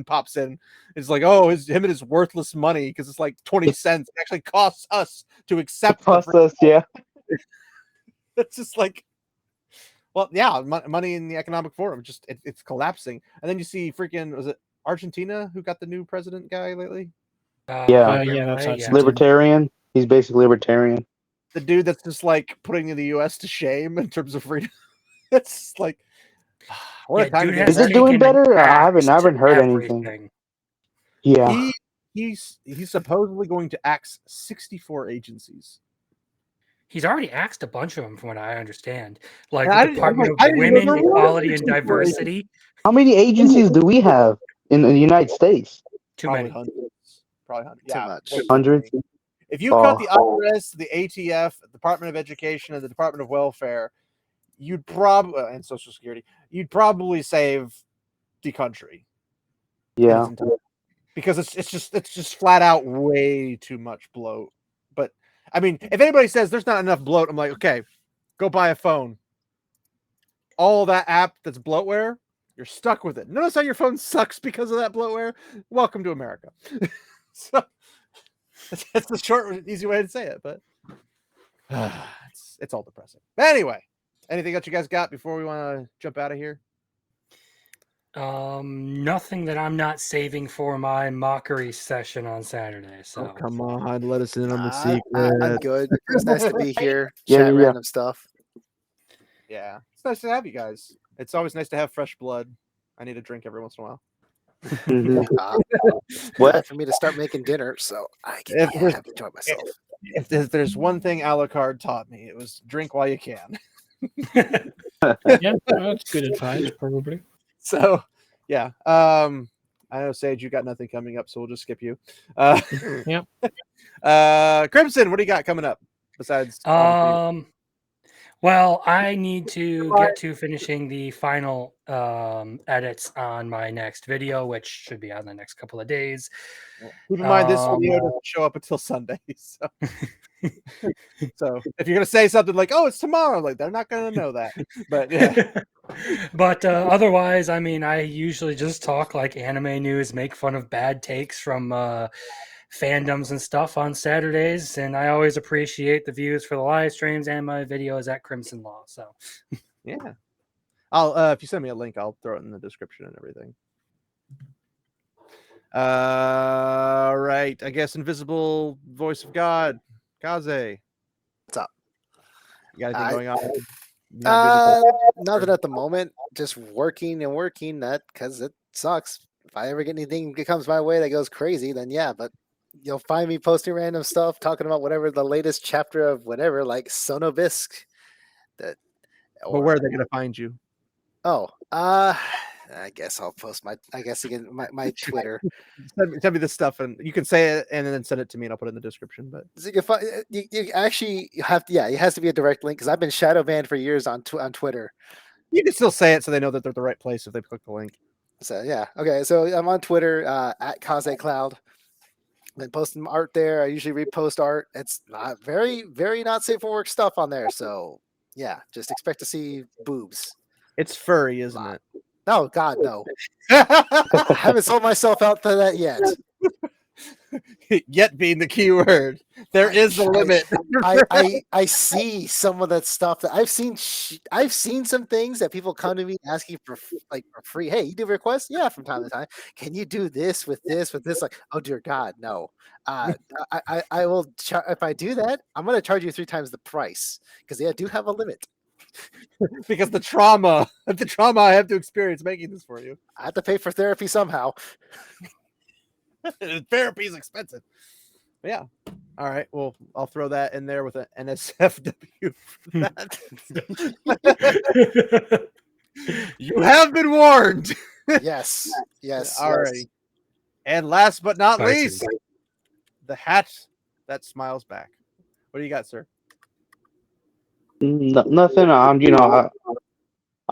pops in, it's like, oh, him and his worthless money because it's like 20 cents. It actually costs us to accept. Yeah. It's just like, well, yeah, money in the economic forum, just it's collapsing. And then you see freaking, was it Argentina who got the new president guy lately? Yeah. That's Libertarian. He's basically libertarian. The dude that's just like putting the U.S. to shame in terms of freedom. It's like, what a time to Is it doing better? I haven't heard anything. Yeah. He's supposedly going to axe 64 agencies. He's already axed a bunch of them, from what I understand. Like I the Department of Women, Equality, and Diversity. How many agencies do we have in the United States? Too many. Probably hundreds. Too Yeah, much. Hundreds. If you cut the IRS, the ATF, the Department of Education, and the Department of Welfare, you'd probably and Social Security, you'd probably save the country. Yeah. Because it's just flat out way too much bloat. But I mean, if anybody says there's not enough bloat, I'm like, okay, go buy a phone. All that app that's bloatware, you're stuck with it. Notice how your phone sucks because of that bloatware? Welcome to America. So that's the short, easy way to say it, but it's all depressing. But anyway, anything else you guys got before we want to jump out of here? Nothing that I'm not saving for my mockery session on Saturday. So come on, let us in on the I'm secret. good. It's nice to be here. Yeah, Chat yeah. random stuff. Yeah, it's nice to have you guys. It's always nice to have fresh blood. I need a drink every once in a while. What? For me to start making dinner, so I can enjoy myself. If there's one thing Alucard taught me, it was drink while you can. Yeah, that's good advice, probably. So, yeah. I know, Sage, you got nothing coming up, so we'll just skip you. Yep. Crimson, what do you got coming up besides? Well, I need to get to finishing the final edits on my next video, which should be out in the next couple of days. Keep in mind, this video doesn't show up until Sunday. So. So if you're gonna say something like, "Oh, it's tomorrow," like they're not gonna know that. But yeah. But otherwise, I mean, I usually just talk like anime news, make fun of bad takes from fandoms and stuff on Saturdays, and I always appreciate the views for the live streams and my videos at Crimson Law. So yeah, I'll if you send me a link, I'll throw it in the description and everything. Right, I guess invisible voice of God, Kaze. What's up? You got anything going on? Nothing at the moment. Just working and working. That because it sucks. If I ever get anything that comes my way that goes crazy, then yeah. But you'll find me posting random stuff, talking about whatever the latest chapter of whatever, like Sonobisk. But where are they going to find you? Oh, I guess I'll post my Twitter. Send me this stuff, and you can say it, and then send it to me, and I'll put it in the description. But so you actually have to, it has to be a direct link because I've been shadow banned for years on Twitter. You can still say it so they know that they're the right place if they click the link. So yeah, okay. So I'm on Twitter at CauseCloud. Been posting art there. I usually repost art. It's not very, very not safe for work stuff on there. So yeah, just expect to see boobs. It's furry, isn't it? Oh God, no. I haven't sold myself out to that yet. Yet being the key word. There is a limit. I see some of that stuff that I've seen. I've seen some things that people come to me asking for free. Hey, you do requests? Yeah, from time to time. Can you do this with this with this? Like, oh dear God, no. I will. If I do that, I'm going to charge you 3 times the price because they do have a limit. Because the trauma I have to experience making this for you. I have to pay for therapy somehow. Therapy is expensive. But yeah. All right. Well, I'll throw that in there with an NSFW for that. You have been warned. Yes. All right. And last but not least, the hat that smiles back. What do you got, sir? Nothing. I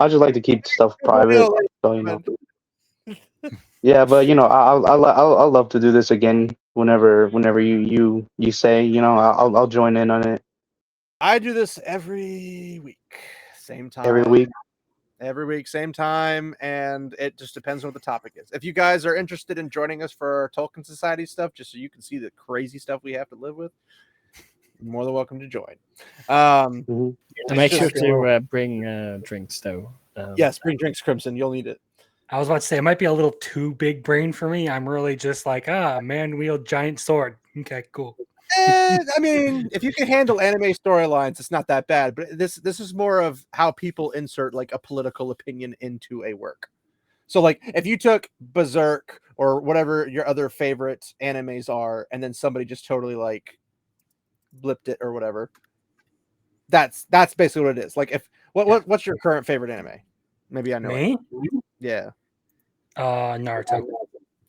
just like to keep stuff private. So Yeah, but I'll love to do this again whenever you say, I'll join in on it. I do this every week, same time. Every week, same time, and it just depends on what the topic is. If you guys are interested in joining us for our Tolkien Society stuff, just so you can see the crazy stuff we have to live with, you're more than welcome to join. Make sure to bring drinks, though. Yes, bring drinks, Crimson. You'll need it. I was about to say it might be a little too big brain for me. I'm really just like, man wield giant sword. Okay, cool. I mean, if you can handle anime storylines, it's not that bad. But this is more of how people insert like a political opinion into a work. So like if you took Berserk or whatever your other favorite animes are, and then somebody just totally like blipped it or whatever, that's basically what it is. Like if what's your current favorite anime? Maybe I know me. Yeah. Naruto.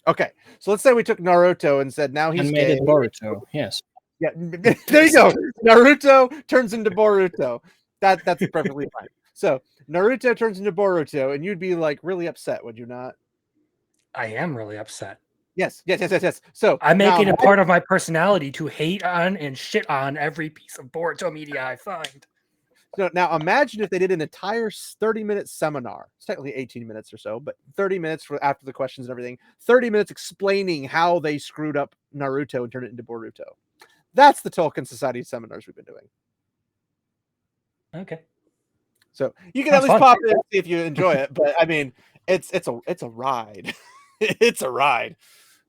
Okay, so let's say we took Naruto and said now he's and made it Boruto. Yes. Yeah, there you go. Naruto turns into Boruto. That's perfectly fine. So Naruto turns into Boruto, and you'd be like really upset, would you not? I am really upset. Yes. So I make it a part of my personality to hate on and shit on every piece of Boruto media I find. So now imagine if they did an entire 30-minute seminar. It's technically 18 minutes or so, but 30 minutes for after the questions and everything. 30 minutes explaining how they screwed up Naruto and turned it into Boruto. That's the Tolkien Society seminars we've been doing. Okay. So you can at least pop in and see if you enjoy it. But I mean, it's a ride. It's a ride.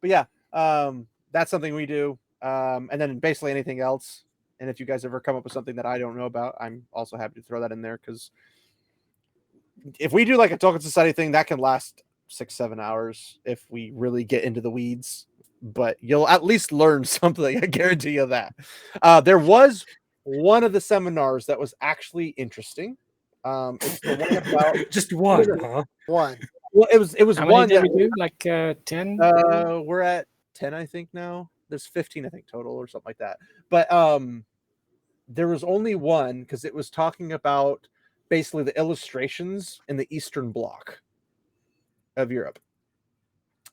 But yeah, that's something we do. And then basically anything else. And if you guys ever come up with something that I don't know about, I'm also happy to throw that in there, because if we do like a Tolkien Society thing, that can last 6-7 hours if we really get into the weeds. But you'll at least learn something. I guarantee you that. There was one of the seminars that was actually interesting. It's the one about just one, huh? One. Well, it was How one many did that we do? Like 10? we're at 10, I think now. There's 15, I think, total or something like that. But there was only one because it was talking about basically the illustrations in the Eastern Bloc of Europe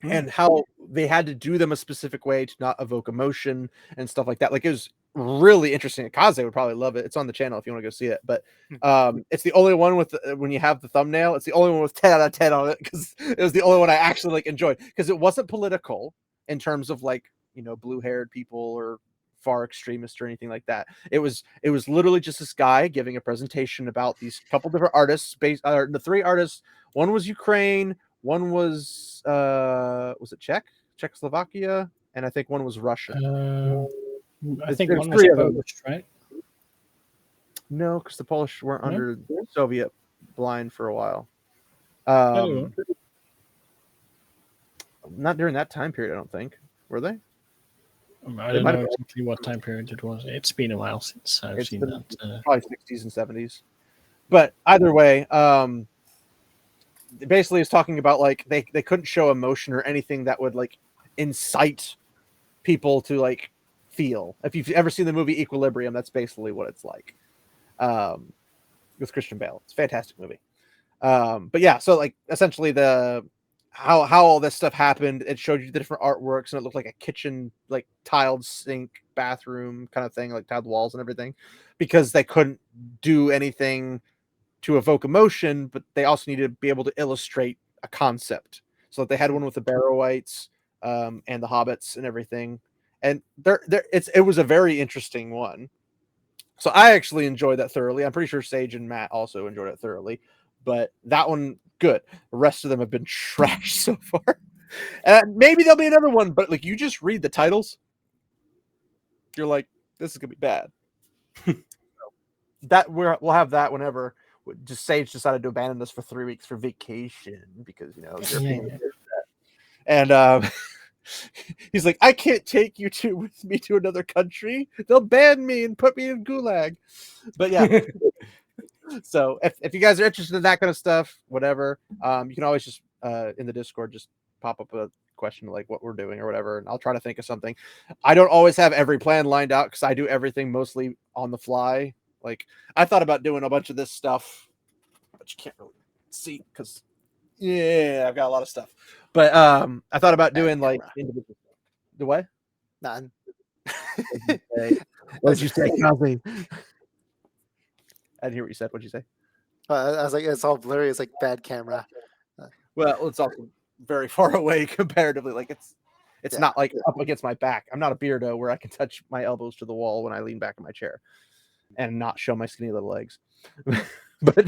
and how they had to do them a specific way to not evoke emotion and stuff like that. Like, it was really interesting. Kaze would probably love it. It's on the channel if you want to go see it. But it's the only one with when you have the thumbnail, it's the only one with 10 out of 10 on it, because it was the only one I actually like enjoyed, because it wasn't political in terms of like, you know, blue-haired people or far extremist or anything like that. It was literally just this guy giving a presentation about these couple different artists, the 3 artists. One was Ukraine, one was it Czechoslovakia, and I think one was Russia. I think There's one was 3 of them. Polish, right? No, because the Polish weren't No? under Soviet blind for a while. I don't know. Not during that time period, I don't think. Were they? I don't know exactly what time period it was. It's been a while since I've seen that. Probably 60s and 70s. But either way, basically it's talking about like they couldn't show emotion or anything that would like incite people to like feel. If you've ever seen the movie Equilibrium, that's basically what it's like. With Christian Bale. It's a fantastic movie. But yeah, so like essentially how all this stuff happened, it showed you the different artworks, and it looked like a kitchen, like tiled sink, bathroom kind of thing, like tiled walls and everything, because they couldn't do anything to evoke emotion, but they also needed to be able to illustrate a concept. So they had one with the Barrow-wites and the hobbits and everything. And it was a very interesting one. So I actually enjoyed that thoroughly. I'm pretty sure Sage and Matt also enjoyed it thoroughly. But that one, good. The rest of them have been trash so far. Maybe there'll be another one, but like you just read the titles, you're like, this is gonna be bad. We'll have that whenever. Just Sage decided to abandon us for 3 weeks for vacation because European. And he's like, I can't take you with me to another country. They'll ban me and put me in gulag. But yeah. So if you guys are interested in that kind of stuff, whatever, you can always just in the Discord just pop up a question like what we're doing or whatever, and I'll try to think of something. I don't always have every plan lined out because I do everything mostly on the fly. Like I thought about doing a bunch of this stuff, but you can't really see because I've got a lot of stuff. But I thought about doing like individual stuff. The what? None. What'd you say, Kazi? I didn't hear what you said. What'd you say? I was like, it's all blurry. It's like bad camera. Well, it's also very far away comparatively. Like it's not like up against my back. I'm not a beardo where I can touch my elbows to the wall when I lean back in my chair and not show my skinny little legs. But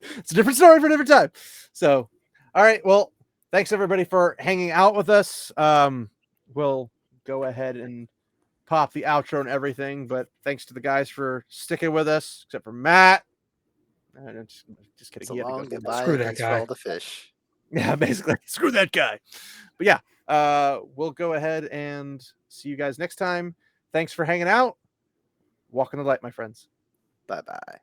it's a different story for a different time. So, all right. Well, thanks everybody for hanging out with us. We'll go ahead and pop the outro and everything, but thanks to the guys for sticking with us, except for Matt. Just kidding. So long, goodbye. Screw that guy. For all the fish. Yeah, basically. Screw that guy. But yeah, we'll go ahead and see you guys next time. Thanks for hanging out. Walk in the light, my friends. Bye-bye.